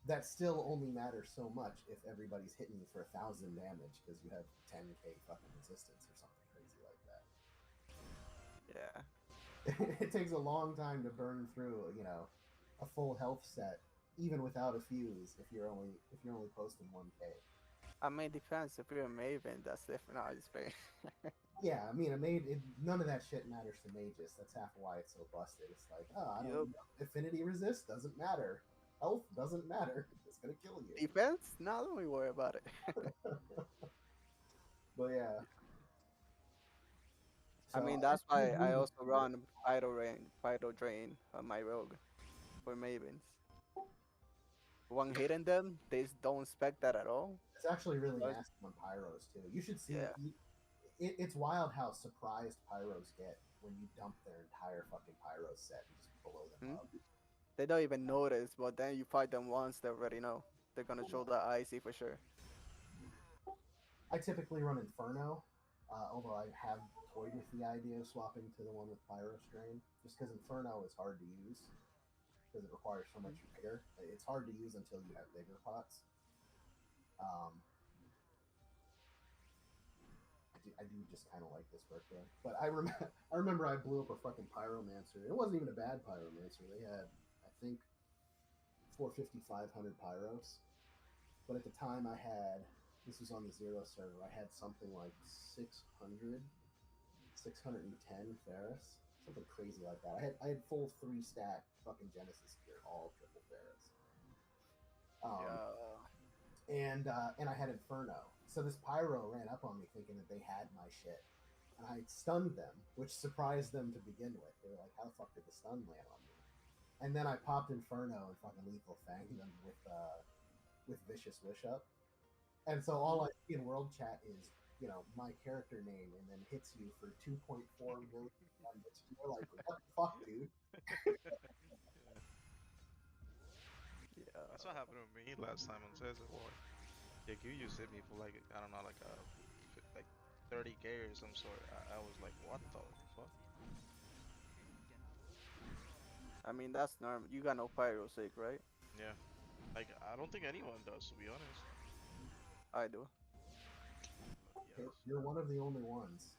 that still only matters so much if everybody's hitting you for 1,000 damage because you have 10k fucking resistance or something crazy like that. Yeah. It takes a long time to burn through, a full health set, even without a fuse. If you're only posting 1k. I mean, depends. If you're a Maven, that's different. No, I just play. Yeah, I mean, none of that shit matters to Magus. That's half why it's so busted. It's like, I don't know. Affinity resist doesn't matter. Health doesn't matter. It's gonna kill you. Defense? No, don't worry about it. But yeah. I mean, that's why I also run Pyro Drain on my rogue for Mavens. When hitting them, they don't expect that at all. It's actually really nasty on Pyros too. You should see it's wild how surprised Pyros get when you dump their entire fucking Pyro set and just blow them up. They don't even notice, but then you fight them once, they already know. They're gonna show the icy for sure. I typically run Inferno, although I have toyed with the idea of swapping to the one with Pyro Strain, just because Inferno is hard to use, because it requires so much vigor. It's hard to use until you have vigor pots. I do just kind of like this birthday, but I remember I blew up a fucking Pyromancer. It wasn't even a bad Pyromancer. They had, I think, 450, 500 Pyros, but at the time this was on the Zero server, I had something like 610 Ferris, something crazy like that. I had full 3-stack fucking Genesis gear, all triple Ferris. And I had Inferno. So this Pyro ran up on me thinking that they had my shit. And I stunned them, which surprised them to begin with. They were like, how the fuck did the stun land on me? And then I popped Inferno and fucking lethal fanged them with Vicious Wish Up. And so all I see in world chat is, my character name and then hits you for 2.4 million damage. You're like, what the fuck, dude? Yeah. That's what happened to me last time on Cesar War. Yeah, you just hit me for like, I don't know, like 30k or some sort. I was like, what the fuck? I mean, that's normal. You got no Pyro Sig, right? Yeah. Like, I don't think anyone does, to be honest. I do. Yes. You're one of the only ones.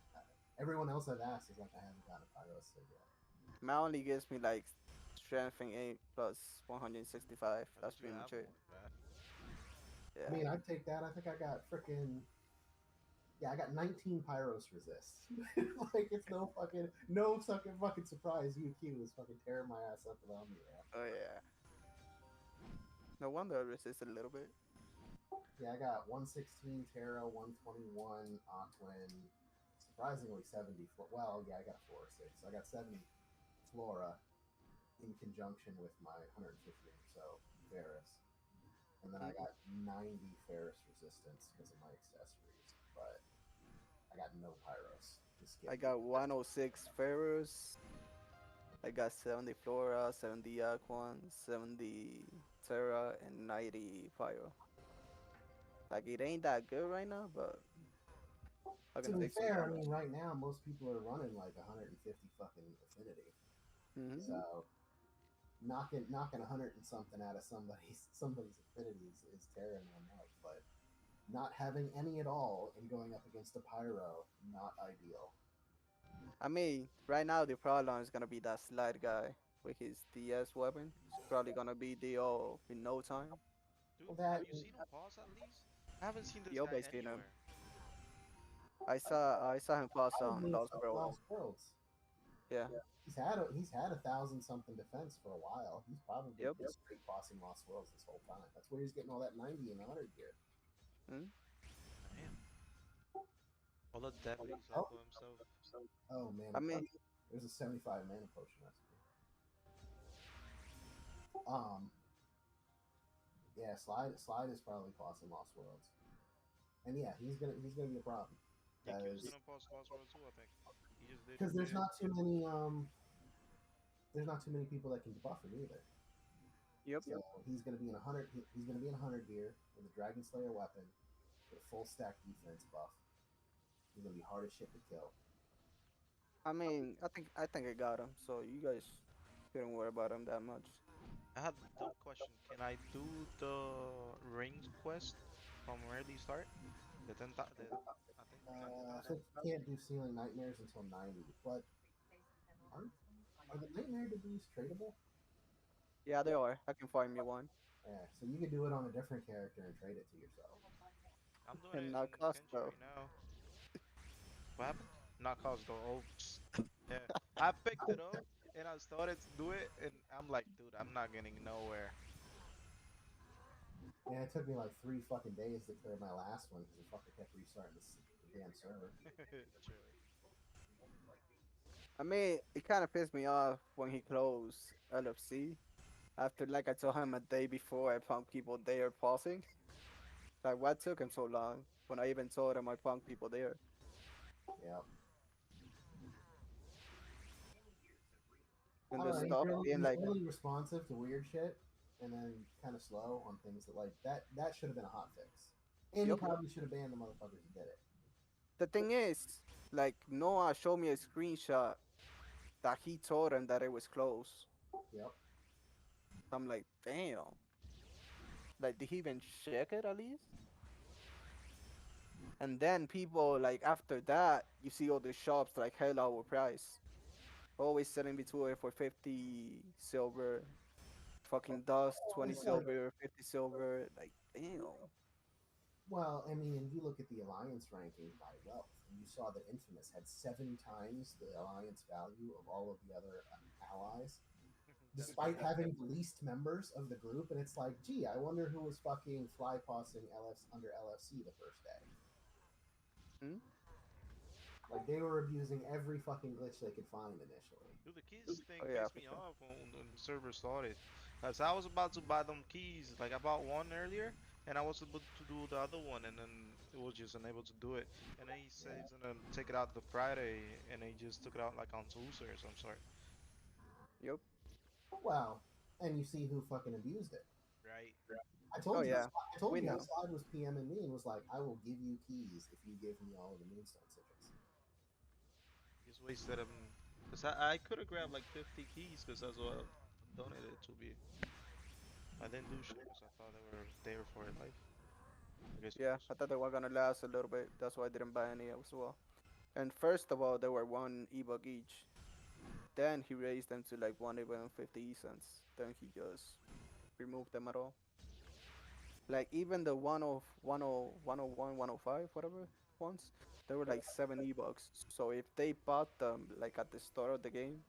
Everyone else I've asked is like, I haven't got a Pyro Sig yet. My only gives me like strength 8 plus 165. That's pretty much it. Yeah. I mean, I'd take that. I think I got I got 19 Pyros resist. Like, it's no fucking surprise UQ is fucking tearing my ass up around me. Oh yeah. No wonder I resist a little bit. Yeah, I got 116 Terra, 121 Aquin, surprisingly 70. Well, yeah, I got 4 or 6. So I got 70 Flora in conjunction with my 150 or so Ferris. And then I got 90 Ferris resistance because of my accessories, but I got no Pyros. I got 106 Ferris. I got 70 Flora, 70 Aquan, 70 Terra, and 90 Pyro. Like, it ain't that good right now, but to be fair, I mean, right now most people are running like 150 fucking affinity. So knocking 100 and something out of somebody's affinity is tearing them up. But not having any at all and going up against a Pyro, not ideal. I mean, right now the problem is gonna be that slide guy with his DS weapon. It's probably gonna be DO in no time. Dude, have you seen him pause at least? I haven't seen this guy anywhere. I saw him pause on Lost Worlds. Yeah. He's had 1,000 something defense for a while. He's probably been straight bossing Lost Worlds this whole time. That's where he's getting all that 90 and 100 gear. Hmm? Damn. All the death he's done Oh, to himself. oh man, I mean, there's a 75 mana potion recipe. Um, yeah, slide is probably costing Lost Worlds, and yeah, he's gonna be a problem Yeah, Q is because gonna post Lost World too, I think. He just did because forget. there's not too many people that can debuff him either. yep. So he's gonna be in 100. He's gonna be in 100 gear with a Dragon Slayer weapon with a full stack defense buff. He's gonna be hard as shit to kill. I mean, I think I got him. So you guys shouldn't worry about him that much. I had a dumb question. Can I do the rings quest from early start? The 10,000, I think I 90,000? think you can't do Ceiling Nightmares until 90, but are are the Nightmare degrees tradable? Yeah, they are. I can find me one Yeah, so you could do it on a different character and trade it to yourself. I'm doing and it not in cost Kenji though. right now. What happened? Not cause though. Oh, yeah. I picked it up and I started to do it, and I'm like, dude, I'm not getting nowhere. And it took me like 3 fucking days to clear my last one because it fucking kept restarting the damn server. True. I mean, it kind of pissed me off when he closed LFC. After, like, I told him a day before I found people there pausing. Like, what took him so long? When I even told him I found people there. Yeah. And I the don't know. stuff being He's like, really responsive to weird shit, and then kind of slow on things that like that. That should have been a hot fix. And he yep. probably should have banned the motherfuckers who did it. The thing is, like, Noah showed me a screenshot that he told him that it was closed. Yep. I'm like, damn. Like, did he even check it at least? And then people, like, after that, you see all the shops, like, hell overpriced. Always selling between for 50 silver, fucking dust, Well, 20 it's like, silver, 50 silver. Like, damn. well, I mean, you look at the alliance ranking by wealth, and you saw that Infamous had 7 times the alliance value of all of the other allies, That's despite crazy. having the least members of the group. And it's like, gee, I wonder who was fucking fly passing under LFC the first day. Hmm? Like they were abusing every fucking glitch they could find initially. Dude, the keys thing Oh, yeah, pissed for me sure. off when the server started. Cause I was about to buy them keys, like I bought one earlier, and I was able to do the other one, and then it was just unable to do it. And then he said Yeah. he's gonna take it out the Friday, and he just took it out like on Tuesday or some sort. Yep. Well, and you see who fucking abused it. Right. I Oh, told you. yeah. I told We you how know. Slide was PMing me and was like, "I will give you keys if you give me all of the Moonstone sigils." Just wasted him. Cause I could have grabbed like 50 keys, cause that's what I donated to be. I didn't do shit, cause I thought they were there for life. I guess Yeah, because I thought they were gonna last a little bit. That's why I didn't buy any as well. And first of all, they were one ebook each. Then he raised them to like 1 even 50 cents. Then he just removed them at all. Like even the 101, 105, whatever ones, they were like 7 ebucks. So if they bought them like at the start of the game,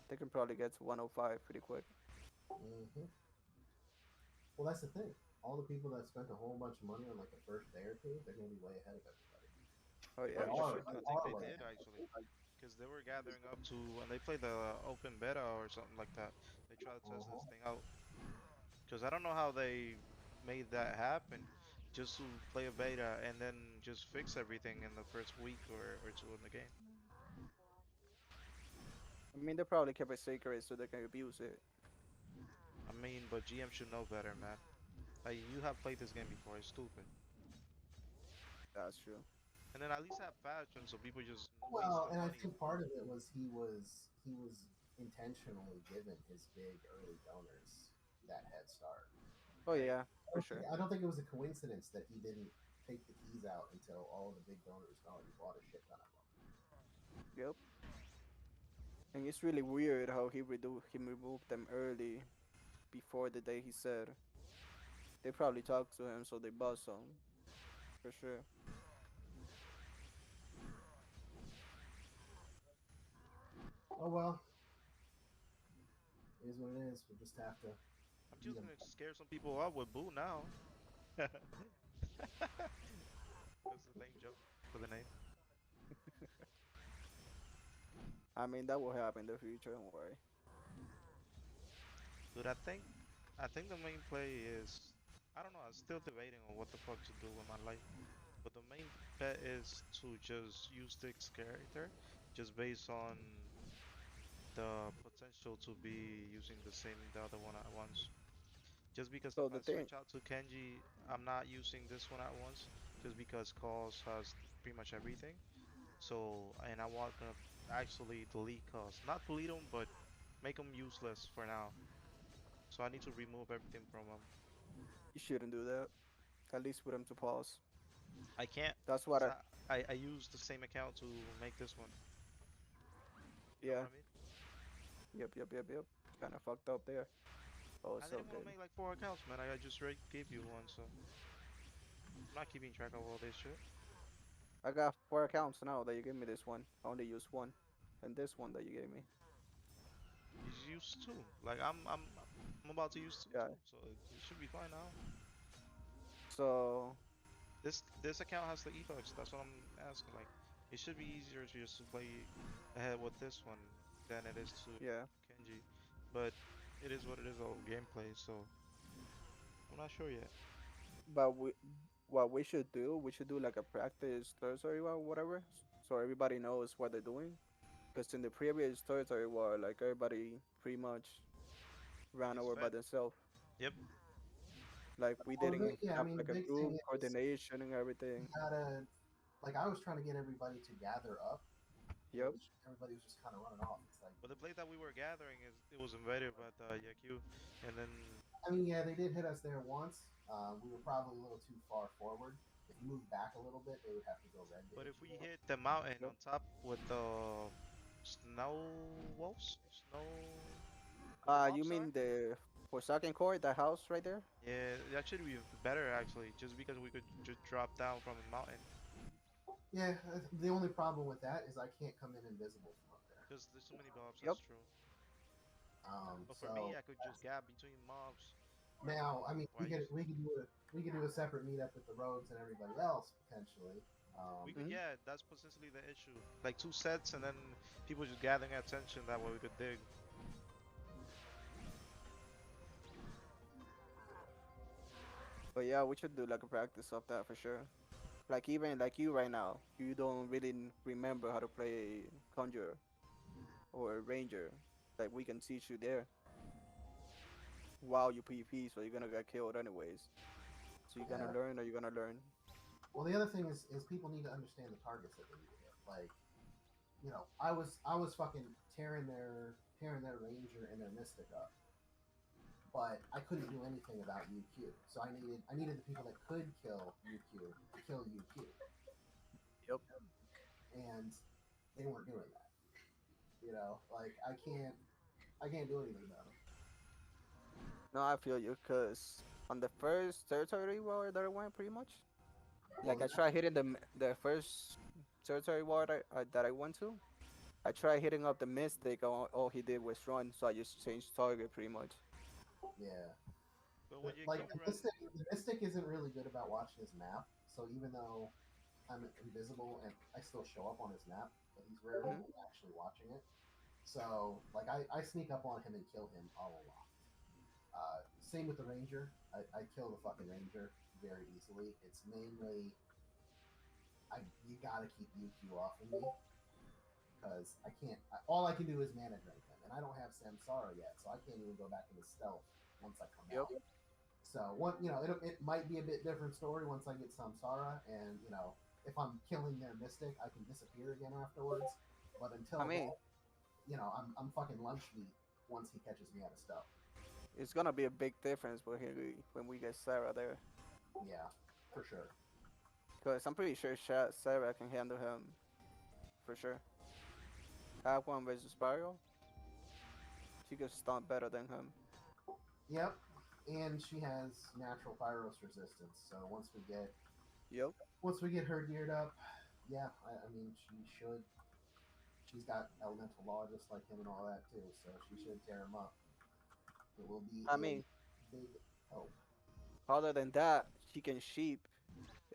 they can probably get to 105 pretty quick. Hmm. Well, that's the thing. All the people that spent a whole bunch of money on like the first day or two, they're gonna be way ahead of everybody. Oh oh yeah, They for yeah, are. sure. They I think are they way did ahead. actually. Because they were gathering up to when they played the open beta or something like that. They tried to test this Uh-huh. thing out. Because I don't know how they made that happen, just to play a beta and then just fix everything in the first week or two in the game. I mean, they probably kept it secret so they can abuse it. I mean, but GM should know better, man. Like you have played this game before, it's stupid. That's true. And then at least have fashion so people just waste Well, the and I money. think part of it was he was intentionally given his big early donors that head start. Oh Right. yeah, for sure. I don't think it was a coincidence that he didn't take the keys out until all the big donors already bought a shit ton of them. Yep. And it's really weird how he removed them early before the day he said. They probably talked to him, so they bought some for sure. Oh well, it is what it is. We'll just have to I'm beat just him. gonna scare some people up with Boo now. That's the lame joke for the name. I mean, that will happen in the future. Don't worry. Dude, I think the main play is I don't know. I'm still debating on what the fuck to do with my life. But the main bet is to just use this character, just based on the potential to be using the other one at once. Just because if So I the thing, switch out to Kenji, I'm not using this one at once. Just because Cause has pretty much everything. So and I want to actually delete Cause, not delete them, but make them useless for now. So I need to remove everything from them. you shouldn't do that. At least put him to pause. I can't That's what because I. I use the same account to make this one. You know Yeah. what I mean? Yep. Kind of fucked up there. Oh, I it's so didn't want to good. make like four accounts, man. I just already gave you one, so I'm not keeping track of all this shit. I got 4 accounts now that you gave me this one. I only used one, and this one that you gave me. You just use two. Like I'm about to use two Yeah. too, so it should be fine now. So This account has the ebucks. That's what I'm asking. Like, it should be easier to just to play ahead with this one than it is to yeah. Kenji, but it is what it is. All gameplay, so I'm not sure yet. But what we should do like a practice territory or whatever, so everybody knows what they're doing. Because in the previous territory war, like everybody pretty much ran Just over by fed. themselves. Yep. Like we Well, didn't yeah, I have mean, like the a big group thing is coordination and you everything. gotta, like, I was trying to get everybody to gather up, and Yep. everybody was just kind of running off. It's like, But the place that we were gathering is it was invaded by the Yaku, and then I mean, yeah, they did hit us there once. We were probably a little too far forward. If you moved back a little bit, they would have to go red to but hit if you we there. hit the mountain Yep. on top with the snow wolves, snow You mobs are. mean the Forsaken Court, the house right there? Yeah, that should be better actually, just because we could just drop down from a mountain. Yeah, the only problem with that is I can't come in invisible from up there. Because there's too many mobs, Yep. that's true. But for me, So I could just gap between mobs now, I mean, while using it. we could do a separate meetup with the rogues and everybody else potentially. We could, Hmm. yeah, that's potentially the issue. Like two sets, and then people just gathering attention. That way we could dig. But yeah, we should do like a practice of that for sure. Like even like you right now, you don't really remember how to play Conjurer or Ranger. Like we can teach you there while you PvP, so you're gonna get killed anyways. So you're gonna Yeah. learn or you're gonna learn. Well, the other thing is people need to understand the targets that they need to hit. Like, I was fucking tearing their ranger and their mystic up, but I couldn't do anything about UQ. So I needed the people that could kill UQ to kill UQ, Yep. and they weren't doing that. Like I can't do anything about it. No, I feel you, cause on the first territory war that I went, pretty much, Well, like I tried hitting the first territory war that I went to. I tried hitting up the Mystic, all he did was run, so I just changed target pretty much. yeah. But when you Like keep running, the mystic isn't really good about watching his map. So even though I'm invisible and I still show up on his map, but he's rarely Hmm. actually watching it. So like I sneak up on him and kill him all along. Same with the ranger. I kill the fucking ranger very easily. It's mainly you gotta keep UQ off of me because I can't. All I can do is mana drain him, and I don't have Samsara yet, so I can't even go back into stealth once I come Yep. out. So it might be a bit different story once I get Samsara, and if I'm killing their mystic, I can disappear again afterwards. But I until then, mean, I'm fucking lunch meat once he catches me out of stealth. it's gonna be a big difference when we get Sarah there, Yeah, for sure. cause I'm pretty sure Sarah can handle him for sure. Have one versus Barrio, she can stunt better than him. Yep. And she has natural pyros resistance. So Yep. once we get her geared up, yeah, I mean she should. She's got elemental law just like him and all that too, so she should tear him up. It will be I a mean, big help. other than that, she can sheep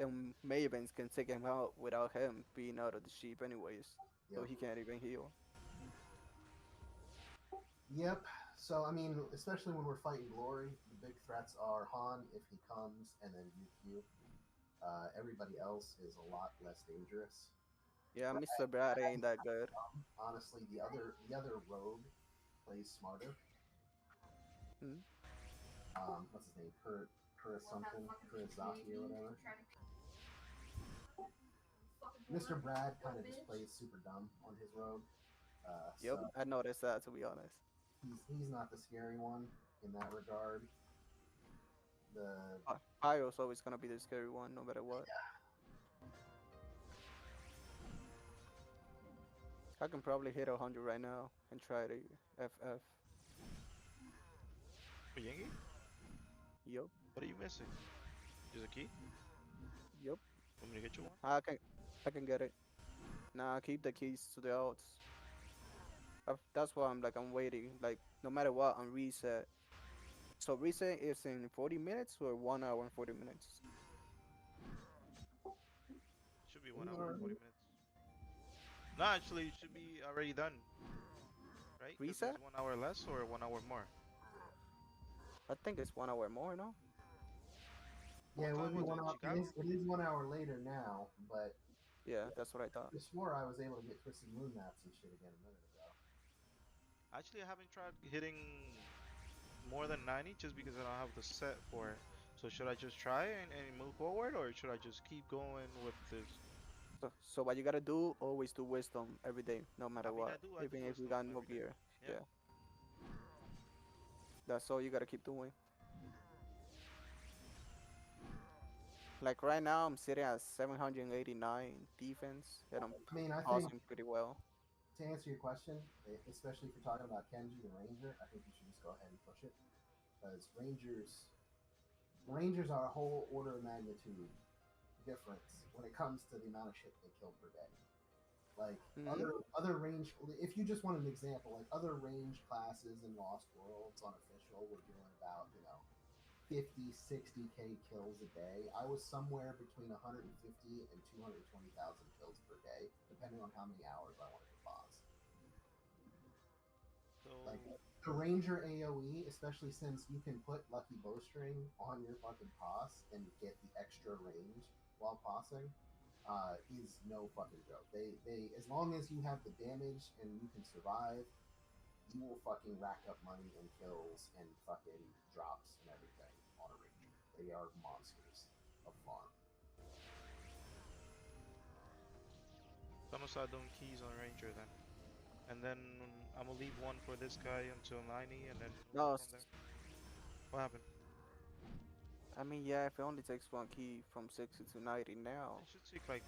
and Mavens can take him out without him being out of the sheep anyways, so Yep. he can't even heal. Yep. So I mean, especially when we're fighting Glory, the big threats are Han if he comes, and then UQ. Everybody else is a lot less dangerous. Yeah, Brad, Mr. Brad ain't that good. honestly, the other rogue plays smarter. Hmm? What's his name? Per something, Kurizaki or whatever. Mr. Brad kind of just plays super dumb on his rogue. Yep, So I noticed that to be honest. he's not the scary one in that regard. The Pyro's always gonna be the scary one, no matter what. I can probably hit 100 right now and try to FF. Yankee? Yup, What are you missing? Just a key? yup. Want me to get you one? I can get it. Nah, keep the keys to the outs. That's why I'm waiting. Like no matter what, on reset. So reset is in 40 minutes or 1 hour and 40 minutes. Should be 1 hour and 40 minutes. No, actually, it should be already done, right? Because Reset? it's 1 hour less or 1 hour more. I think it's 1 hour more, no? Yeah, What it would time be was it one in hour. Chicago? It is 1 hour later now, but Yeah, that's what I thought. I swore I was able to get Twisted Moon maps and shit again a minute ago. Actually, I haven't tried hitting more than 90 just because I don't have the set for it. So should I just try and move forward, or should I just keep going with this? So what you gotta do, always do wisdom every day, no I matter mean, what. I do Even if you wisdom got no every day. gear. Yeah. Yeah, that's all you gotta keep doing. Like right now, I'm sitting at 789 defense, and I'm I mean, I think passing pretty well. to answer your question, especially if you're talking about Kenji the Ranger, I think you should just go ahead and push it because Rangers are a whole order of magnitude difference when it comes to the amount of shit they kill per day. Like Hmm. other range, if you just want an example, like other range classes in Lost Worlds on official were doing about 50, 60K kills a day. I was somewhere between 150 and 220,000 kills per day, depending on how many hours I wanted to pause. So Like the Ranger AoE, especially since you can put Lucky Bowstring on your fucking pass and get the extra range while passing, is no fucking joke. They as long as you have the damage and you can survive, you will fucking rack up money and kills and fucking drops and everything on a Ranger. They are monsters of farm. I'm gonna start doing keys on Ranger then, and then I'm gonna leave one for this guy until 90, and then move No, from there. What happened? I mean, yeah, if it only takes one key from 60 to 90 now, It should take like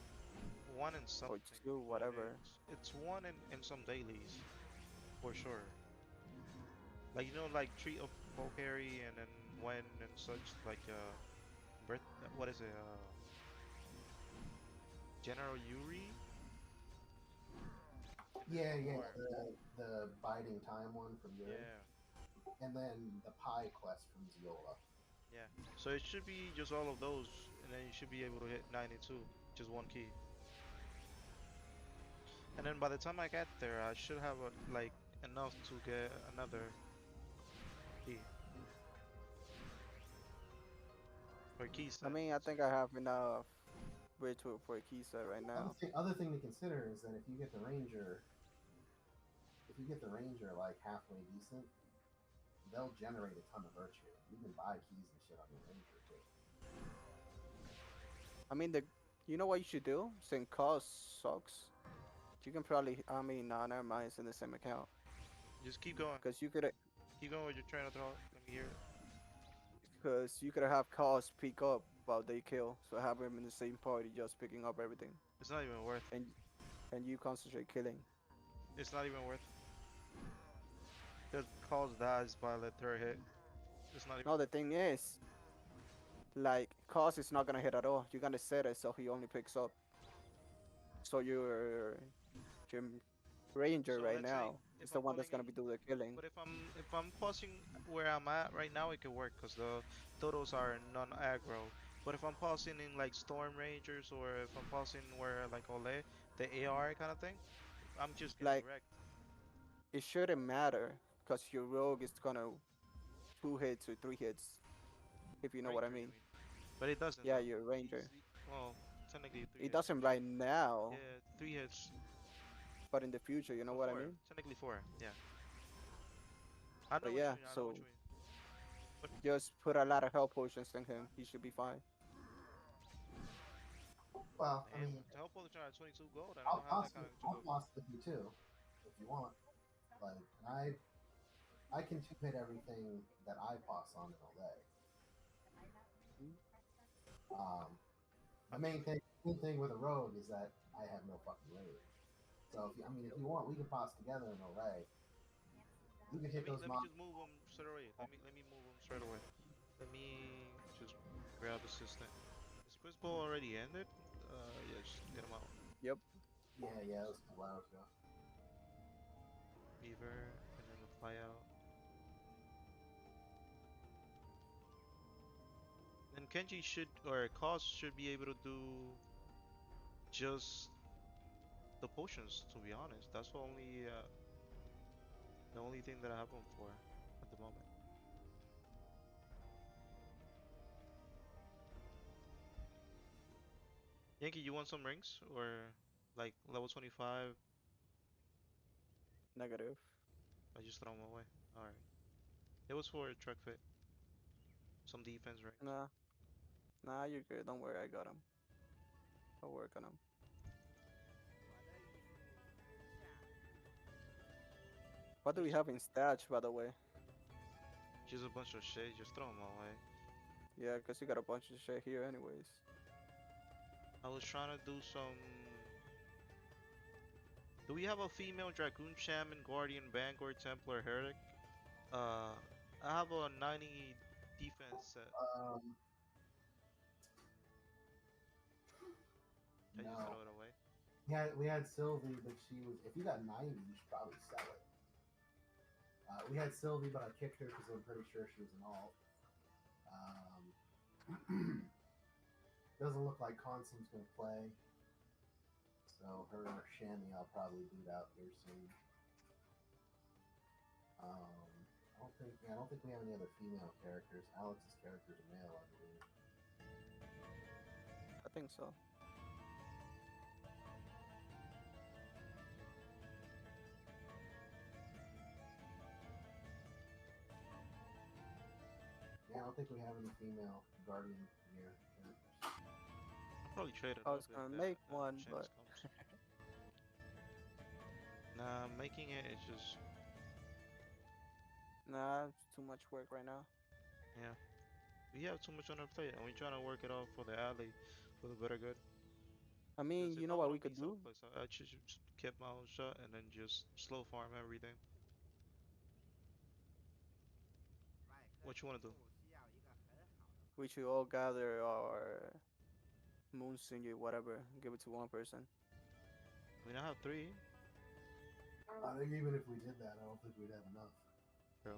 one and or something two, whatever. nowadays. It's one in some dailies for sure. Like like Tree of Pokeri and then when and such like birth. What is it? General Yuri. And then Yeah, one yeah, more. the biding time one from Yuri, Yeah, and then the pie quest from Ziola. yeah. So it should be just all of those, and then you should be able to hit 92, just one key. And then by the time I get there, I should have like enough to get another key or key I set. mean, I think I have enough virtual for a key set right now. Other thing to consider is that if you get the Ranger like halfway decent, they'll generate a ton of virtue. You can buy keys and shit on your Ranger too. I mean, you know what you should do? Since cost sucks, you can probably. I mean, nah, never mind. It's in the same account Just keep going. because you could, Keep going with your train of thought. Let me hear it. have cost pick up while they kill, so have them in the same party, just picking up everything, It's not even worth. and you concentrate killing. It's not even worth. Because cause dies by the third hit. It's not even No, the worth. thing is, like, cost is not gonna hit at all. You're gonna set it so he only picks up. So your ranger So right let's say now is if the I'm one that's pulling in, gonna be doing the killing. but if I'm pausing where I'm at right now, it could work because the totals are non-aggro. But if I'm pausing in like Storm Rangers or if I'm pausing where like Ole, the AR kind of thing, I'm just getting Like wrecked. it shouldn't matter because your rogue is gonna 2 hits or 3 hits, if you know what I Ranger, you mean. mean? But it doesn't Yeah, though. your ranger. Well, technically three It hits. doesn't right now, Yeah, 3 hits. but in the future, you know Well, what I four. mean. Technically four. Yeah. I know But what you yeah, mean. I know what so you mean. But just put a lot of health potions in him. He should be fine. Well, I damn, mean, to help potion at 22 gold, and I don't have that kind of I'll gold. toss with you too, if you want. Like, I can two hit everything that I pass on in Olay. The I'm just main thing with a rogue is that I have no fucking range. So if you, I mean, if you want, we can pass together in Olay. You can hit those let me mobs. just move them straight away. Let me move them straight away. Let me just grab assistant. Is Quizball already ended? Yeah, just get him out. Yep. Yeah, it was a couple hours ago. Beaver, and then the fly out. And Kenji should, or Cos should be able to do just the potions. To be honest, that's the only thing that I have them for at the moment. Yankee, you want some rings or like level 25? Negative. I just throw them away. All right. It was for truck fit. Some defense rings. Nah, nah, you're good. Don't worry, I got him. I'll work on him. What do we Just have in stats, by the way? just a bunch of shit. Just throw them away. Yeah, because you got a bunch of shit here, anyways. I was trying to do some. Do we have a female Dragoon Shaman, Guardian, Vanguard, Templar, Heretic? Uh, I have a 90 defense set. Um, I just no, throw it away. we had Sylvie, but she was. If you got 90, you should probably sell it. We had Sylvie, but I kicked her because I'm pretty sure she was an alt. Doesn't look like Constant's gonna play, so her Shammy I'll probably boot out here soon. I don't think we have any other female characters. Alex's character is a male, I believe. I think so. Yeah, I don't think we have any female Guardian gear characters. I'll probably trade it I up was if gonna that make one, chance but comes. Nah, making it is just nah, it's too much work right now. yeah. We have too much on our plate, and we're trying to work it out for the alley, for the better good. I Because mean, if you I know what want we to be could do? someplace, I should just keep my own shot and then just slow farm everything. What you want to do? We should all gather our moon singer, whatever, give it to one person. I mean, I have three. I think even if we did that, I don't think we'd have enough. Bro.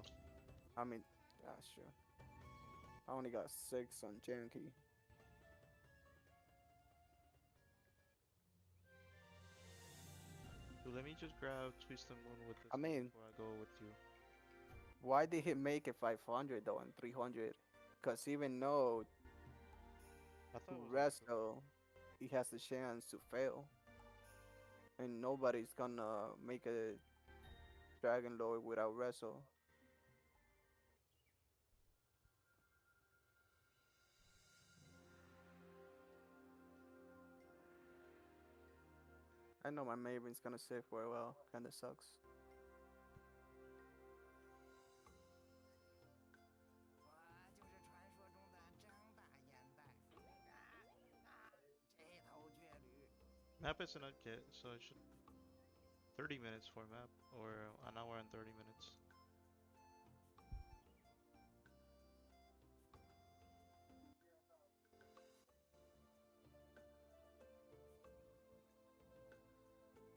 I mean, yeah, sure. I only got 6 on Janky. Dude, let me just grab Twist the Moon with this I thing mean, before I go with you. why did he make it 500 though and 300? Because even though I to thought it was worth it. wrestle, he has the chance to fail. And nobody's gonna make a Dragon Lord without wrestle. I know my Maven's gonna save for a while. Kinda sucks. Map isn't up yet, so it should 30 minutes for map, or an hour and 30 minutes.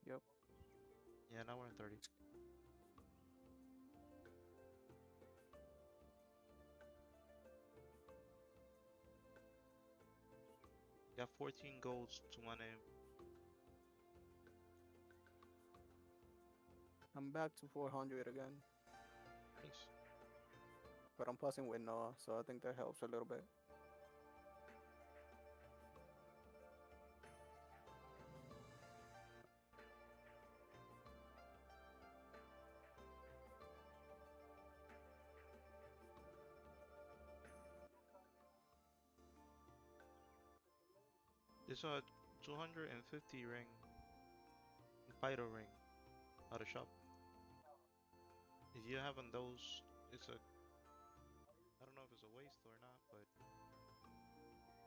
Yep. Yeah, an hour and 30. Got 14 golds to my name. I'm back to 400 again, Nice. but I'm passing with Noah, so I think that helps a little bit. There's a 250 ring, Pyro ring, at a shop. If you have on those, it's a, I don't know if it's a waste or not, but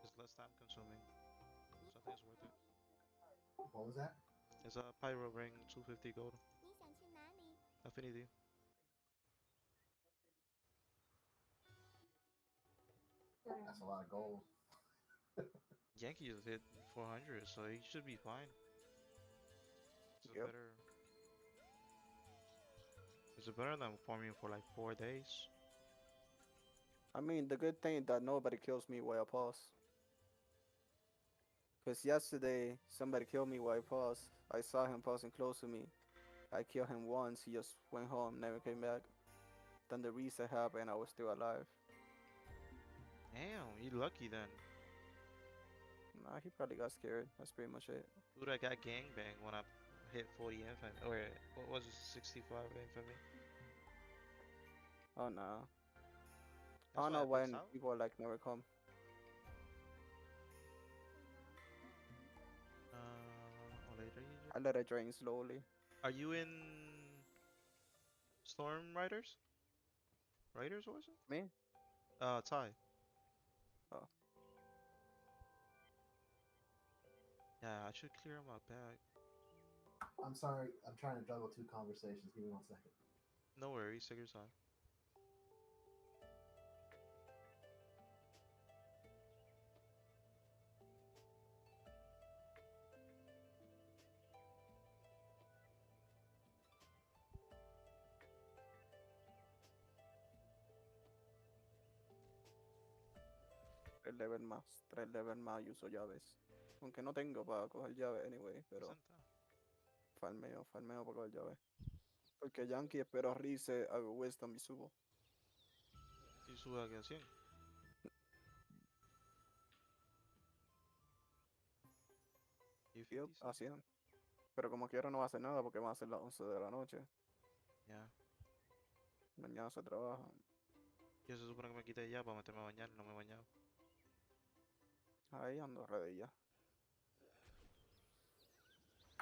it's less time consuming, so I think it's worth it. What was that? It's a Pyro ring, 250 gold, 你想去哪里？ affinity. That's a lot of gold. Yankee just hit 400, so he should be fine. It's a Yep. better. Is it better than farming for like 4 days? I mean, the good thing that nobody kills me while I pause. Because yesterday, somebody killed me while I paused. I saw him pausing close to me. I killed him once, he just went home, never came back. Then the reset happened, I was still alive. Damn, you lucky then. Nah, he probably got scared. That's pretty much it. Dude, I got gangbang when I hit 40 infamy, or what was it, 65 infamy? Oh nah. I That's don't why know it why picks out. people like never come. Later. I let it drain slowly. Are you in Storm Riders? Riders, or was it? Me? Ty. Oh. Yeah, I should clear my bag. I'm sorry. I'm trying to juggle two conversations. Give me 1 second. No worries, take your time. Tres level más y uso llaves. Aunque no tengo para coger llaves anyway, pero Santa. farmeo para coger llaves. Porque Yankee espero Rice, hago Wisdom y subo. Y sube aquí a 100. Y Yep, 50 así es. Pero como quiera no va a hacer nada porque va a ser las 11 de la noche. Ya. Mañana se trabaja. Yo se supone que me quité ya para meterme a bañar, no me he bañado. Ahí ando ready ya.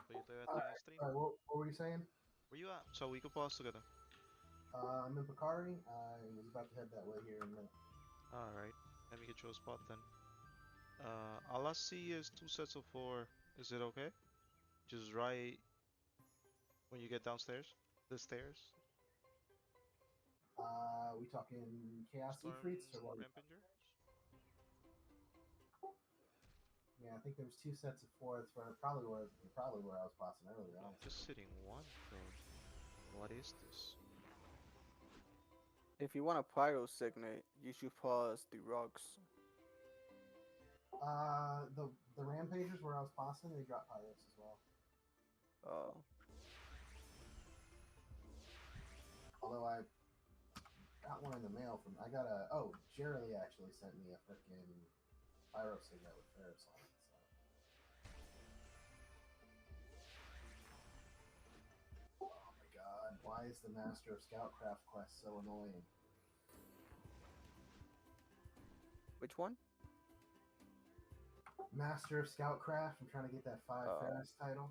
But yo todavía All estoy right. en stream. All right. What were you saying? Where you at? So we could pause together. I'm in Picari. I was about to head that way here in a minute. Alright. Let me get you a spot then. All I see is 2 sets of 4. Is it okay? Just right when you get downstairs? The stairs? We talking Chaos Storm Efreets or what? Rampager? Yeah, I think there's 2 sets of 4. It's probably where I was passing earlier. I'm Honestly. just sitting one though. What is this? If you want a pyro signate, you should pause the rocks. The Rampagers where I was passing, they drop pyros as well. Although I got one in the mail from Jerry actually sent me a freaking pyro signal with Ferris on it. So. Oh my god, why is the Master of Scoutcraft quest so annoying? Which one? Master of Scoutcraft, I'm trying to get that 5 Ferris title.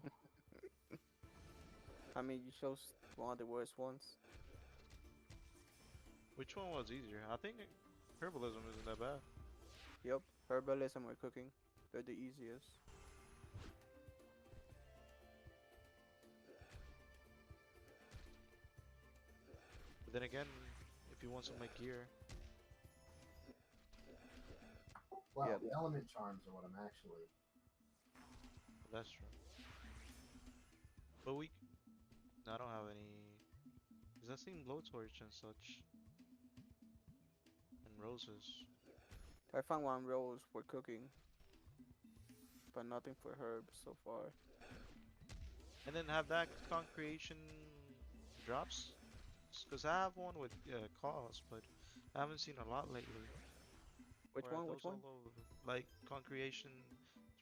I mean, you chose one of the worst ones. Which one was easier? I think herbalism isn't that bad. Yep, herbalism or cooking. They're the easiest. But then again, if you want some like gear, Well, Yeah. the element charms are what I'm actually. that's true. But I don't have any. Does that seem blowtorch and such? And roses. I found one rose for cooking. but nothing for herb so far. And then have that creation drops? Because I have one with cause, but I haven't seen a lot lately. Which Or are one? Which those one? all over? Like creation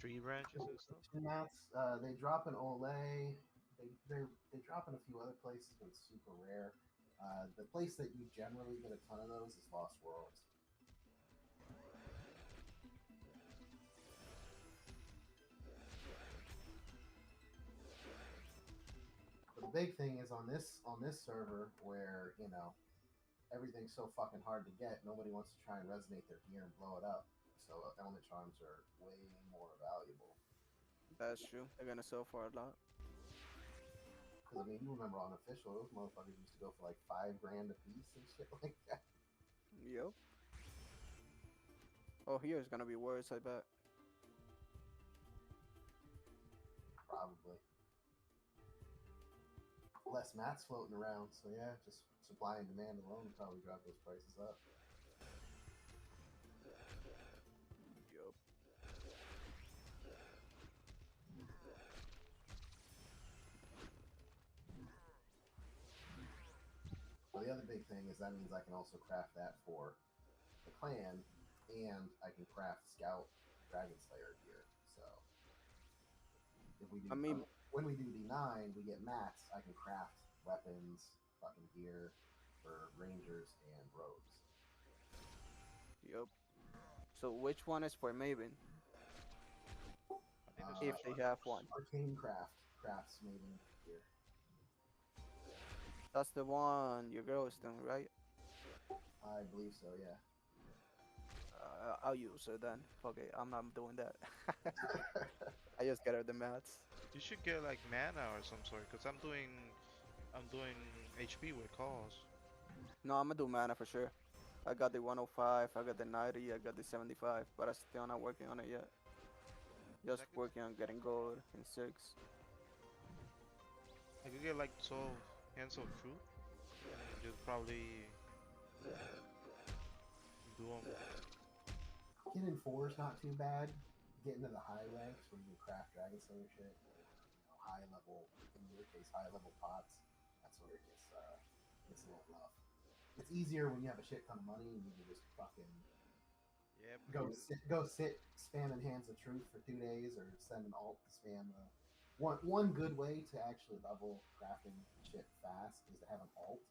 tree branches and stuff? Two mats, they drop in Olay. They drop in a few other places, but it's super rare. The place that you generally get a ton of those is Lost Worlds. But the big thing is on this server where everything's so fucking hard to get. Nobody wants to try and resonate their gear and blow it up. So element charms are way more valuable. That's true. They're gonna sell for a lot. Because I mean, you remember on official, those motherfuckers used to go for like $5,000 a piece and shit like that. Yep. Oh, here it's gonna be worse, I bet. Probably. Less mats floating around, so yeah, just supply and demand alone would probably drive those prices up. Yup. Well, the other big thing is that means I can also craft that for the clan, and I can craft Scout Dragon Slayer gear. So if we do, I mean, when we do D9, we get mats. I can craft weapons, fucking gear for rangers and rogues. yup. So which one is for Maven? I think If there's they have one. Arcane crafts Maven gear. That's the one your girl is doing, right? I believe so. Yeah. I'll use it then. Okay, I'm not doing that. I just get her the mats. You should get like mana or some sort, cause I'm doing HP with cause. No, I'm gonna do mana for sure. I got the 105, I got the 90, I got the 75, but I'm still not working on it yet. Just Second? working on getting gold in 6. I could get like 12 hands of truth, and just probably do them. Getting 4 is not too bad. Getting to the high ranks where you can craft Dragon Slayer shit, high level, in your case, high level pots, that's where it gets a little rough. It's easier when you have a shit ton of money and you can just fucking Yeah, go sit spamming Hands of Truth for 2 days, or send an alt to spam. One good way to actually level crafting shit fast is to have an alt.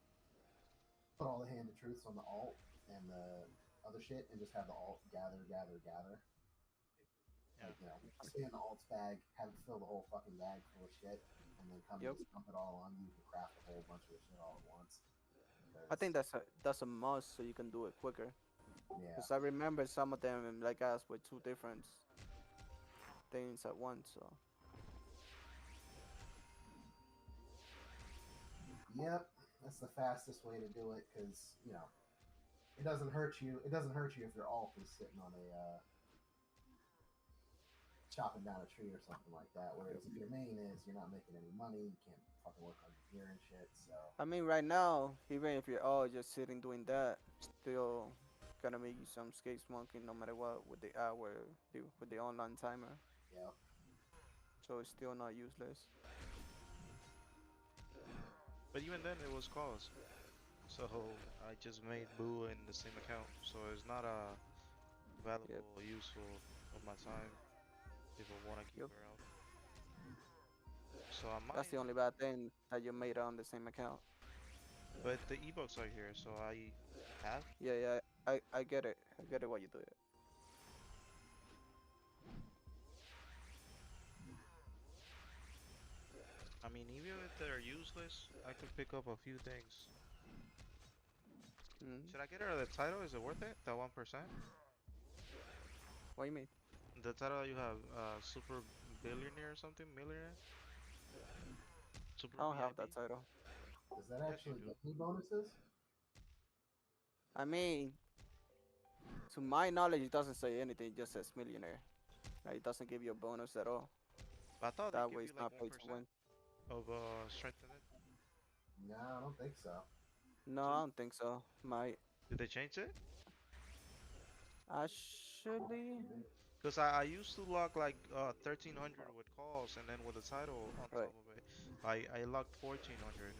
Put all the Hand of Truths on the alt and the other shit, and just have the alt gather. Yeah. Like, stay in the alt's bag, have it fill the whole fucking bag full of shit, and then come Yep. and just dump it all on you. You can craft a whole bunch of the shit all at once. I think that's a must so you can do it quicker. Yeah. Because I remember some of them like us with 2 different things at once. So Yep, that's the fastest way to do it, because it doesn't hurt you. It doesn't hurt you if your alt is sitting on a chopping down a tree or something like that. Whereas if your main is, you're not making any money, you can't fucking work on your gear and shit. So I mean, right now, even if you're all just sitting doing that, still gonna make you some skates monkey no matter what with the hour, with the online timer. yeah, So it's still not useless. but even then it was cause. So I just made Boo in the same account, so it's not a valuable or useful of my time if I want to keep Yep. her out. So I might, That's the only bad thing that you made on the same account. but the ebooks are here, so I have. Yeah, yeah, I get it. I get it why you do it. I mean, even if they're useless, I could pick up a few things. Mm. Should I get her the title? Is it worth it? The 1%? What do you mean? The title you have, Super Billionaire or something? Millionaire? Super I don't have VIP? that title. does that Yes, you actually do. get me bonuses? I mean, to my knowledge, it doesn't say anything. It just says millionaire. Like, it doesn't give you a bonus at all. But I thought they That give way, you it's like not pay to 1% win. of strength in it. No, I don't think so. No, So I don't think so. Might did they change it? actually. Because I used to lock like 1300 with calls, and then with the title on Right. top of it, I locked 1400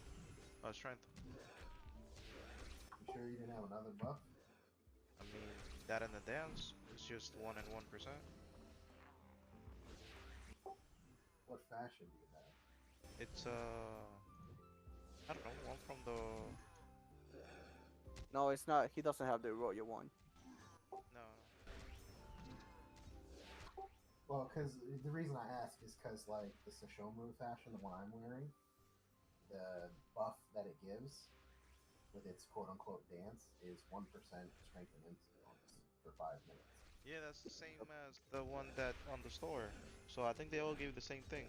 strength. You sure you didn't have another buff? I mean, that and the dance is just 1 and 1%. What fashion do you have? It's I don't know, one from the No, it's not. He doesn't have the royal one. no. Well, because the reason I ask is because like the Sashomaru fashion, the one I'm wearing, the buff that it gives with its quote unquote dance is 1% strength and instant bonus for 5 minutes. Yeah, that's the same as the one that on the store. So I think they all give the same thing.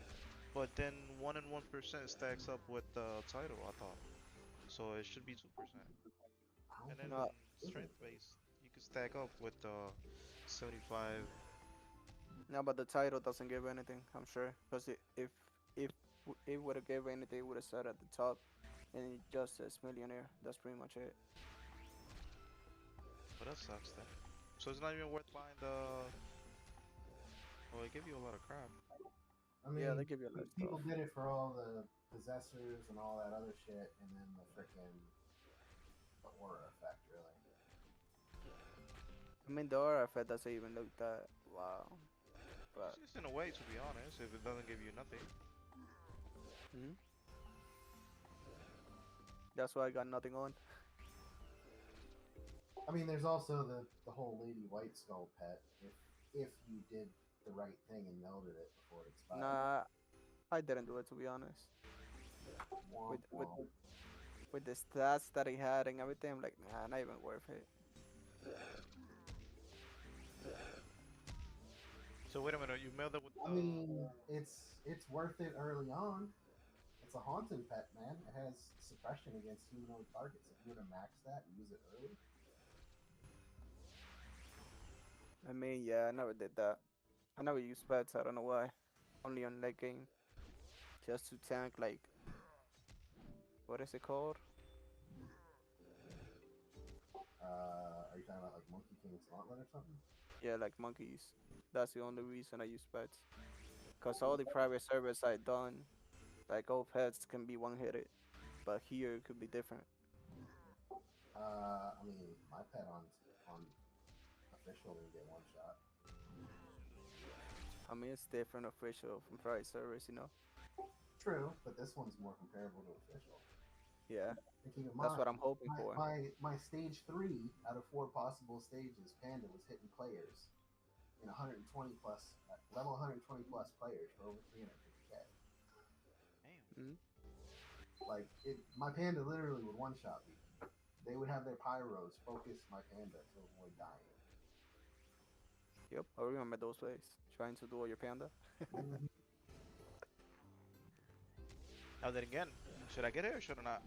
But then 1 and 1% stacks up with the title, I thought. So it should be 2%. I don't And then think No, it is. strength base, you can stack up with 75. no, but the title doesn't give anything. I'm sure, because if it would have gave anything, it would have said at the top, and it just says millionaire. That's pretty much it. But that sucks then. So it's not even worth buying the. Well, it give you a lot of crap. I Yeah, mean, they give you a lot of people stuff. did it for all the possessors and all that other shit, and then the freaking the aura effect, really. I mean, the aura effect doesn't even look that wow, It's but just in a way, to be honest, if it doesn't give you nothing. mhm, that's why I got nothing on. I mean, there's also the whole Lady White Skull pet. If you did the right thing and melded it before it expired. Nah, I didn't do it to be honest. Womp With with womp. with the stats that he had and everything, I'm like, nah, not even worth it. So wait a minute, you mailed it with I the. mean, it's worth it early on. It's a haunted pet, man. It has suppression against humanoid targets. If you were to max that and use it early, I mean, yeah, I never did that. I never used pets. I don't know why. Only on late game, just to tank like what is it called? are you talking about like Monkey King's Gauntlet or something? Yeah, like monkeys. That's the only reason I use pets. Cause all the private servers I done, like all pets can be one hitted, but here it could be different. I mean, my pet on official didn't get one shot. I mean, it's different official from private servers, you know. True, but this one's more comparable to official. Yeah, And keep in that's mind, what I'm hoping for. my stage 3 out of 4 possible stages, Panda was hitting players in 120 plus level 120 plus players for over 350k. Damn. Mm-hmm. Like my Panda literally would one shot me. They would have their pyros focus my Panda to avoid dying. Yep, I remember those plays. Trying to duel your panda. Mhm. Now then again, should I get it or should I not?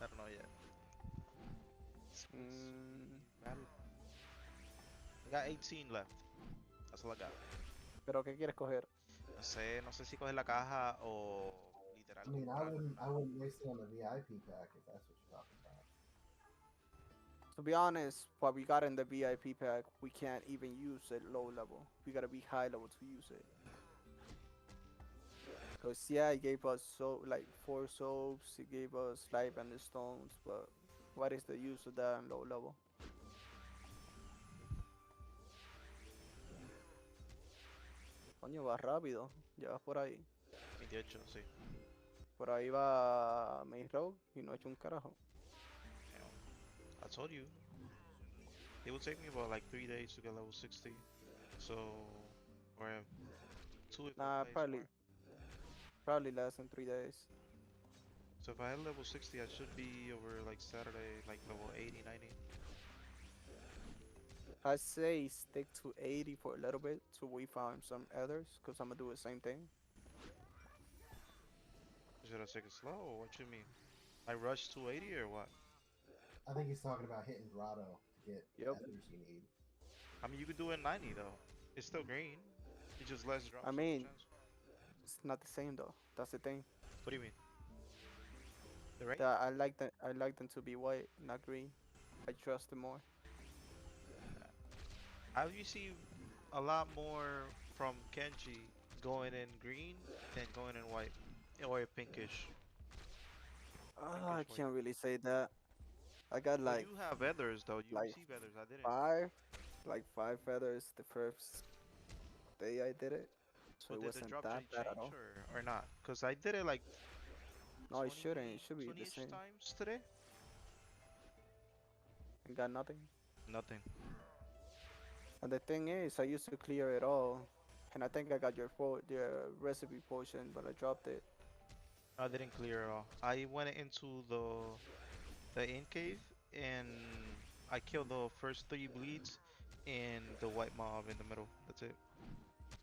I don't know yet. Space Mm, battle. I got 18 left. That's all I got. pero ¿qué quieres coger? No sé si coger la caja o literal I mean, I comprar wouldn't una. I wouldn't waste it on the VIP pack if that's what you're talking about. To be honest, what we got in the VIP pack, we can't even use it low level. We gotta be high level to use it. Cause yeah, it gave us so like 4 soaps, it gave us life and the stones, but what is the use of that in low level? Coño, va rápido, ya vas por ahí. 28, sí. Por ahí va Main Road y no ha hecho un carajo. Damn. I told you. It would take me about like 3 days to get level 60. So, or 2 if I Nah, play probably smart. probably less than 3 days. So if I had level 60, I should be over like Saturday, like level 80, 90. I say stick to 80 for a little bit till we find some others, cause I'm gonna do the same thing. Should I take it slow or what you mean? I rush 280 or what? I think he's talking about hitting Grotto to get the Yep. ethers you need. I mean, you could do it 90 though. It's still green. It's just less I drops on the mean, chance. it's not the same though. That's the thing. What do you mean? The rate? That I like them to be white, not green. I trust him more. I received a lot more from Kenji going in green than going in white or pinkish, I pinkish white. can't really say that. I got But you have feathers though. You like receive feathers. I didn't. five, like 5 feathers the first day I did it. So But it did the wasn't drop that rate bad at change all. or not? Cause I did it like No, it shouldn't. It 20, should be the 20-ish same. times today. I got nothing. Nothing. And the thing is, I used to clear it all, and I think I got your recipe potion, but I dropped it. I didn't clear it all. I went into the inn cave and I killed the first 3 bleeds and the white mob in the middle. That's it.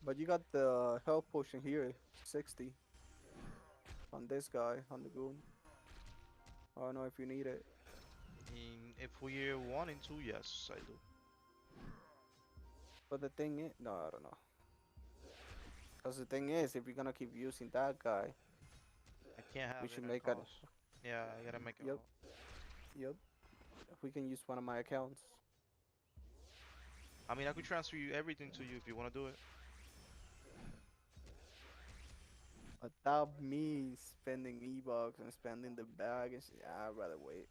But you got the health potion here, 60 on this guy, on the goon. I don't know if you need it. And if we're wanting to, yes, I do. But the thing is, no, I don't know. Because the thing is, if you're gonna keep using that guy, I can't we have should it make it. across. Yeah, I gotta make it Yep, all. yep. We can use one of my accounts. I mean, I could transfer you everything to you if you want to do it. Without me spending E-bucks and spending the bag and shit, I'd rather wait.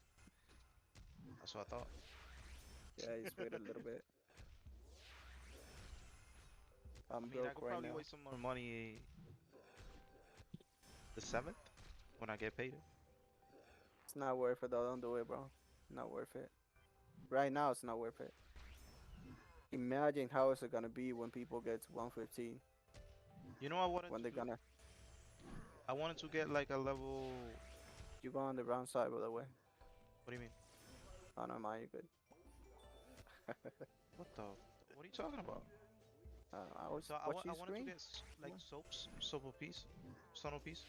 That's what I thought. Yeah, just wait a little bit. I I'm mean, I broke could right probably now. waste some more money the 7th when I get paid. It's not worth it though. Don't do it, bro. Not worth it. Right now, it's not worth it. Imagine how is it gonna be when people get to 115. You know what I wanted When to they're do? gonna, I wanted to get like a level. you go on the wrong side, by the way. What do you mean? Oh no, man, you good. What the? What are you talking about? I was So watching I your wanted to screen. get like soap a piece, stone a piece,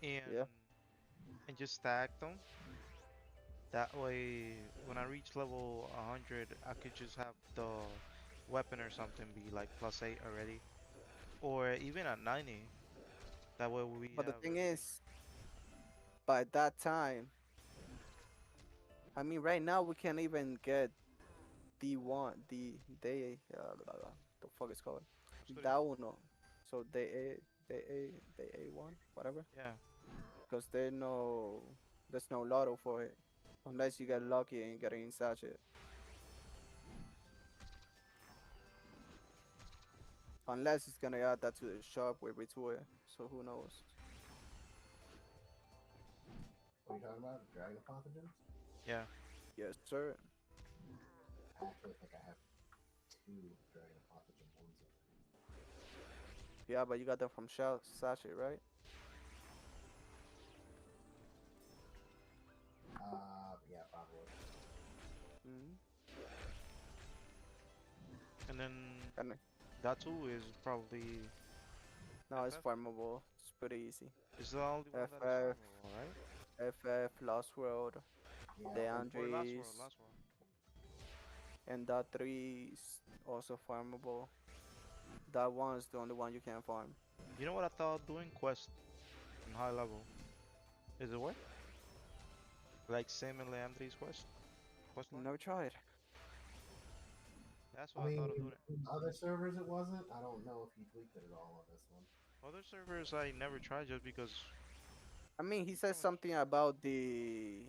and Yeah. and just stack them. That way, when I reach level 100, I could just have the weapon or something be like +8 already, or even at 90. That way we But the have thing everything. is, by that time, I mean, right now we can't even get D1, the fuck is called? Let's go to- Da uno. So A1, whatever. Yeah, Because there's no lotto for it. Unless you get lucky and get in sachet. Unless it's gonna add that to the shop with Ritual. So who knows? What are you talking about? Dragon pathogens? yeah. Yes, sir. I actually think I have 2 dragon pathogen ones. Yeah, but you got them from sachet, right? Yeah, probably. Mm-hmm. And then And that too is probably no, it's FF. farmable. It's pretty easy. Is the only one that is FF, farmable, right? FF, Lost World, Yeah, the Or last Andres, world, last world. and that 3 is also farmable. That one is the only one you can farm. You know what I thought doing quest in high level? Is it worth? Like Sam and Leandri's quest line? Never tried. That's I what I mean, thought of doing it. in other servers it wasn't. I don't know if he tweaked it at all on this one. Other servers I never tried just because I mean, he says pretty much something about the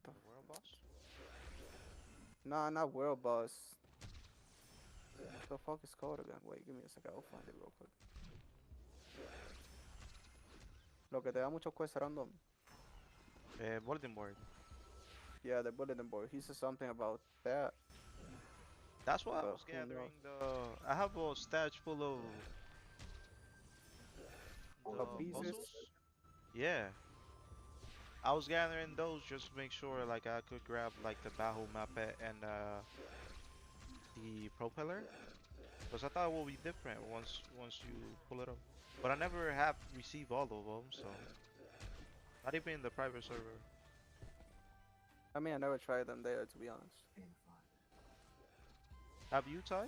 the world boss. no, not world boss. What the fuck is called again? Wait, give me a second. I'll find it real quick. Lo que te da mucho quest random. Bulletin board. Yeah, the bulletin board. He says something about that, That's why I but was who knows? gathering the. I have a stash full of Of the pieces. puzzles. Yeah, I was gathering those just to make sure like I could grab like the Bahu Mapet and the propeller, because I thought it would be different once you pull it up. But I never have received all of them, so not even in the private server. I mean, I never tried them there to be honest. Can't find it. Have you, Ty?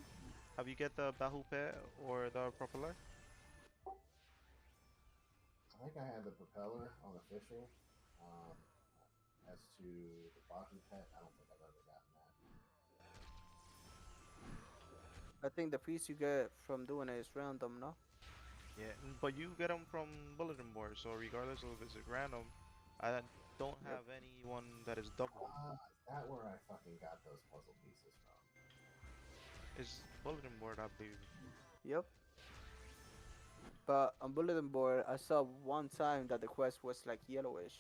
Have you get the Bahu Pet or the propeller? I think I had the propeller on official. As to the Baku pet, I don't think I've ever gotten that. I think the piece you get from doing it is random, no? Yeah, but you get them from bulletin board, so regardless of if it's random, I don't Yep. have anyone that is double. Is that where I fucking got those puzzle pieces from? It's bulletin board, I believe. Yep. But on bulletin board, I saw one time that the quest was like yellowish.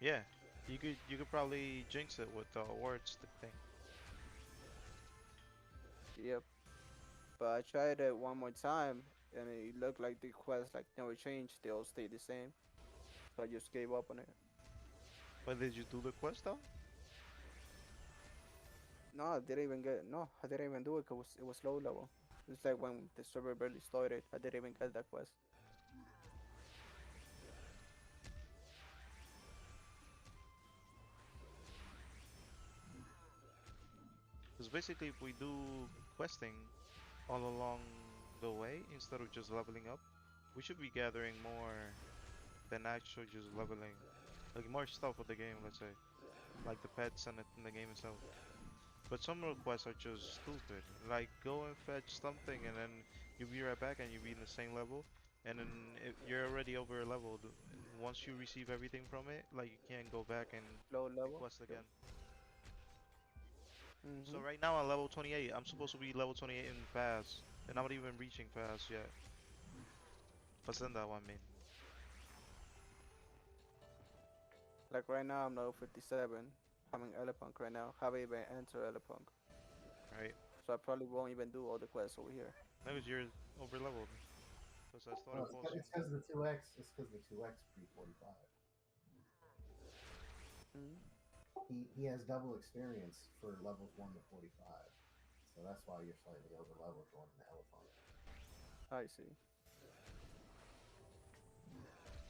Yeah, you could probably jinx it with the awards thing. Yep. But I tried it one more time, and it looked like the quest like never changed. They all stayed the same. So I just gave up on it. But did you do the quest though? No, I didn't even get. No, I didn't even do it because it was low level. It's like when the server barely started. I didn't even get that quest. Because basically, if we do questing all along the way instead of just leveling up, we should be gathering more than actual just leveling. Like more stuff with the game, let's say, like the pets and in the game itself. But some requests are just stupid. Like go and fetch something and then you be right back and you be in the same level. And then if you're already over leveled. Once you receive everything from it, like you can't go back and Low level. request Yep. again. So Mhm. right now I'm level 28. I'm supposed to be level 28 in fast. And I'm not even reaching fast yet. Pasando, I mean. Like right now, I'm level 57. I'm in Elepunk right now. Haven't even entered Elepunk. Right? So I probably won't even do all the quests over here. Maybe you're over leveled. Because I Oh, started posting. it's because the 2x. It's because the 2x pre 45. Mhm. He has double experience for levels 1 to 45. So that's why you're slightly over leveled going into elephant. I see.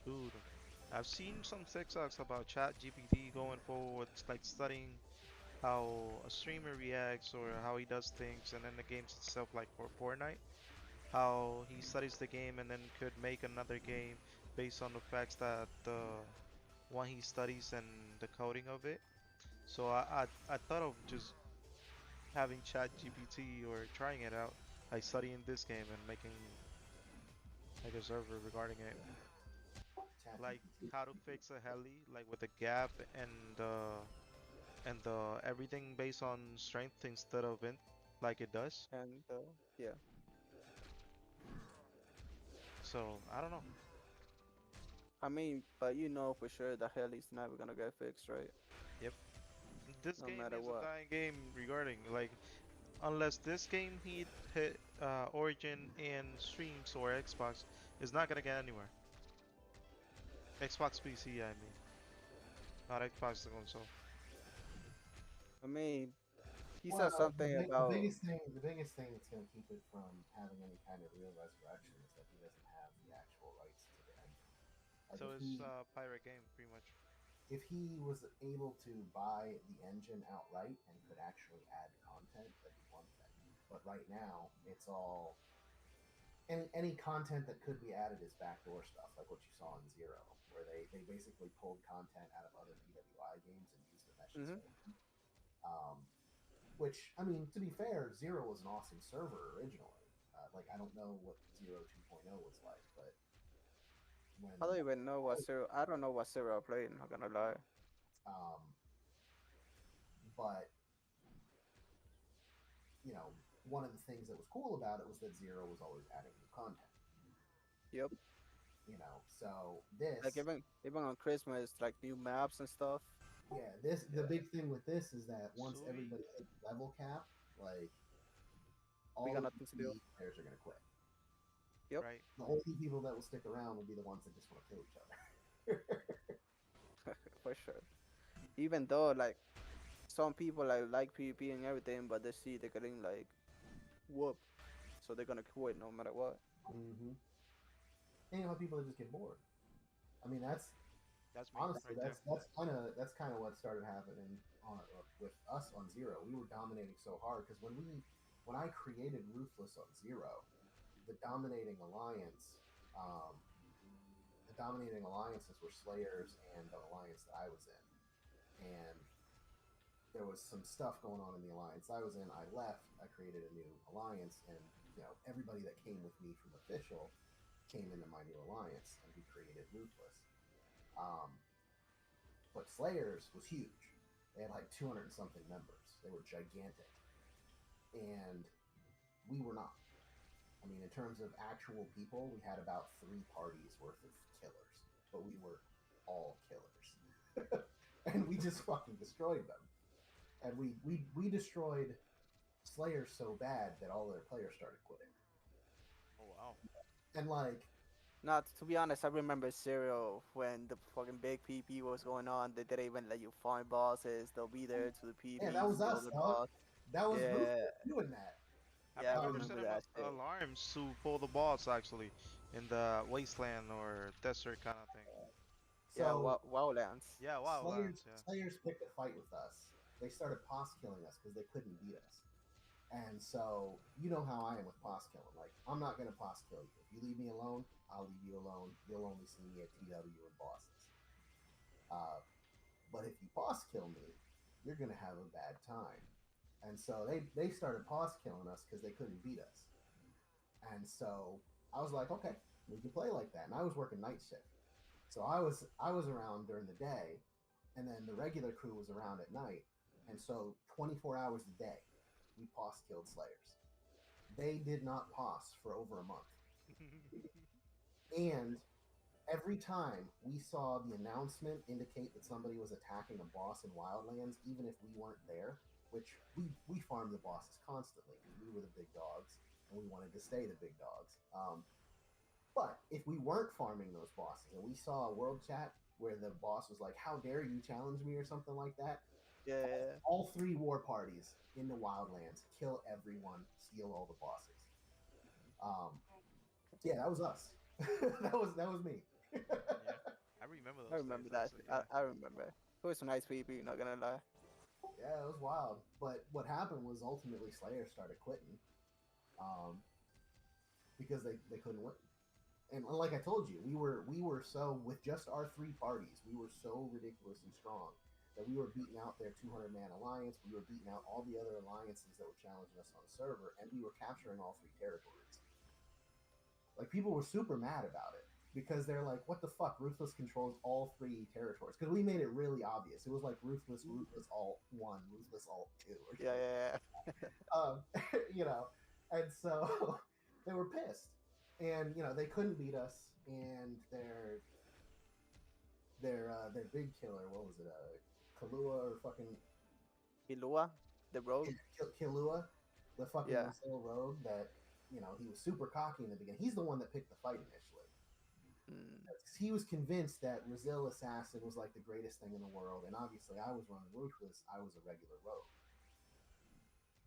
Dude, I've seen some TikToks about Chat GPT going forward, like studying how a streamer reacts or how he does things, and then the games itself, like for Fortnite, how he studies the game and then could make another game based on the facts that the one he studies and the coding of it. So I thought of just having Chat GPT or trying it out, like studying this game and making like a server regarding it. Like ChatGPT. how to fix a heli, like with the gap and the everything based on strength instead of int, like it does. And yeah, So I don't know. I mean, but you know for sure the hell is never gonna get fixed, right? Yep. This No game matter is a what. dying game regarding like unless this game hit Origin and streams or Xbox, it's not gonna get anywhere. Xbox PC, I mean, not Xbox the console. I mean, he Well, said something the about. biggest thing that's going to keep it from having any kind of real resurrection is that he doesn't have the actual rights to the engine. Like So it's a pirate game, pretty much. if he was able to buy the engine outright and could actually add content, that'd be one thing. But right now, it's all any content that could be added is backdoor stuff, like what you saw in Zero, where they basically pulled content out of other PWI games and used the meshes Hmm. for them. Um, which I mean, to be fair, Zero was an awesome server originally. Like I don't know what Zero 2.0 was like, but when I don't even know what serial. I don't know what serial I played. Not gonna lie. um, but you know, one of the things that was cool about it was that Zero was always adding new content. Yep. You know, so Like this, even on Christmas, like new maps and stuff. yeah, this the Yeah. big thing with this is that once Sui, everybody hits level cap, like We all got of nothing to the do. players are going to quit. Yep. right? The only people that will stick around will be the ones that just want to kill each other. For sure. Even though like some people like PvP and everything, but they see they're getting like whooped, so they're gonna quit no matter what. Mm-hmm. And you have people that just get bored. I mean, that's That's me honestly right there. that's kind of what started happening on with us on Zero. We were dominating so hard because when I created Ruthless on Zero, the dominating alliance, the dominating alliances were Slayers and the alliance that I was in. and there was some stuff going on in the alliance I was in. I left. I created a new alliance, and everybody that came with me from official came into my new alliance, and we created Ruthless. But Slayers was huge. They had like 200 and something members. They were gigantic, and we were not. I mean, in terms of actual people, we had about 3 parties worth of killers, but we were all killers. And we just fucking destroyed them. And we destroyed Slayers so bad that all their players started quitting. Oh wow. And like, Not to be honest, I remember Serial when the fucking big PP was going on. They didn't even let you farm bosses. They'll be there to the yeah, PPs, that was us, the dog. boss. That was Ruthless Yeah, doing that. I yeah, I remember remember setting that up shit. alarms to pull the boss actually in the wasteland or desert kind of thing. Yeah, So Wildlands. Yeah, Slayers Wildlands. Yeah. Slayers picked a fight with us. They started pos killing us because they couldn't beat us. And so you know how I am with pos killing. Like, I'm not gonna pos kill you. If you leave me alone, I'll leave you alone. You'll only see me at TW and bosses. But if you pos kill me, you're gonna have a bad time. And so they started pos killing us because they couldn't beat us. And so I was like, okay, we can play like that. And I was working night shift. So I was around during the day, and then the regular crew was around at night. And so 24 hours a day, we pos killed Slayers. They did not pos for over a month. And every time we saw the announcement indicate that somebody was attacking a boss in Wildlands, even if we weren't there, which we farmed the bosses constantly because we were the big dogs and we wanted to stay the big dogs. But if we weren't farming those bosses and we saw a world chat where the boss was like, "How dare you challenge me?" or something like that, Yeah, all 3 war parties in the Wildlands kill everyone, steal all the bosses. Yeah, that was us. that was me. Yeah, I remember I those remember days that. actually. Yeah. I remember. It was some nice PP. Not gonna lie. Yeah, it was wild. But what happened was ultimately Slayer started quitting, um, because they couldn't win. And like I told you, we were so, with just our 3 parties, we were so ridiculously strong that we were beating out their 200-man alliance. We were beating out all the other alliances that were challenging us on the server, and we were capturing all 3 territories. Like, people were super mad about it because they're like, "What the fuck? Ruthless controls all 3 territories." Because we made it really obvious. It was like Ruthless Alt 1, Ruthless Alt 2, or Yeah, something. yeah, um, you know, and so they were pissed, and they couldn't beat us, and their big killer, what was it, Kahlua or fucking yeah. Ilua, the road. Killua, the fucking Yeah. Brazil rogue that he was super cocky in the beginning. He's the one that picked the fight initially. Mm. He was convinced that Brazil Assassin was like the greatest thing in the world, and obviously I was running Ruthless. I was a regular rogue.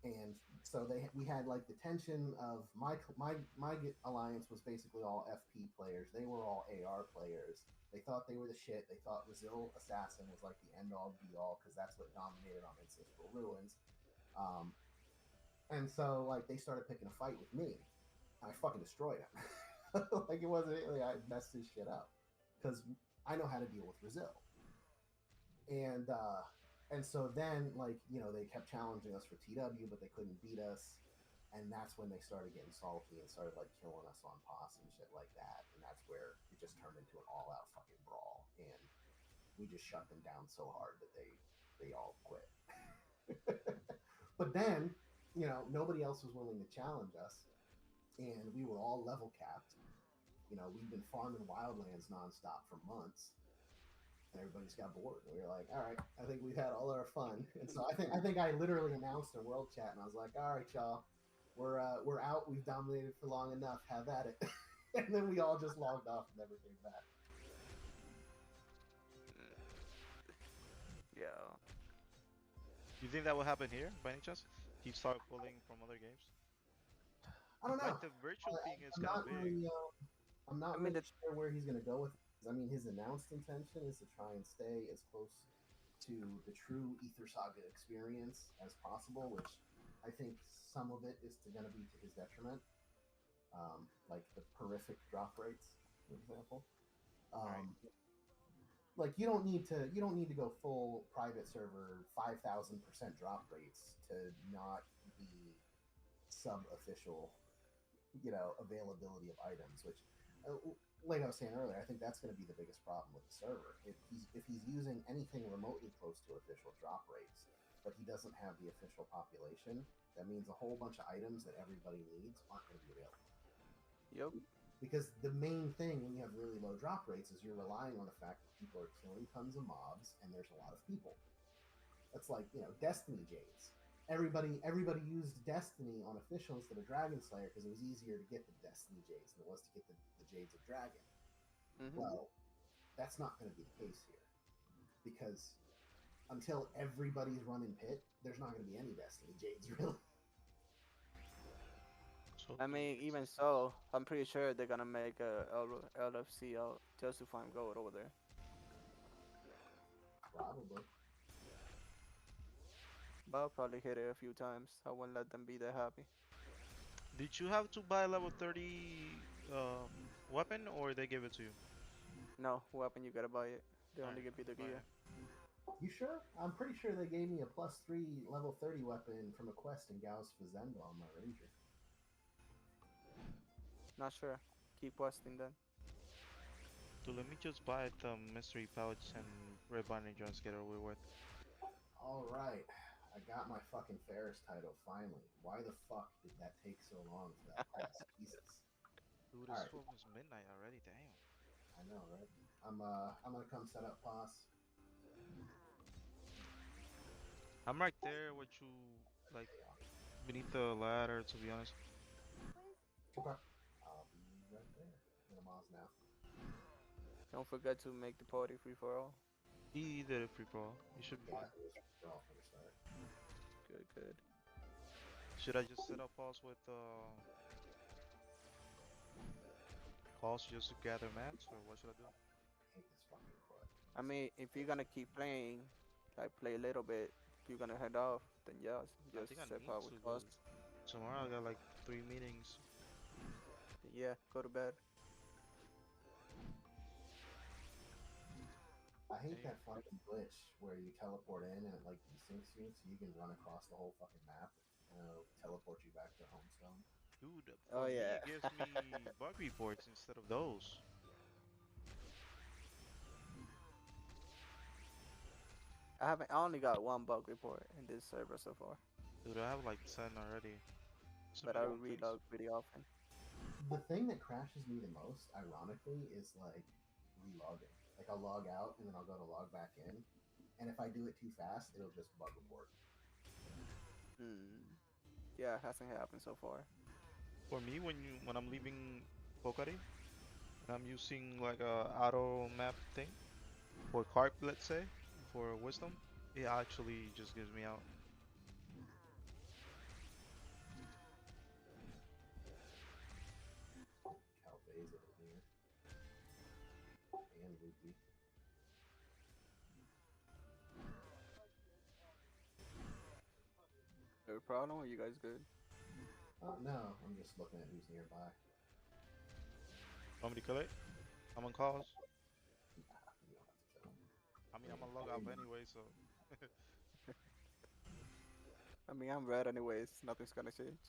And so we had like the tension of my alliance was basically all FP players. They were all AR players. They thought they were the shit. They thought Brazil Assassin was like the end all be all because that's what dominated on Ancestral Ruins. And so like they started picking a fight with me, and I fucking destroyed him. Like, it wasn't really, I messed his shit up because I know how to deal with Brazil. And so then, like, they kept challenging us for TW, but they couldn't beat us. And that's when they started getting salty and started, like, killing us on POS and shit like that. And that's where it just turned into an all-out fucking brawl. And we just shut them down so hard that they all quit. But then, nobody else was willing to challenge us. And we were all level capped. We'd been farming Wildlands nonstop for months. And everybody just got bored. We were like, all right, I think we've had all our fun. And so I think I literally announced a world chat, and I was like, all right, y'all, we're out. We've dominated for long enough. Have at it. And then we all just logged off and never came back. Yeah. You think that will happen here by any chance? He start pulling from other games. I don't know. Like the virtual thing is I'm kind not of big. really. I'm not I mean, really sure where he's going to go with it. I mean, his announced intention is to try and stay as close to the true Ether Saga experience as possible, which I think some of it is going to be to his detriment, like the horrific drop rates, for example. Right. like you don't need to go full private server 5,000% drop rates to not be sub official, availability of items. Which, like I was saying earlier, I think that's going to be the biggest problem with the server. If he's using anything remotely close to official drop rates, but he doesn't have the official population, that means a whole bunch of items that everybody needs aren't going to be available. Yep. Because the main thing when you have really low drop rates is you're relying on the fact that people are killing tons of mobs and there's a lot of people. That's like, Destiny Jades. Everybody used Destiny on official instead of Dragon Slayer because it was easier to get the Destiny Jades than it was to get the Jades of Dragon. Mm-hmm. Well, that's not going to be the case here. Because until everybody's running Pit, there's not going to be any Destiny Jades, really. So I mean, even so, I'm pretty sure they're gonna make a LFC out just to find gold over there. Probably. But I'll probably hit it a few times. I won't let them be that happy. did you have to buy level 30 weapon or they give it to you? No, weapon you gotta buy it. They only Alright, give you the buy gear. it. You sure? I'm pretty sure they gave me a +3 level 30 weapon from a quest in Gauss Fazenda on my Ranger. Not sure. Keep questing then. So let me just buy the mystery pouch and red binding joints, get it over with. Alright, I got my fucking Ferris title finally. Why the fuck did that take so long for that quest? Jesus. Dude, Alright. it's almost midnight already, damn. I know, right? I'm gonna come set up pause. I'm right there with you, like, beneath the ladder, to be honest. Okay. I'll be right there. I'm gonna pause now. Don't forget to make the party free for all. He did it free for all. You should be. Yeah, it was for all for the start. Good, good. Should I just set up pause with pause just to gather mats, or what should I do? I hate this fucking quest. I mean, if you're gonna keep playing, like play a little bit, if you're gonna head off, then yes, I just think I step need out to, with us. cause tomorrow I got like 3 meetings. Yeah, go to bed. I hate Damn. that fucking glitch where you teleport in and it like desyncs you so you can run across the whole fucking map and it'll teleport you back to Homestone. Dude, Oh for me yeah. it gives me bug reports instead of those. I only got one bug report in this server so far, Dude, I have like 10 already. So but many I complaints. reload pretty often. The thing that crashes me the most, ironically, is like relogging. Like I'll log out and then I'll go to log back in, and if I do it too fast, it'll just bug report. Hmm. Yeah, hasn't happened so far. For me, when I'm leaving Pocari, and I'm using like a auto map thing for carp, let's say, for wisdom, it actually just gives me out. Calphase over here, and Loopy. No problem. Are you guys good? Oh no, I'm just looking at who's nearby. Want me to kill it? I'm on calls. Nah, you don't have to kill him. I mean, I'm gonna log off anyway, so. I mean, I'm red anyways. Nothing's gonna change.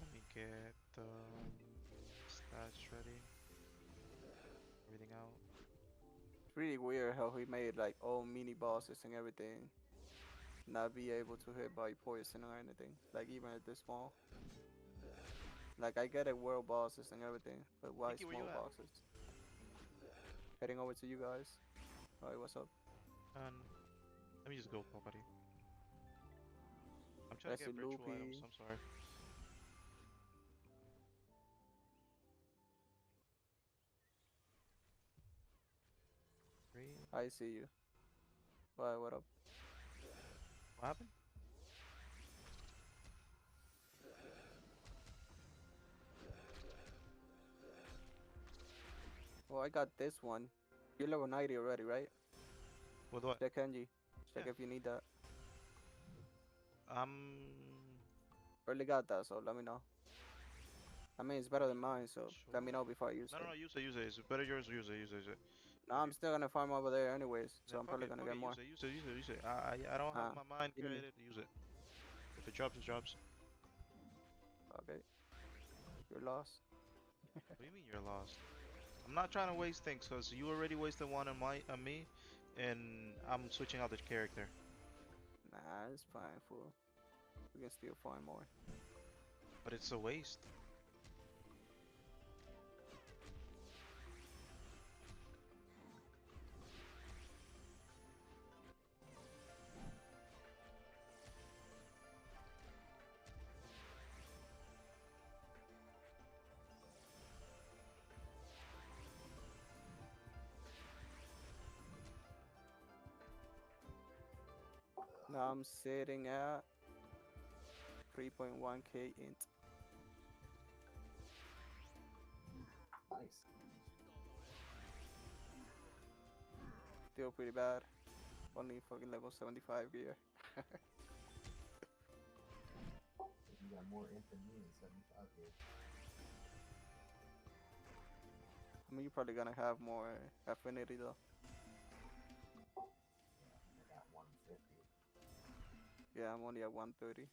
Let me get the stats ready. Everything out. It's really weird how he made like all mini bosses and everything not be able to hit by poison or anything. Like even at this small. Like I get it, world bosses and everything, but why Kiki, where you small at? bosses? Heading over to you guys. Alright, what's up? And let me just go, Pocari. I'm trying That's to get a virtual loopy. items. I'm sorry. Three. I see you. Why? What up? What happened? Well, I got this one. You're level 90 already, right? With what? Check Kenji. Check Yeah. if you need that. Um, Already got that, so let me know. I mean, it's better than mine, so let me Sure. know before I use No, no, it. no, use it, use it. It's better yours, use it, use it, use it. No, If I'm you, still gonna farm over there anyways, so then I'm probably gonna fuck get it, use more. it, use it, use it, use it. I don't have my mind Give me. created, use it. If it drops, it drops. Okay, you're lost. What do you mean you're lost? I'm not trying to waste things, cause you already wasted one on me, and I'm switching out the character. Nah, it's fine, fool. We can still find more. But it's a waste. Now I'm sitting at 3.1k int. Nice. Still pretty bad. Only fucking level 75 gear. You got more int than me in 75 here. I mean, you're probably gonna have more affinity though. I got 150. Yeah, I'm only at 130.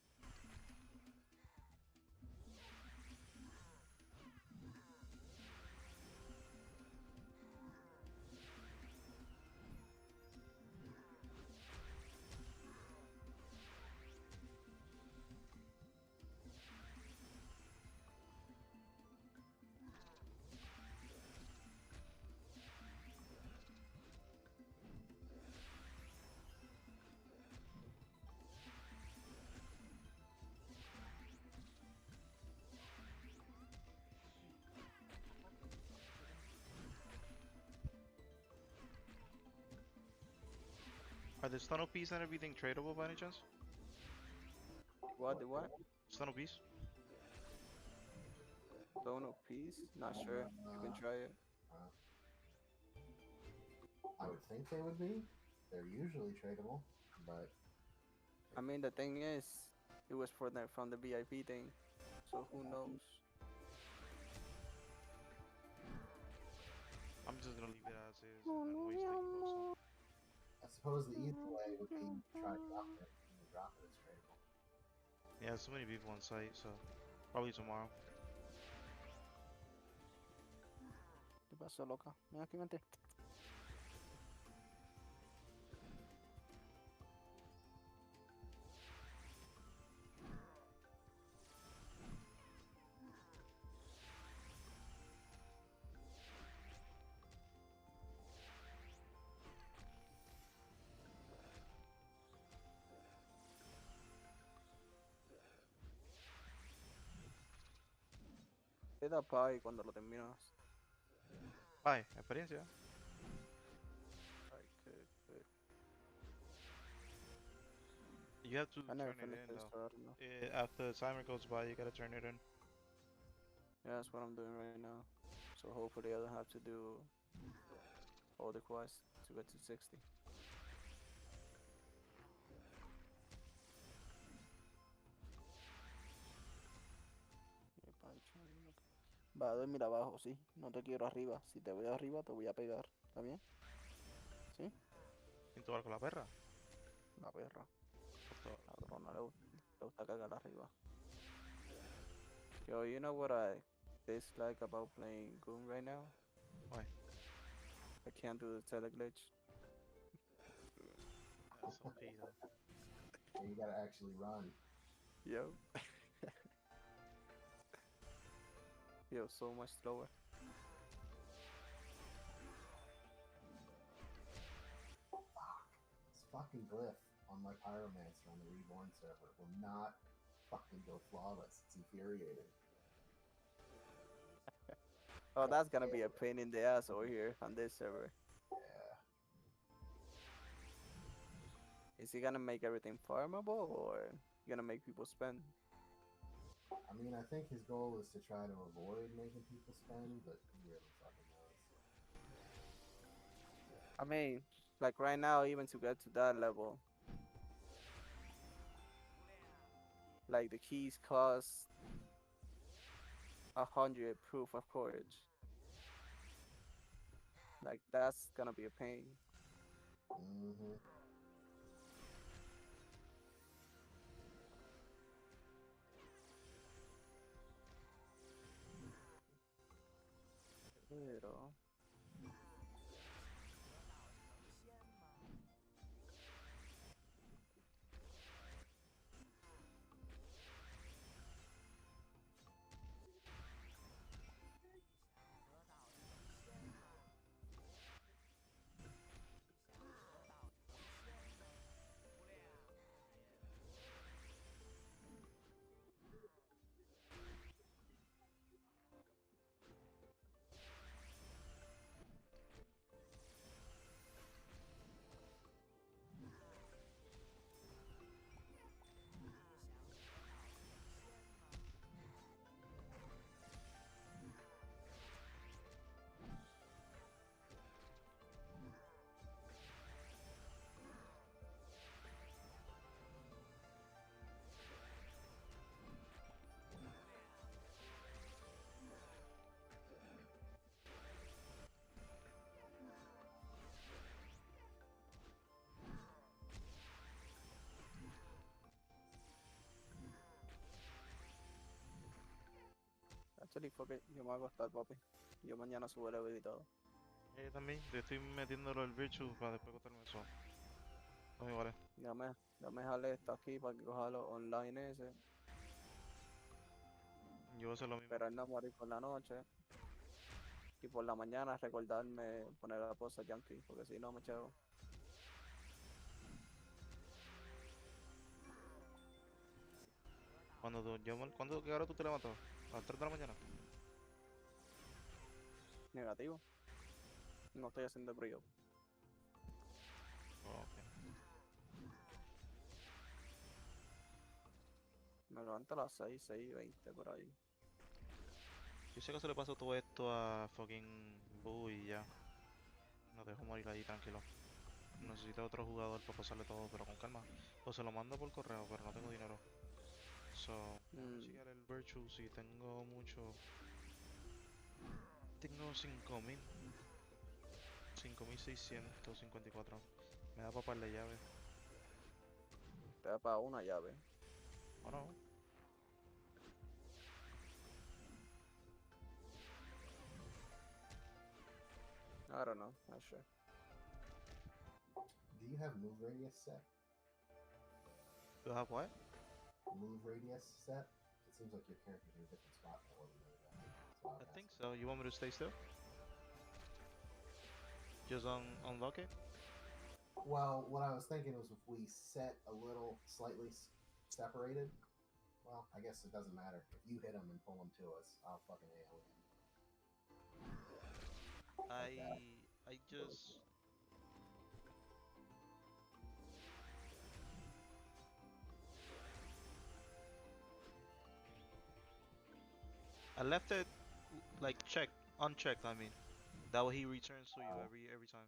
Are the stun piece and everything tradable by any chance? What? The what? Stun piece? Dono piece? Not sure. You can try it. Uh, I would think they would be. They're usually tradable, but I mean, the thing is, it was for the from the VIP thing, so who knows? I'm just gonna leave it as is and then waste it and post them. I suppose the easy way would be to try to drop it. When you drop it, it's tradable. Yeah, so many people on site, so probably tomorrow. ¿Qué pasó, loca? Ven aquí, vente. Te da pie cuando lo terminas. Bye, experiencia. Ay, qué. You have to I never turn it finished in this, though. so I don't know. After the timer goes by, you gotta turn it in. Yeah, that's what I'm doing right now. So hopefully I don't have to do all the quests to get to 60. Va a dormir abajo, sí. No te quiero arriba. Si te veo arriba, te voy a pegar. ¿Está bien? ¿Sí? ¿Quién te va con la perra? La perra. What Ladrona, le gusta cagar arriba. Yo, you know what I dislike about playing Goon right now? Why? I can't do the teleglitch. That's OP though. So you gotta actually run. Yo. Yo, so much slower. This fucking glyph on my Pyromancer on the Reborn server will not fucking go flawless. It's infuriating. Oh, that's gonna be a pain in the ass over here on this server. Yeah. Is he gonna make everything farmable or gonna make people spend? I mean, I think his goal is to try to avoid making people spend, but who really fucking knows? I mean, like right now, even to get to that level, like the keys cost 100 proof of courage. Like that's gonna be a pain. Mm-hmm. Pero actually fuck it, yo me voy a acostar, papi. Yo mañana subo el video y todo. También, te estoy metiéndolo el virtue para después contarme eso. No me vale. Ya me jale esto aquí para que coja los online ese. Yo voy a hacer lo mismo. Pero no morir por la noche. Y por la mañana recordarme poner la posa yankee, porque si no me chavo. ¿Qué hora tú te levantas? ¿A las 3 de la mañana? Negativo. No estoy haciendo brillo. Oh, ok. Me levanto a las 6, 6:20 por ahí. Yo sé que se le pasó todo esto a fucking Boo y ya. Nos dejo morir ahí tranquilo. Necesito otro jugador para pasarle todo, pero con calma. O se lo mando por correo, pero no tengo dinero. So, vamos a chequear el Virtue si tengo mucho. Tengo 5.000. 5.654. Me da para par de llaves. Te da para una llave. ¿O no? I don't know. Not sure. Do you have move radius set? ¿Tú have what? Move radius set? It seems like your character's in a different spot than what we know about. That's why I I was think asking. so. You want me to stay still? Just unlock it? Well, what I was thinking was if we set a little slightly separated, well, I guess it doesn't matter. If you hit him and pull him to us, I'll fucking AoE him. I just I left it like unchecked. I mean, that way he returns to you every time.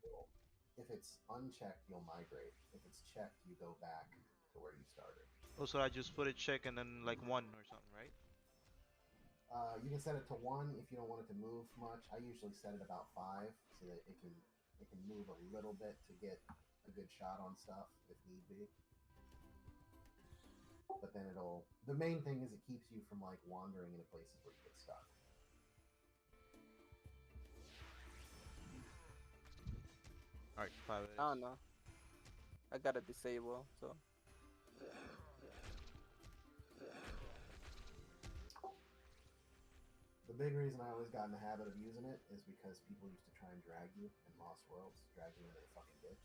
If it's unchecked, you'll migrate. If it's checked, you go back to where you started. Also, I just put it check and then like 1 or something, right? You can set it to 1 if you don't want it to move much. I usually set it about 5 so that it can move a little bit to get a good shot on stuff if need be. But then the main thing is it keeps you from like wandering into places where you get stuck. All right, 5 it I don't is. know. I got it disabled, so. The big reason I always got in the habit of using it is because people used to try and drag you in Lost Worlds, drag you into the fucking ditch.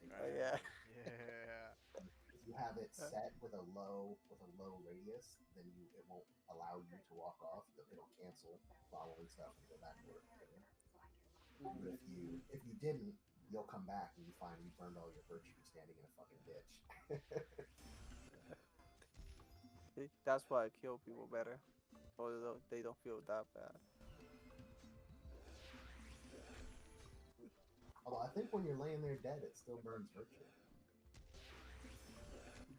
Oh, yeah. Yeah. If you have it set with a low radius, then it won't allow you to walk off. It'll cancel following stuff and go back to where it came. But if you didn't, you'll come back and you find you burned all your virtue standing in a fucking ditch. See, that's why I kill people better. Although they don't feel that bad. Although I think when you're laying there dead, it still burns virtue.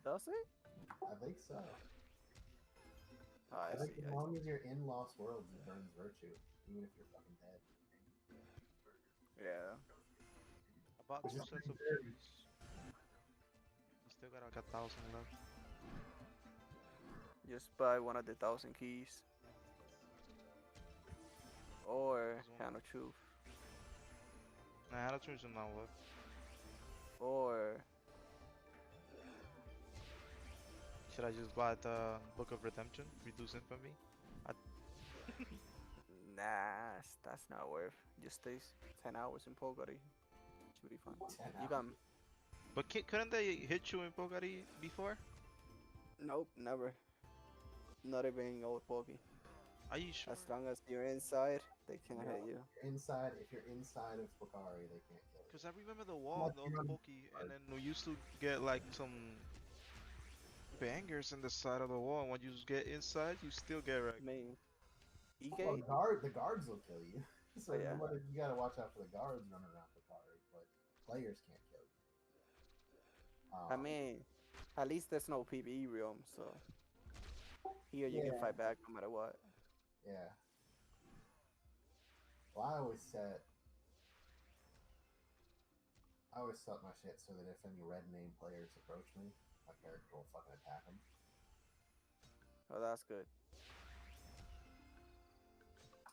Does it? I think so. I I think see. as long as you're in Lost Worlds, it burns virtue, even if you're fucking dead. Yeah. About Which two is sets pretty of good. keys. I still got like 1,000 left. Just buy one of the 1,000 keys. Or There's one. Hand of Truth. Nah, I had to choose them now. What? Or Should I just buy the Book of Redemption? Reduce infamy? I, nah, that's not worth. Just stays 10 hours in Pogari. Should be fun. 10 You hours. got but couldn't they hit you in Pogari before? nope, never. Not even in old Pogi. Are you sure? As long as you're inside, they can't No, hit you. if you're inside of Bakari, they can't kill you. Because I remember the wall Unless of you're the on Poki, and then we used to get like some bangers in the side of the wall. And when you get inside, you still get I wrecked. mean, Well, EK? the guards will kill you. So Oh yeah. you gotta watch out for the guards running around Bakari, but players can't kill you. I mean, at least there's no PvE realm, so here you can Yeah. fight back no matter what. Yeah. Well, I always set my shit so that if any red name players approach me, my character will fucking attack them. Oh, that's good.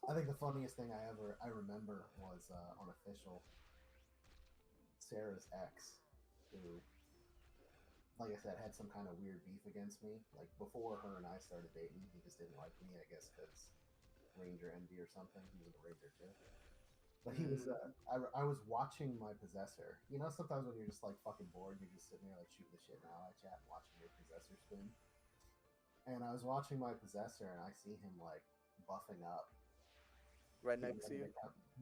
I think the funniest thing I remember was on official Sarah's ex, who, like I said, had some kind of weird beef against me. Like before her and I started dating, he just didn't like me, I guess, because Ranger envy or something. He was a Ranger too. But he was, I was watching my Possessor. You know, sometimes when you're just like fucking bored, you're just sitting there like shooting the shit in ally chat and watching your Possessor spin. And I was watching my Possessor and I see him like buffing up. Right next to you.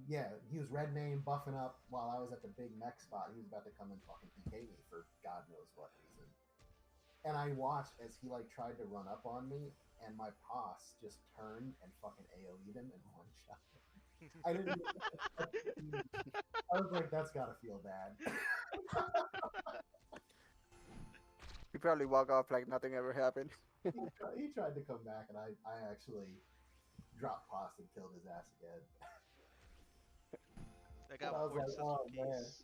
Yeah, he was red name buffing up while I was at the big mech spot. He was about to come and fucking PK me for God knows what reason. And I watched as he like tried to run up on me, and my boss just turned and fucking AoE'd him in one shot. I didn't. I was like, that's gotta feel bad. You probably walk off like nothing ever happened. He tried to come back, and I actually dropped past and killed his ass again. I And got I was 4 like, sets oh of man. keys.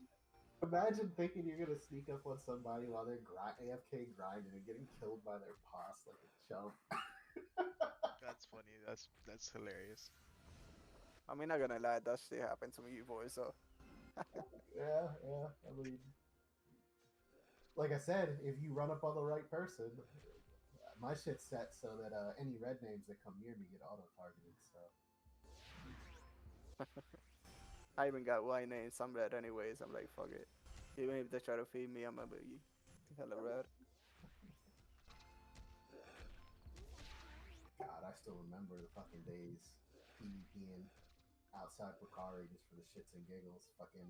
Imagine thinking you're gonna sneak up on somebody while they're AFK grinding and getting killed by their boss like a chump. That's funny. That's hilarious. I mean, not gonna lie, that shit happened to me before, so Yeah. I mean, like I said, if you run up on the right person, my shit's set so that any red names that come near me get auto targeted. So I even got white names, some red anyways. I'm like, fuck it. Even if they try to feed me, I'm gonna be hella red. God, I still remember the fucking days PvPing outside Bakari just for the shits and giggles, fucking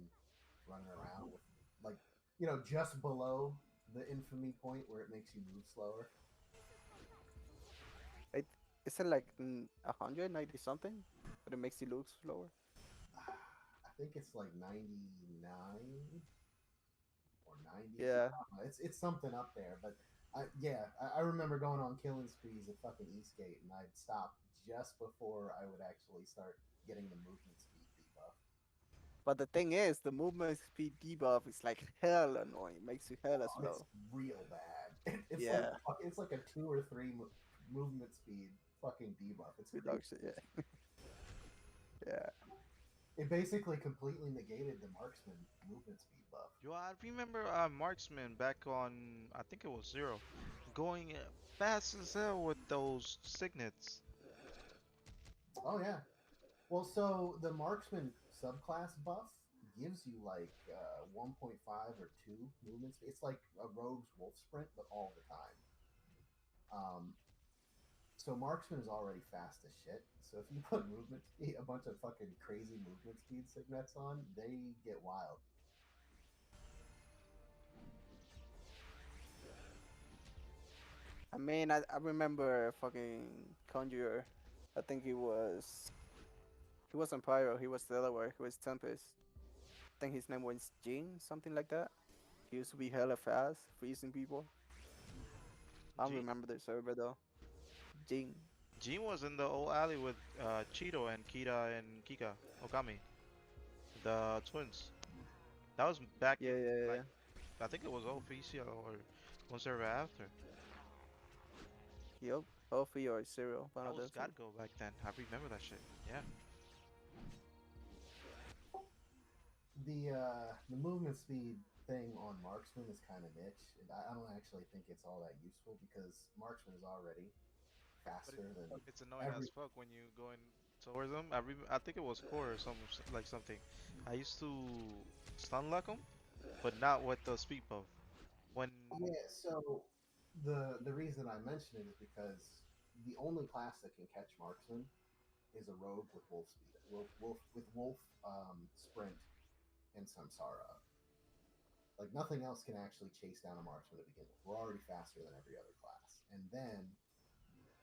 running around with like, you know, just below the infamy point where it makes you move slower. Is it like 190 something? But it makes you look slower? I think it's like 99 or 90. Yeah. It's something up there, but I remember going on killing sprees at fucking Eastgate, and I'd stop just before I would actually start getting the movement speed debuff. But the thing is, the movement speed debuff is like hell annoying. Makes you hella Oh, slow. it's real bad. It's Yeah. like a 2 or 3 movement speed fucking debuff. It's Reduction, yeah. Yeah. It basically completely negated the marksman movement speed buff. Yo, I remember Marksman back on, I think it was 0, going fast as hell with those signets. Oh yeah. Well, so the marksman subclass buff gives you like 1.5 or 2 movement speed. It's like a rogue's wolf sprint, but all the time. So marksman is already fast as shit. So if you put movement speed, a bunch of fucking crazy movement speed signets on, they get wild. I mean, I remember fucking Conjurer. I think he wasn't Pyro, he was Delaware, he was Tempest. I think his name was Jing, something like that. He used to be hella fast, freezing people. I don't G? remember the server though. Jing. Jean was in the old alley with Cheeto and Kita and Kika Okami, the twins. That was back Yeah, in yeah, yeah. like I think it was official or one server after. Yep. Coffee or cereal, one That of was the two. God Go back then. I remember that shit. Yeah. The movement speed thing on marksman is kind of niche. I don't actually think it's all that useful because marksman is already But faster than it's annoying every. as fuck when you go in towards them. I think it was core or like something. I used to stun lock them, but not with the speed buff. When Yeah, so the reason I mention it is because the only class that can catch marksman is a rogue with wolf speed, wolf sprint and samsara. Like nothing else can actually chase down a marksman to begin with. We're already faster than every other class, and then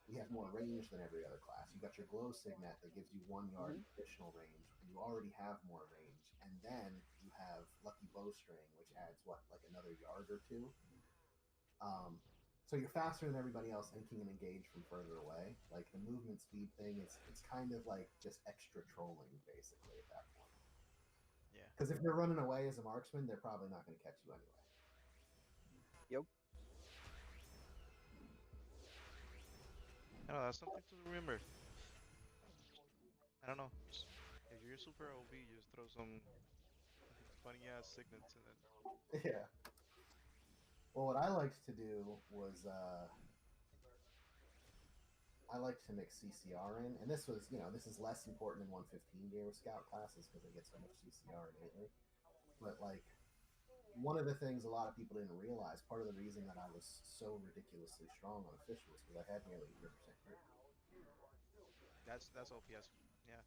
we have more range than every other class. You got your glow signet that gives you 1 yard Hmm. additional range. You already have more range, and then you have lucky bowstring, which adds what, like another yard or two. So you're faster than everybody else and can engage from further away. Like the movement speed thing is it's kind of like just extra trolling basically at that point. yeah, Because if you're running away as a marksman, they're probably not going to catch you anyway. Yep. I don't know. That's something to remember. I don't know. If you're super OB, just throw some funny ass signets in it. Yeah. Well, what I liked to do was I like to mix CCR in, and this was, this is less important in 115 gamer scout classes because they get so much CCR innately. But like one of the things a lot of people didn't realize, part of the reason that I was so ridiculously strong on official was because I had nearly 100% crit. That's OPS. Yeah.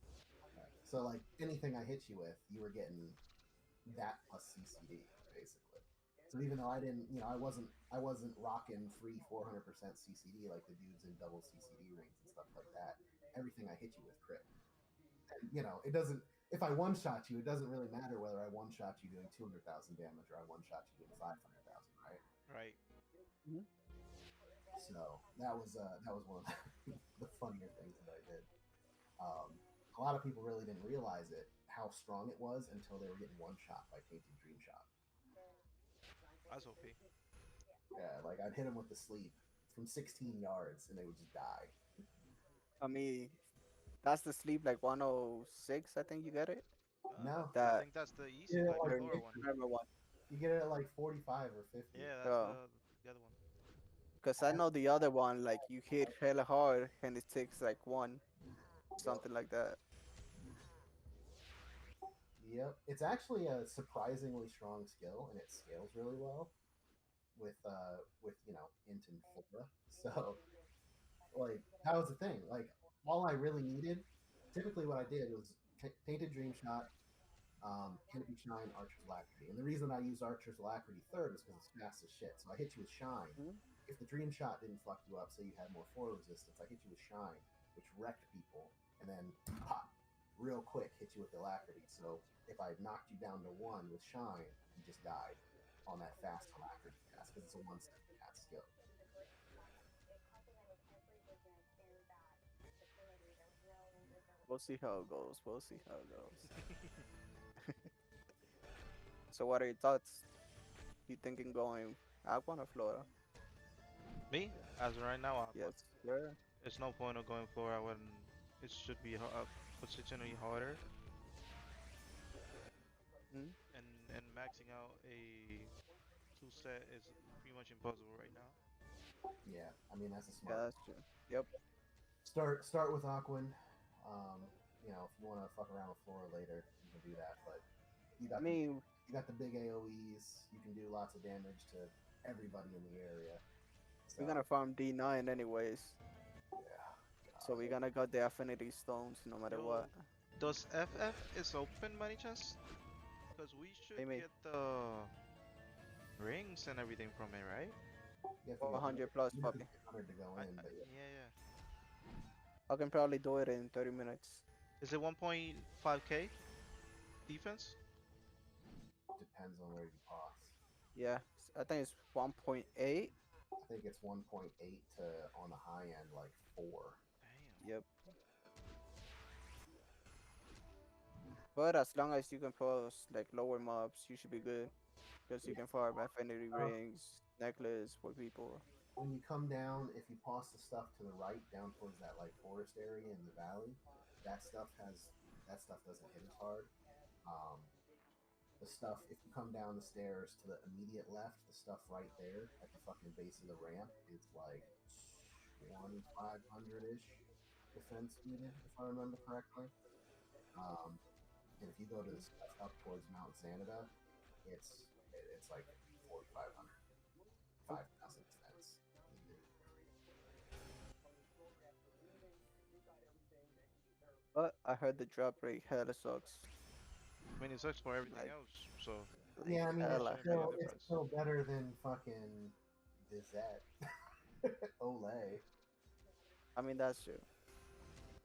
Right. So like anything I hit you with, you were getting that plus CCD basically. So even though I didn't, I wasn't rocking 400% CCD like the dudes in double CCD rings and stuff like that. Everything I hit you with crit. And it doesn't. If I one shot you, it doesn't really matter whether I one shot you doing 200,000 damage or I one shot you doing 500,000, right? Right. Hmm. So that was one of the funnier things that I did. Um, a lot of people really didn't realize it how strong it was until they were getting one shot by Tainted Dream Shot. That's OP. Yeah, like I'd hit them with the sleep from 16 yards and they would just die. I mean, that's the sleep like 106. I think you get it. No, I That think that's the easy, yeah, like the like the lower one. remember one. you get it at like 45 or 50. Yeah, that's Oh, the other one. because I know the other one like you hit hella hard and it takes like one Yep. something like that. Yep. It's actually a surprisingly strong skill and it scales really well with int and flora. So like that was the thing. Like all I really needed, typically what I did was Tainted Dream Shot, Canopy Shine, Archer's Alacrity. And the reason I use Archer's Alacrity third is because it's fast as shit. So I hit you with Shine. Mhm. If the Dream Shot didn't fuck you up, say you had more floor resistance, I hit you with Shine, which wrecked people, and then pop, real quick, hit you with Alacrity. So if I knocked you down to one with Shine, you just died on that fast Alacrity cast because it's a 1 second cast skill. We'll see how it goes. We'll see how it goes. So, what are your thoughts? You thinking going Aqua or Flora? Me, as of right now, Yes, sir. there's no point of going for it when it should be positionally harder, Hmm. and maxing out a two set is pretty much impossible right now. Yeah, I mean that's a Yeah, smart. that's true. Yep. Start with Aquin. If you want to fuck around with Flora later, you can do that. But you I got the mean, you got the big AOE's. You can do lots of damage to everybody in the area. So we're gonna farm D9 anyways. yeah, So we're gonna got the affinity stones no matter Yo, what. does FF is open by any chance? Because we should Maybe get the rings and everything from it, right? you have to get 100 plus you have to puppy. get 100 to go I, in, I but yeah, yeah, yeah. I can probably do it in 30 minutes. Is it 1.5k defense? depends on where you pause. Yeah, I think it's 1.8. I think it's 1.8 to on the high end like 4. Yep. But as long as you can pose like lower mobs, you should be good. Because you Yeah. can farm affinity Uh, rings, necklace for people. when you come down, if you toss the stuff to the right, down towards that like forest area in the valley, that stuff has that stuff doesn't hit as hard. Um, the stuff if you come down the stairs to the immediate left, the stuff right there at the fucking base of the ramp is like 2500 ish defense needed, if I remember correctly. Um, and if you go to the stuff up towards Mount Xanada, it's like 4500, Oh, 5000 defense needed. but I heard the drop rate hella sucks. I mean, it sucks for everything Like, else, so like Yeah, I mean there hella, shouldn't be a hella. it's difference. still better than fucking Bizet. Olay. I mean, that's true.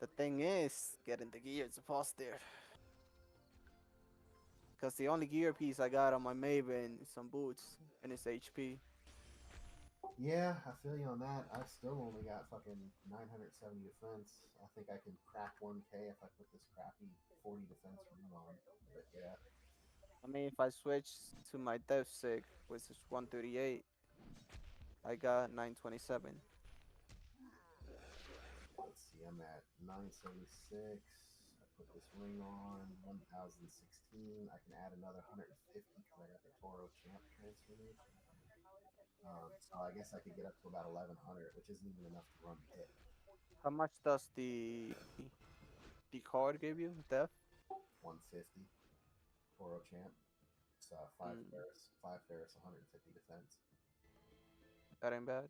The thing is, getting the gear is a positive. Because the only gear piece I got on my Maven is some boots and it's HP. Yeah, I feel you on that. I still only got fucking 970 defense. I think I can crack 1K if I put this crappy 40 defense ring on. But yeah, I mean, if I switch to my dev sig, which is 138, I got 927. let's see. I'm at 976. I put this ring on 1016. I can add another 150 because I got the Toro Champ transformation. So I guess I could get up to about 1100, which isn't even enough to run pit. How much does the card give you, dev? 150 Toro Champ. It's Mm, five Ferris, 150 defense. that ain't bad.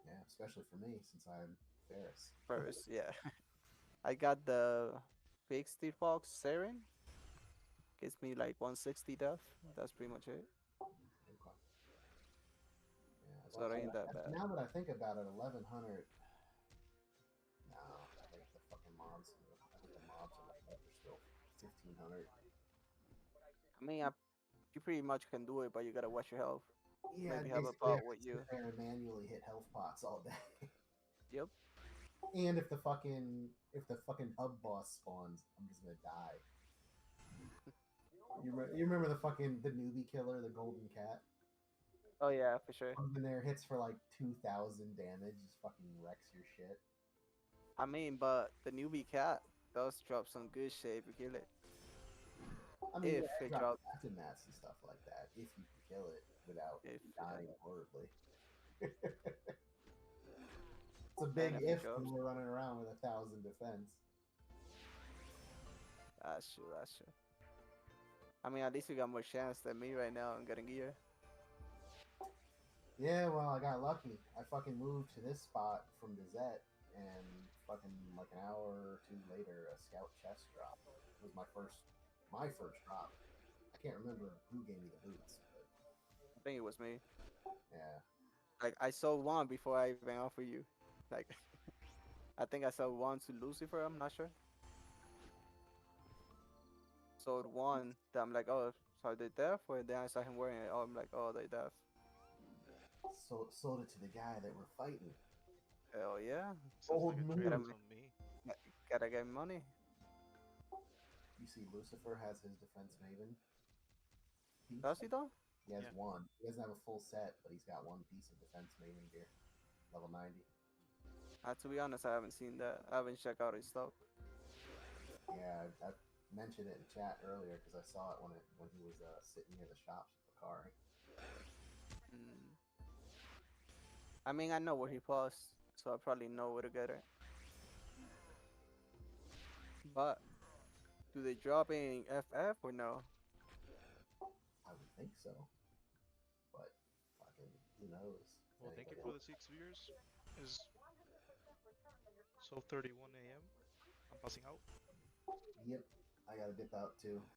Yeah, especially for me since I'm Ferris. First, yeah. I got the Pixie Fox Saren. Gives me like 160 dev. That's pretty much it. Okay. Yeah. So Well, it ain't that bad. now that I think about it, 1100. No, I think the fucking mobs. I think the mobs are still 1500. I mean, you pretty much can do it, but you gotta watch your health. Yeah, Maybe have a basically I pot have with to sit you. there and manually hit health pots all day. Yep. And if the fucking hub boss spawns, I'm just gonna die. You remember the newbie killer, the golden cat? Oh yeah, for sure. Comes in there, hits for like 2000 damage, just fucking wrecks your shit. I mean, but the newbie cat does drop some good shit if you kill it. I mean, If yeah, it it drops drops, captain mats and stuff like that if you can kill it without if dying horribly. It's a and big if it if drops, when we're running around with 1000 defense. that's true. That's true. I mean, at least you got more chance than me right now on getting gear. Yeah, well, I got lucky. I fucking moved to this spot from Gazette, and fucking like an hour or two later, a scout chest drop. It was my first drop. I can't remember who gave me the boots, but I think it was me. yeah. Like I sold one before I even offered you. Like I think I sold one to Lucifer. I'm not sure. Sold one. That I'm like, oh, so they deaf? Or then I saw him wearing it. Oh, I'm like, oh, they deaf. So sold it to the guy that we're fighting. Hell yeah. Sounds like Old a Gotta, trade move. on me. gotta get money. You see, Lucifer has his defense maven piece. Does he though? He has Yeah. one. He doesn't have a full set, but he's got one piece of defense maven gear, level 90. To be honest, I haven't seen that. I haven't checked out his stuff. Yeah, I mentioned it in chat earlier because I saw it when he was sitting near the shops with Bakari. Mm. I mean, I know where he paused, so I probably know where to get it. But do they drop in FF or no? I would think so, but fucking who knows? Well, thank you Anybody for else? the 6 viewers. It's 12:31 a.m. I'm passing out. Yep, I gotta dip out too.